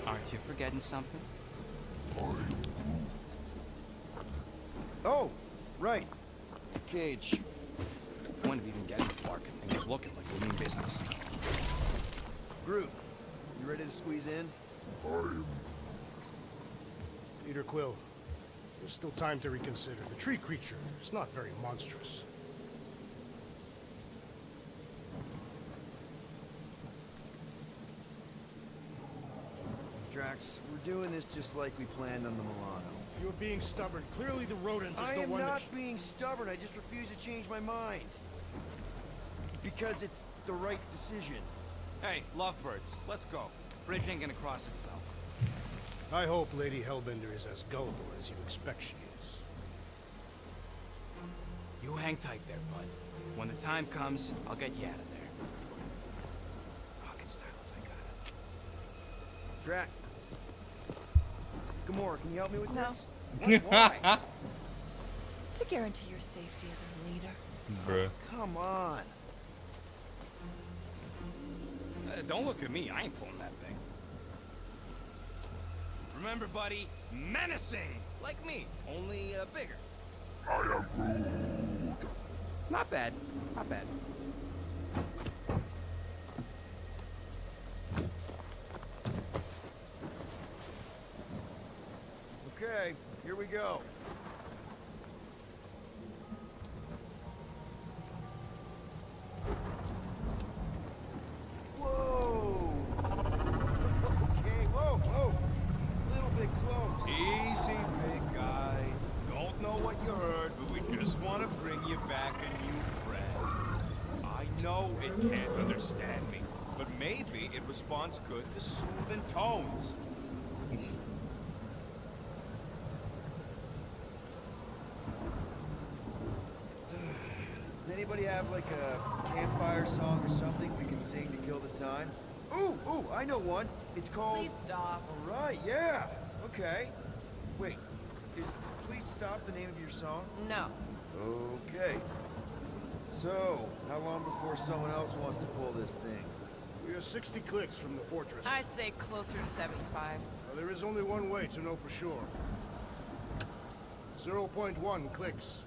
Aren't you forgetting something? Oh, right. Cage. The point of even getting the flarkin' thing was looking like we mean business. Groot, you ready to squeeze in? Peter Quill, there's still time to reconsider. The tree creature is not very monstrous. Drax, we're doing this just like we planned on the Milano. You're being stubborn. Clearly the rodent is the one I am not being stubborn. I just refuse to change my mind. Because it's the right decision. Hey, lovebirds, let's go. Bridge ain't gonna cross itself. I hope Lady Hellbender is as gullible as you expect she is. You hang tight there, bud. When the time comes, I'll get you out of there. Rocket style, if I got it. Drax. Gamora, can you help me with this? Why? To guarantee your safety as a leader. Bruh. Come on. Don't look at me, I ain't pulling that thing. Remember, buddy, menacing! Like me, only bigger. I am Groot. Not bad, not bad. Okay, here we go. Whoa! Okay, whoa! A little bit close. Easy, big guy. Don't know what you heard, but we just want to bring you back a new friend. I know it can't understand me, but maybe it responds good to soothing tones. Does anybody have like a campfire song or something we can sing to kill the time? Ooh, I know one. It's called... Please stop. All right, yeah. Okay. Wait, is Please Stop the name of your song? No. Okay. So, how long before someone else wants to pull this thing? We are 60 clicks from the fortress. I'd say closer to 75. There is only one way to know for sure. 0.1 clicks.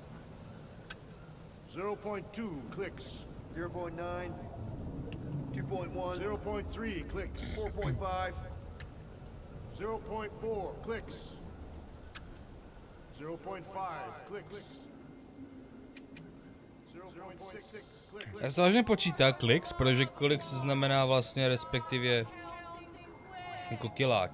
0.2 clicks. 0.9. 2.1. 0.3 clicks. 4.5. 0.4 clicks. 0.5 clicks. 0.6 clicks. Já se to vážně počítá kliks, protože kliks znamená vlastně respektive jako kilák.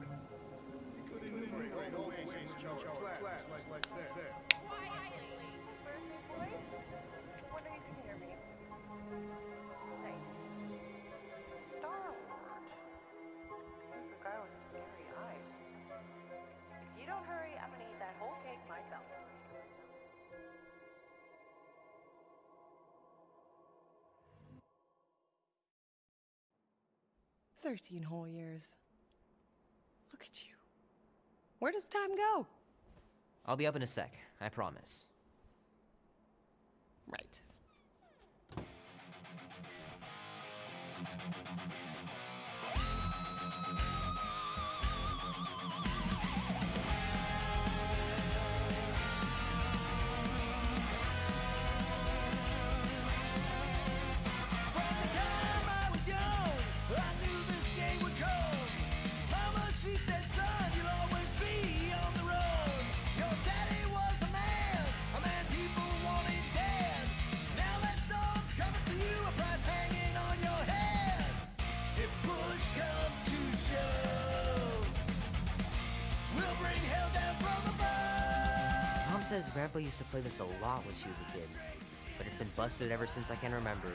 "13 whole years. Look at you. Where does time go?" I'll be up in a sec, I promise. Right. Says Grandpa used to play this a lot when she was a kid, but it's been busted ever since I can remember.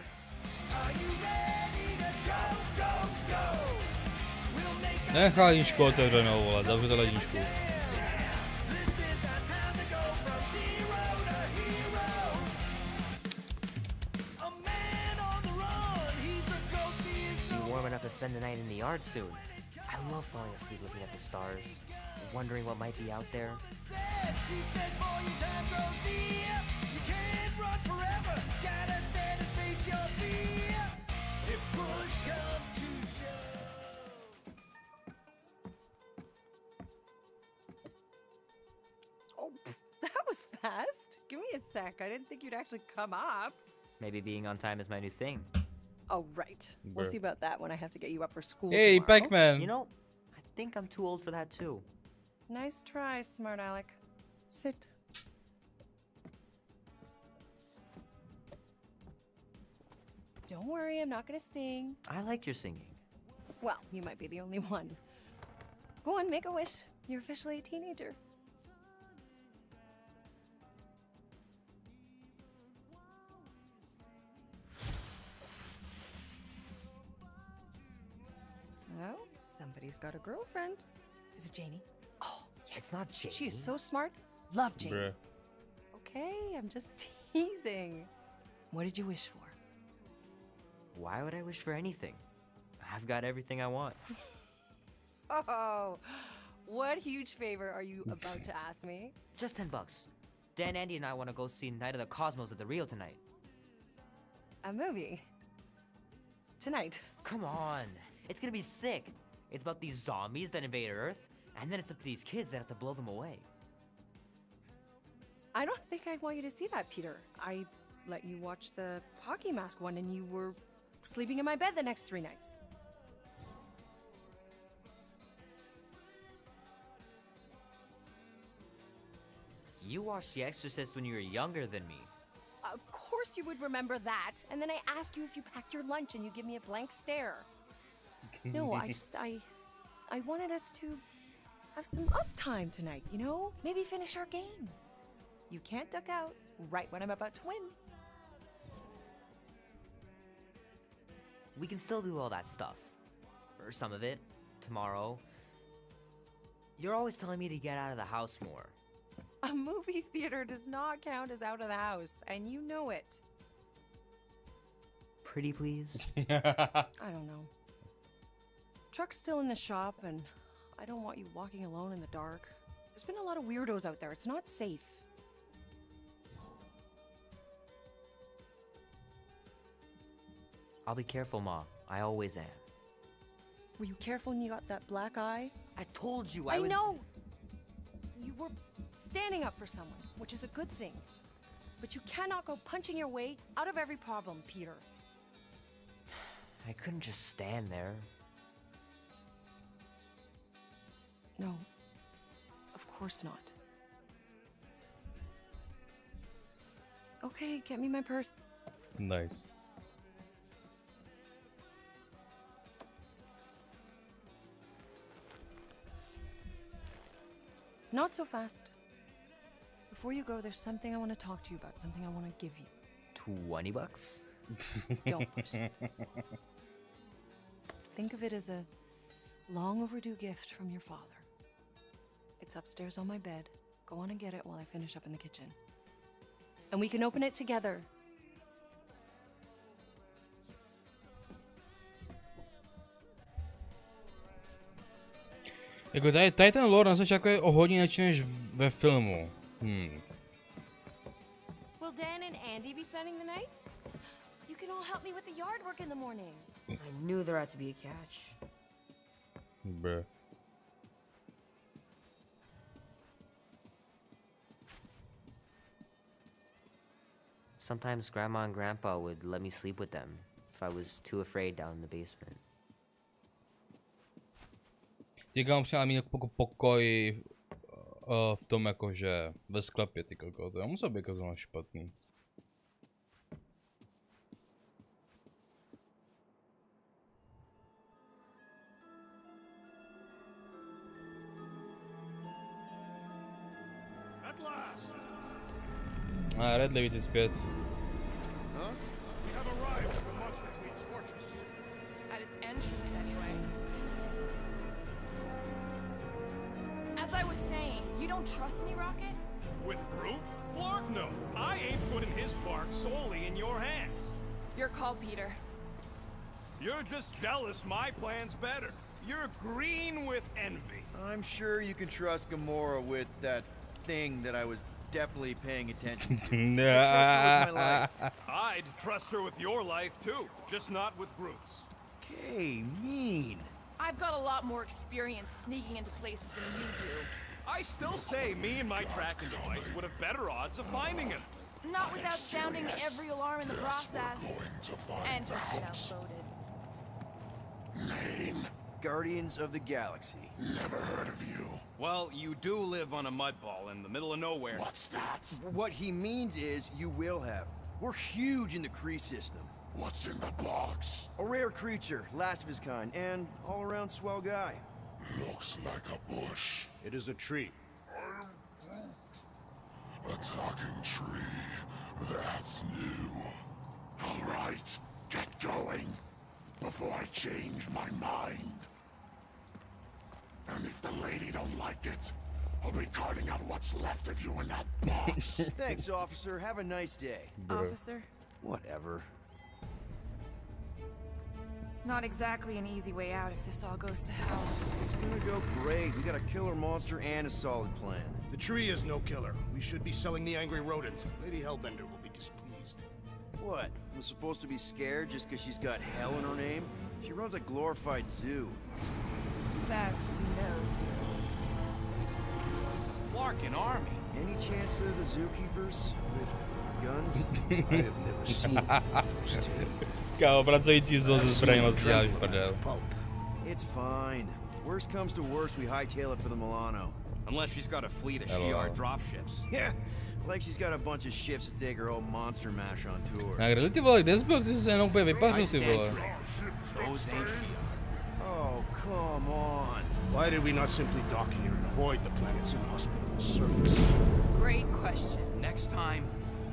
Nechá ledničku otevřenou, vole, zavřete ledničku. gonna have to spend the night in the yard soon. I love falling asleep looking at the stars, wondering what might be out there. She said, boy, your time grows near. You can't run forever. Gotta stand and face your fear. If push comes to shove. Oh, that was fast. Give me a sec. I didn't think you'd actually come up. Maybe being on time is my new thing. Oh, right. We'll see about that when I have to get you up for school Hey, tomorrow. Pac-Man. You know, I think I'm too old for that too. Nice try, smart Alec. Sit. Don't worry, I'm not gonna sing. I like your singing. Well, you might be the only one. Go on, make a wish. You're officially a teenager. Oh, somebody's got a girlfriend. Is it Janie? Oh, yes. It's not Janie. She is so smart. Love Janie. Bruh. Okay, I'm just teasing. What did you wish for? Why would I wish for anything? I've got everything I want. Oh, what huge favor are you about to ask me? Just $10. Dan, Andy, and I want to go see Night of the Cosmos at the Rio tonight. A movie? Tonight? Come on. It's gonna be sick. It's about these zombies that invade Earth, and then it's up to these kids that have to blow them away. I don't think I want you to see that, Peter. I let you watch the hockey mask one and you were sleeping in my bed the next 3 nights. You watched The Exorcist when you were younger than me. Of course you would remember that. And then I ask you if you packed your lunch and you give me a blank stare. No, I wanted us to have some us time tonight, you know? Maybe finish our game. You can't duck out right when I'm about to win. We can still do all that stuff. Or some of it. Tomorrow. You're always telling me to get out of the house more. A movie theater does not count as out of the house, and you know it. Pretty please? I don't know. Truck's still in the shop, and I don't want you walking alone in the dark. There's been a lot of weirdos out there. It's not safe. I'll be careful, Ma. I always am. Were you careful when you got that black eye? I told you I was... know! You were standing up for someone, which is a good thing. But you cannot go punching your way out of every problem, Peter. I couldn't just stand there. No. Of course not. Okay, get me my purse. Nice. Not so fast. Before you go, there's something I want to talk to you about, something I want to give you. $20? Don't push it. Think of it as a long overdue gift from your father. It's upstairs on my bed. Go on and get it while I finish up in the kitchen. And we can open it together. Jako tady ten lore na začátku je o hodně lepší než ve filmu. Will Dan and Andy be spending the night? You can all help me with the yard work in the morning. I knew there had to be a catch. Bruh. Sometimes Grandma and Grandpa would let me sleep with them if I was too afraid down in the basement. Říkám přijela mít jako pokoj v tom jakože ve sklepě, ty koko, to muselo být jako zrovna špatný. A Red Levity zpět. At its entrance, anyway. As I was saying, you don't trust me, Rocket? With Groot? Flark no. I ain't putting his bark solely in your hands. Your call, Peter. You're just jealous my plan's better. You're green with envy. I'm sure you can trust Gamora with that thing that I was definitely paying attention to. I trust her with my life. I'd trust her with your life too, just not with Groot's. Okay, mean. I've got a lot more experience sneaking into places than you do. I still say me and my tracking device would have better odds of finding him. Not without sounding every alarm in the process. And to get outvoted. Name? Guardians of the Galaxy. Never heard of you. Well, you do live on a mud ball in the middle of nowhere. What's that? What he means is you will have. We're huge in the Kree system. What's in the box? A rare creature, last of his kind, and all-around swell guy. Looks like a bush. It is a tree. A talking tree. That's new. All right, get going before I change my mind. And if the lady don't like it, I'll be carting out what's left of you in that box. Thanks, officer. Have a nice day. Officer? Whatever. Not exactly an easy way out if this all goes to hell. It's gonna go great. We got a killer monster and a solid plan. The tree is no killer. We should be selling the angry rodent. Lady Hellbender will be displeased. What? I'm supposed to be scared just because she's got hell in her name? She runs a glorified zoo. That's no zoo. It's a Flarkin army. Any chance they're the zookeepers with guns? I have never seen those two. Kámo, pracující zoo se zbraněma děláš prdel. It's fine. Worst comes to worst, we hightail it for the Milano. Unless she's got a fleet of Shi'ar dropships. Yeah, like she's got a bunch of ships to take her old monster mash on tour. A kde ty vole, kde jsi byl? Ty jsi se jenom úplně vypařil ty vole. Those ain't Shi'ar. Oh, come on. Why did we not simply dock here and avoid the planet's inhospitable surface? Great question. Next time,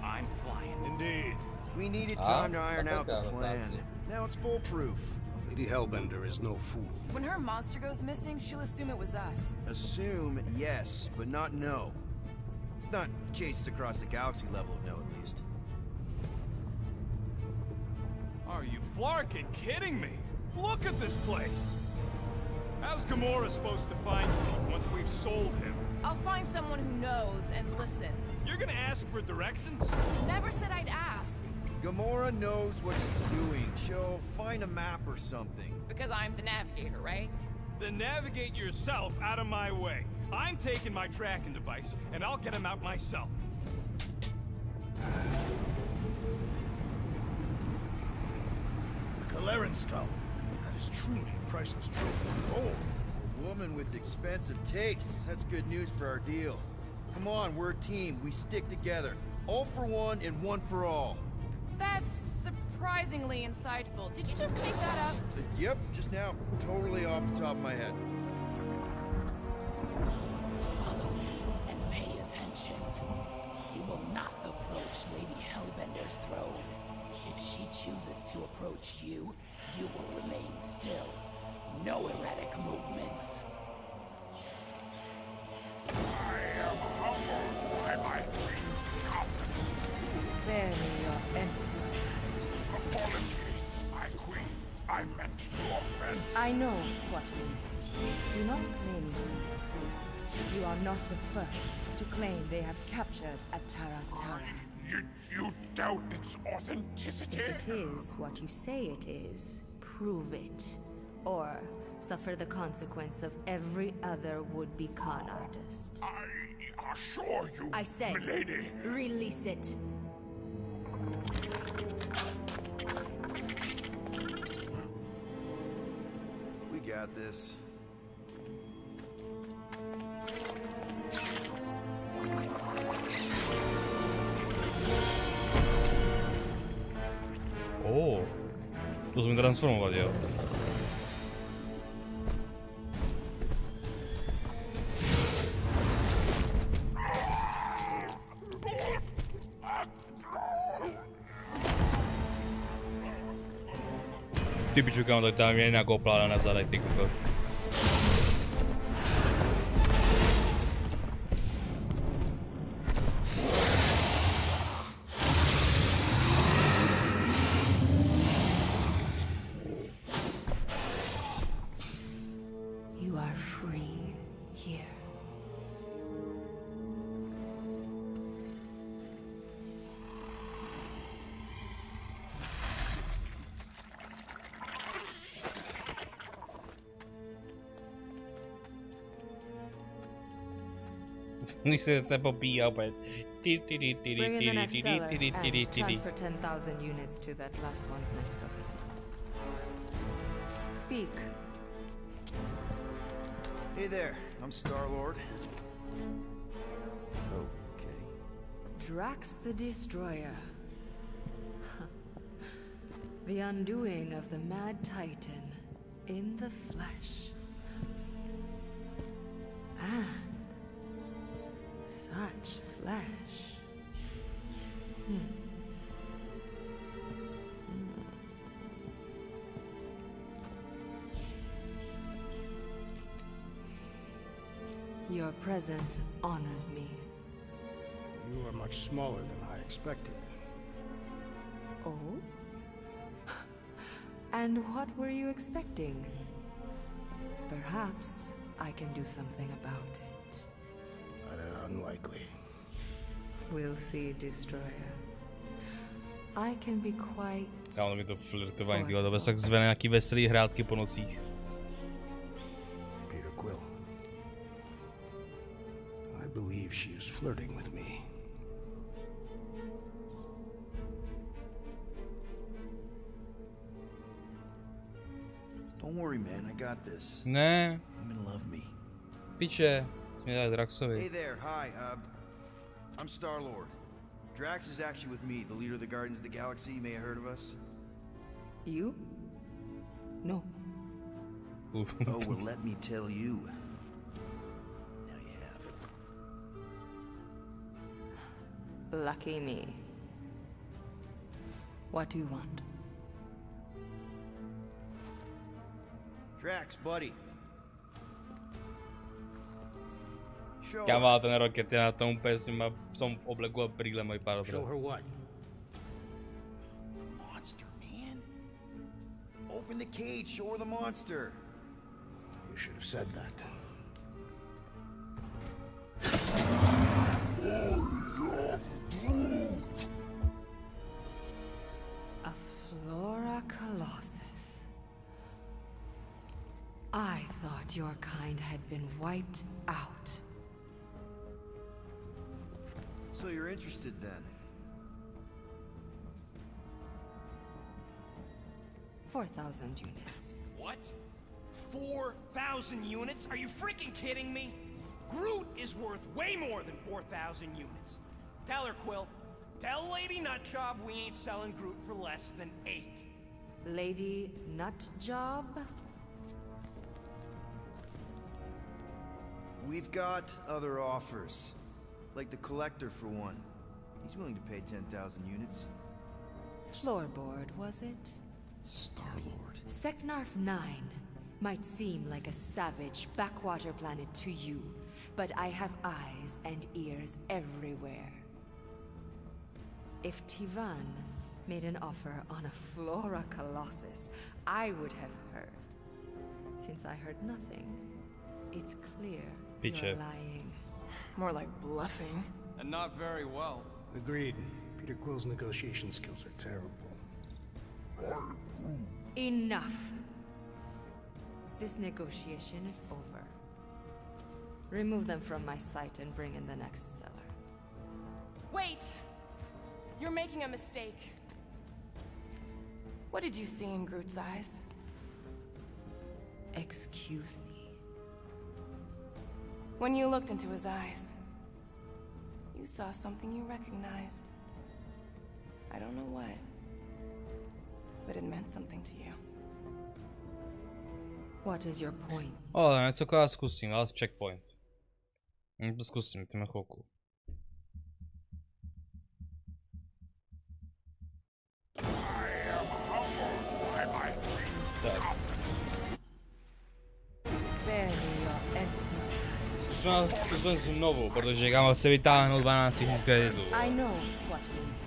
I'm flying. Indeed. We needed time to iron out the plan. Now it's foolproof. Lady Hellbender is no fool. When her monster goes missing, she'll assume it was us. Assume, yes, but not no. Not chase us across the galaxy level of no, at least. Are you Flarkin kidding me? Look at this place. How's Gamora supposed to find him once we've sold him? I'll find someone who knows and listen. You're gonna ask for directions? Never said I'd ask. Gamora knows what she's doing. She'll find a map or something. Because I'm the navigator, right? Then navigate yourself out of my way. I'm taking my tracking device, and I'll get him out myself. The Galarian skull. That is truly a priceless trophy. Oh, a woman with expensive tastes. That's good news for our deal. Come on, we're a team. We stick together. All for one and one for all. That's surprisingly insightful. Did you just make that up? Yep, just now. Totally off the top of my head. Follow me and pay attention. You will not approach Lady Hellbender's throne. If she chooses to approach you, you will remain still. No erratic movements. I am humbled by my queen's competence. Spare me your empty attitude. Apologies, my queen. I meant no offense. I know what you meant. Do not play me for a fool. You are not the first to claim they have captured a Tara. You doubt its authenticity? If it is what you say it is, prove it. Or suffer the consequence of every other would-be con artist. I assure you, I say, milady. Release it. We got this. Oh, to jsme transformovat, jo? Ty piču, kámo, tak tam je nakoplána na zadek, ty kokot. Když se chce popíjí opět. Bring in the next seller and transfer 10,000 units to that last one's next of it. Speak. Hey there, I'm Star-Lord. Okay. Drax the Destroyer. The undoing of the Mad Titan in the flesh. And such flesh. Your presence honors me. You are much smaller than I expected. Oh? And what were you expecting? Perhaps I can do something about it. Unlikely. We'll see, Destroyer. I can be quite... Kámo, mi to flirtování, tyhle, to tak zvene nějaký veselý hrátky po nocích. Peter Quill. I believe she is flirting with me. Don't worry, man. I got this. Ne. Women love me. Piče, jsme dali Draxovi. Hey there, hi. I'm Star-Lord. Drax is actually with me, the leader of the Guardians of the Galaxy. You may have heard of us. You? No. Oh, well, let me tell you. Now you have. Lucky me. What do you want? Drax, buddy. Kámo, ten Rocket je na tom úplně s nima, jsem v obleku a brýle moji pár. Show her what? The monster, man. Open the cage, show her the monster. You should have said that. A Flora Colossus. I thought your kind had been wiped out. So you're interested then? 4,000 units. What? 4,000 units? Are you freaking kidding me? Groot is worth way more than 4,000 units. Tell her, Quill. Tell Lady Nutjob we ain't selling Groot for less than 8. Lady Nutjob? We've got other offers. Like the Collector, for one. He's willing to pay 10,000 units. Floorboard, was it? Star-Lord. Seknarf 9 might seem like a savage backwater planet to you, but I have eyes and ears everywhere. If Tivan made an offer on a Flora Colossus, I would have heard. Since I heard nothing, it's clear you're lying. More like bluffing. And not very well. Agreed. Peter Quill's negotiation skills are terrible. Enough. This negotiation is over. Remove them from my sight and bring in the next seller. Wait! You're making a mistake. What did you see in Groot's eyes? Excuse me. When you looked into his eyes, you saw something you recognized. I don't know what, but it meant something to you. What is your point? O, něco já zkusím, ale checkpoint. To zkusím, to mě chvilku. Zkusme znovu, protože kámo chce vytáhnout 12 000 kreditů. I know what you meant.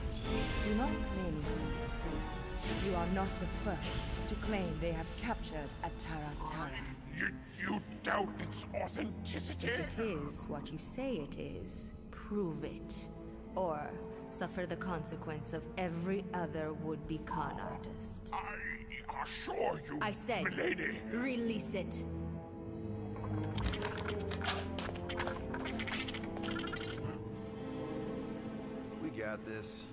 Do not claim you are free. You are not the first to claim they have captured a Tara. You doubt its authenticity? If it is what you say it is, prove it. Or suffer the consequence of every other would-be con artist. I assure you, I said, milady. Release it. got this.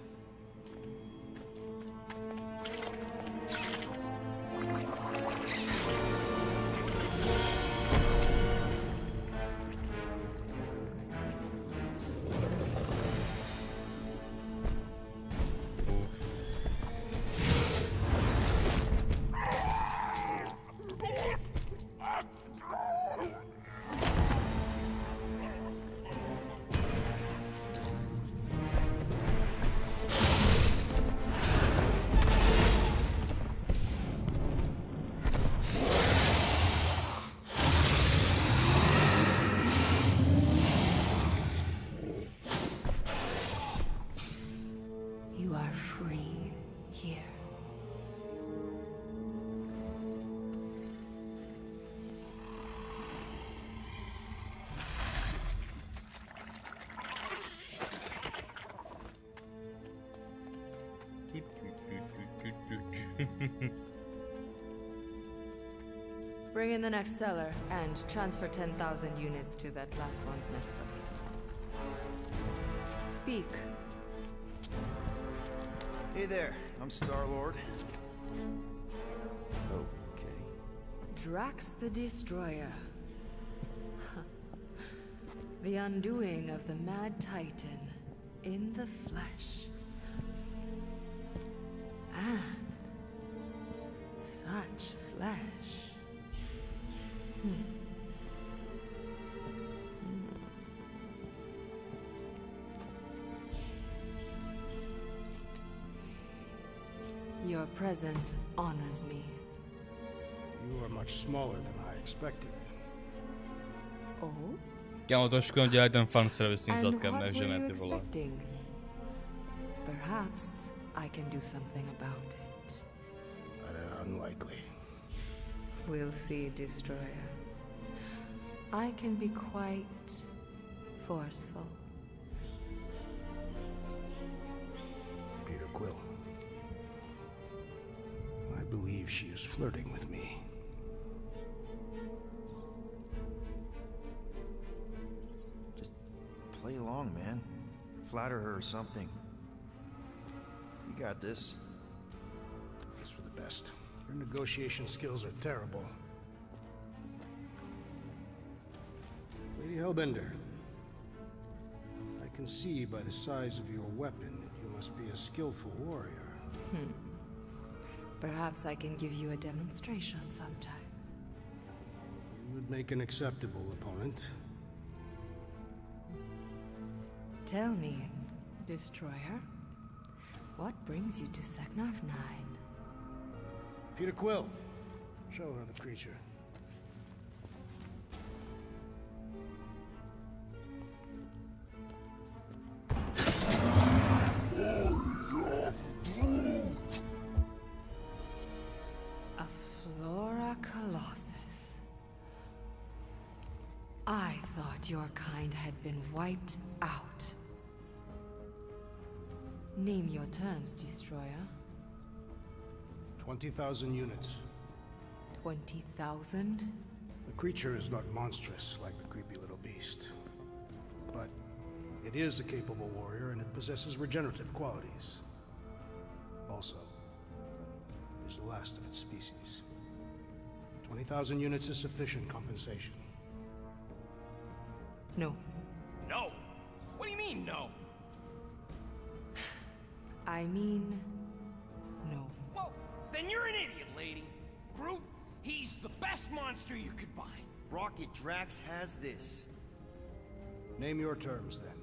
Bring in the next seller and transfer 10,000 units to that last one's next of kin. Speak. Hey there, I'm Star-Lord. Okay. Drax the Destroyer. The undoing of the Mad Titan in the flesh. And such flesh. Your presence honors me. You are much smaller than I expected. Oh? Kámo, trošku dělají ten fanservice s tím zadkem, takže ne, ty vole. Perhaps I can do something about it. Unlikely. We'll see, Destroyer. I can be quite forceful. Peter Quill. I believe she is flirting with me. Just play along, man. Flatter her or something. You got this. It's for the best. Your negotiation skills are terrible. Lady Hellbender, I can see by the size of your weapon that you must be a skillful warrior. Perhaps I can give you a demonstration sometime. You would make an acceptable opponent. Tell me, Destroyer, what brings you to Seknarf 9? Peter Quill, show her the creature. A Flora Colossus. I thought your kind had been wiped out. Name your terms, Destroyer. 20,000 units. 20,000? The creature is not monstrous like the creepy little beast. But it is a capable warrior and it possesses regenerative qualities. Also, it is the last of its species. 20,000 units is sufficient compensation. No. No? What do you mean, no? I mean, no. Well, then you're an idiot, lady. Groot, he's the best monster you could buy. Rocket Drax has this. Name your terms, then.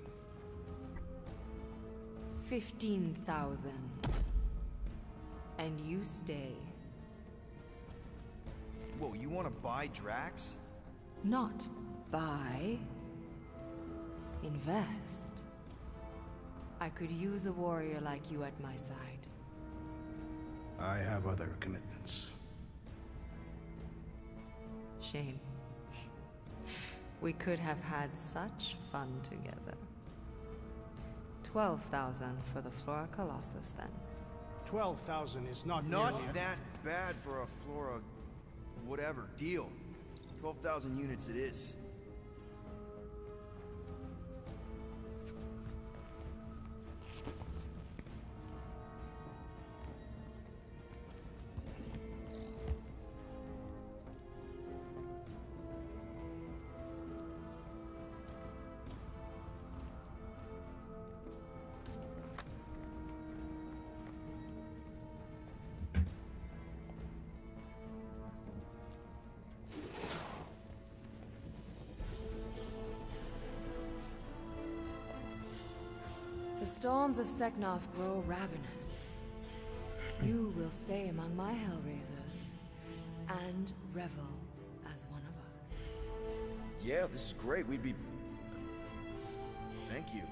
15,000. And you stay. Whoa, you want to buy Drax? Not buy. Invest. I could use a warrior like you at my side. I have other commitments. Shame. We could have had such fun together. 12,000 for the Flora Colossus, then. 12,000 is not that bad for a Flora... whatever. Deal. 12,000 units it is. storms of Seknov grow ravenous, you will stay among my hellraisers and revel as one of us. Yeah, this is great. We'd be... Thank you.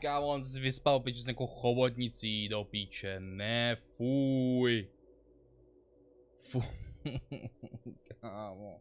Kámo, on si vyspal pič s nějakou chobotnicí do píče, ne, fuj. Fuj, kámo.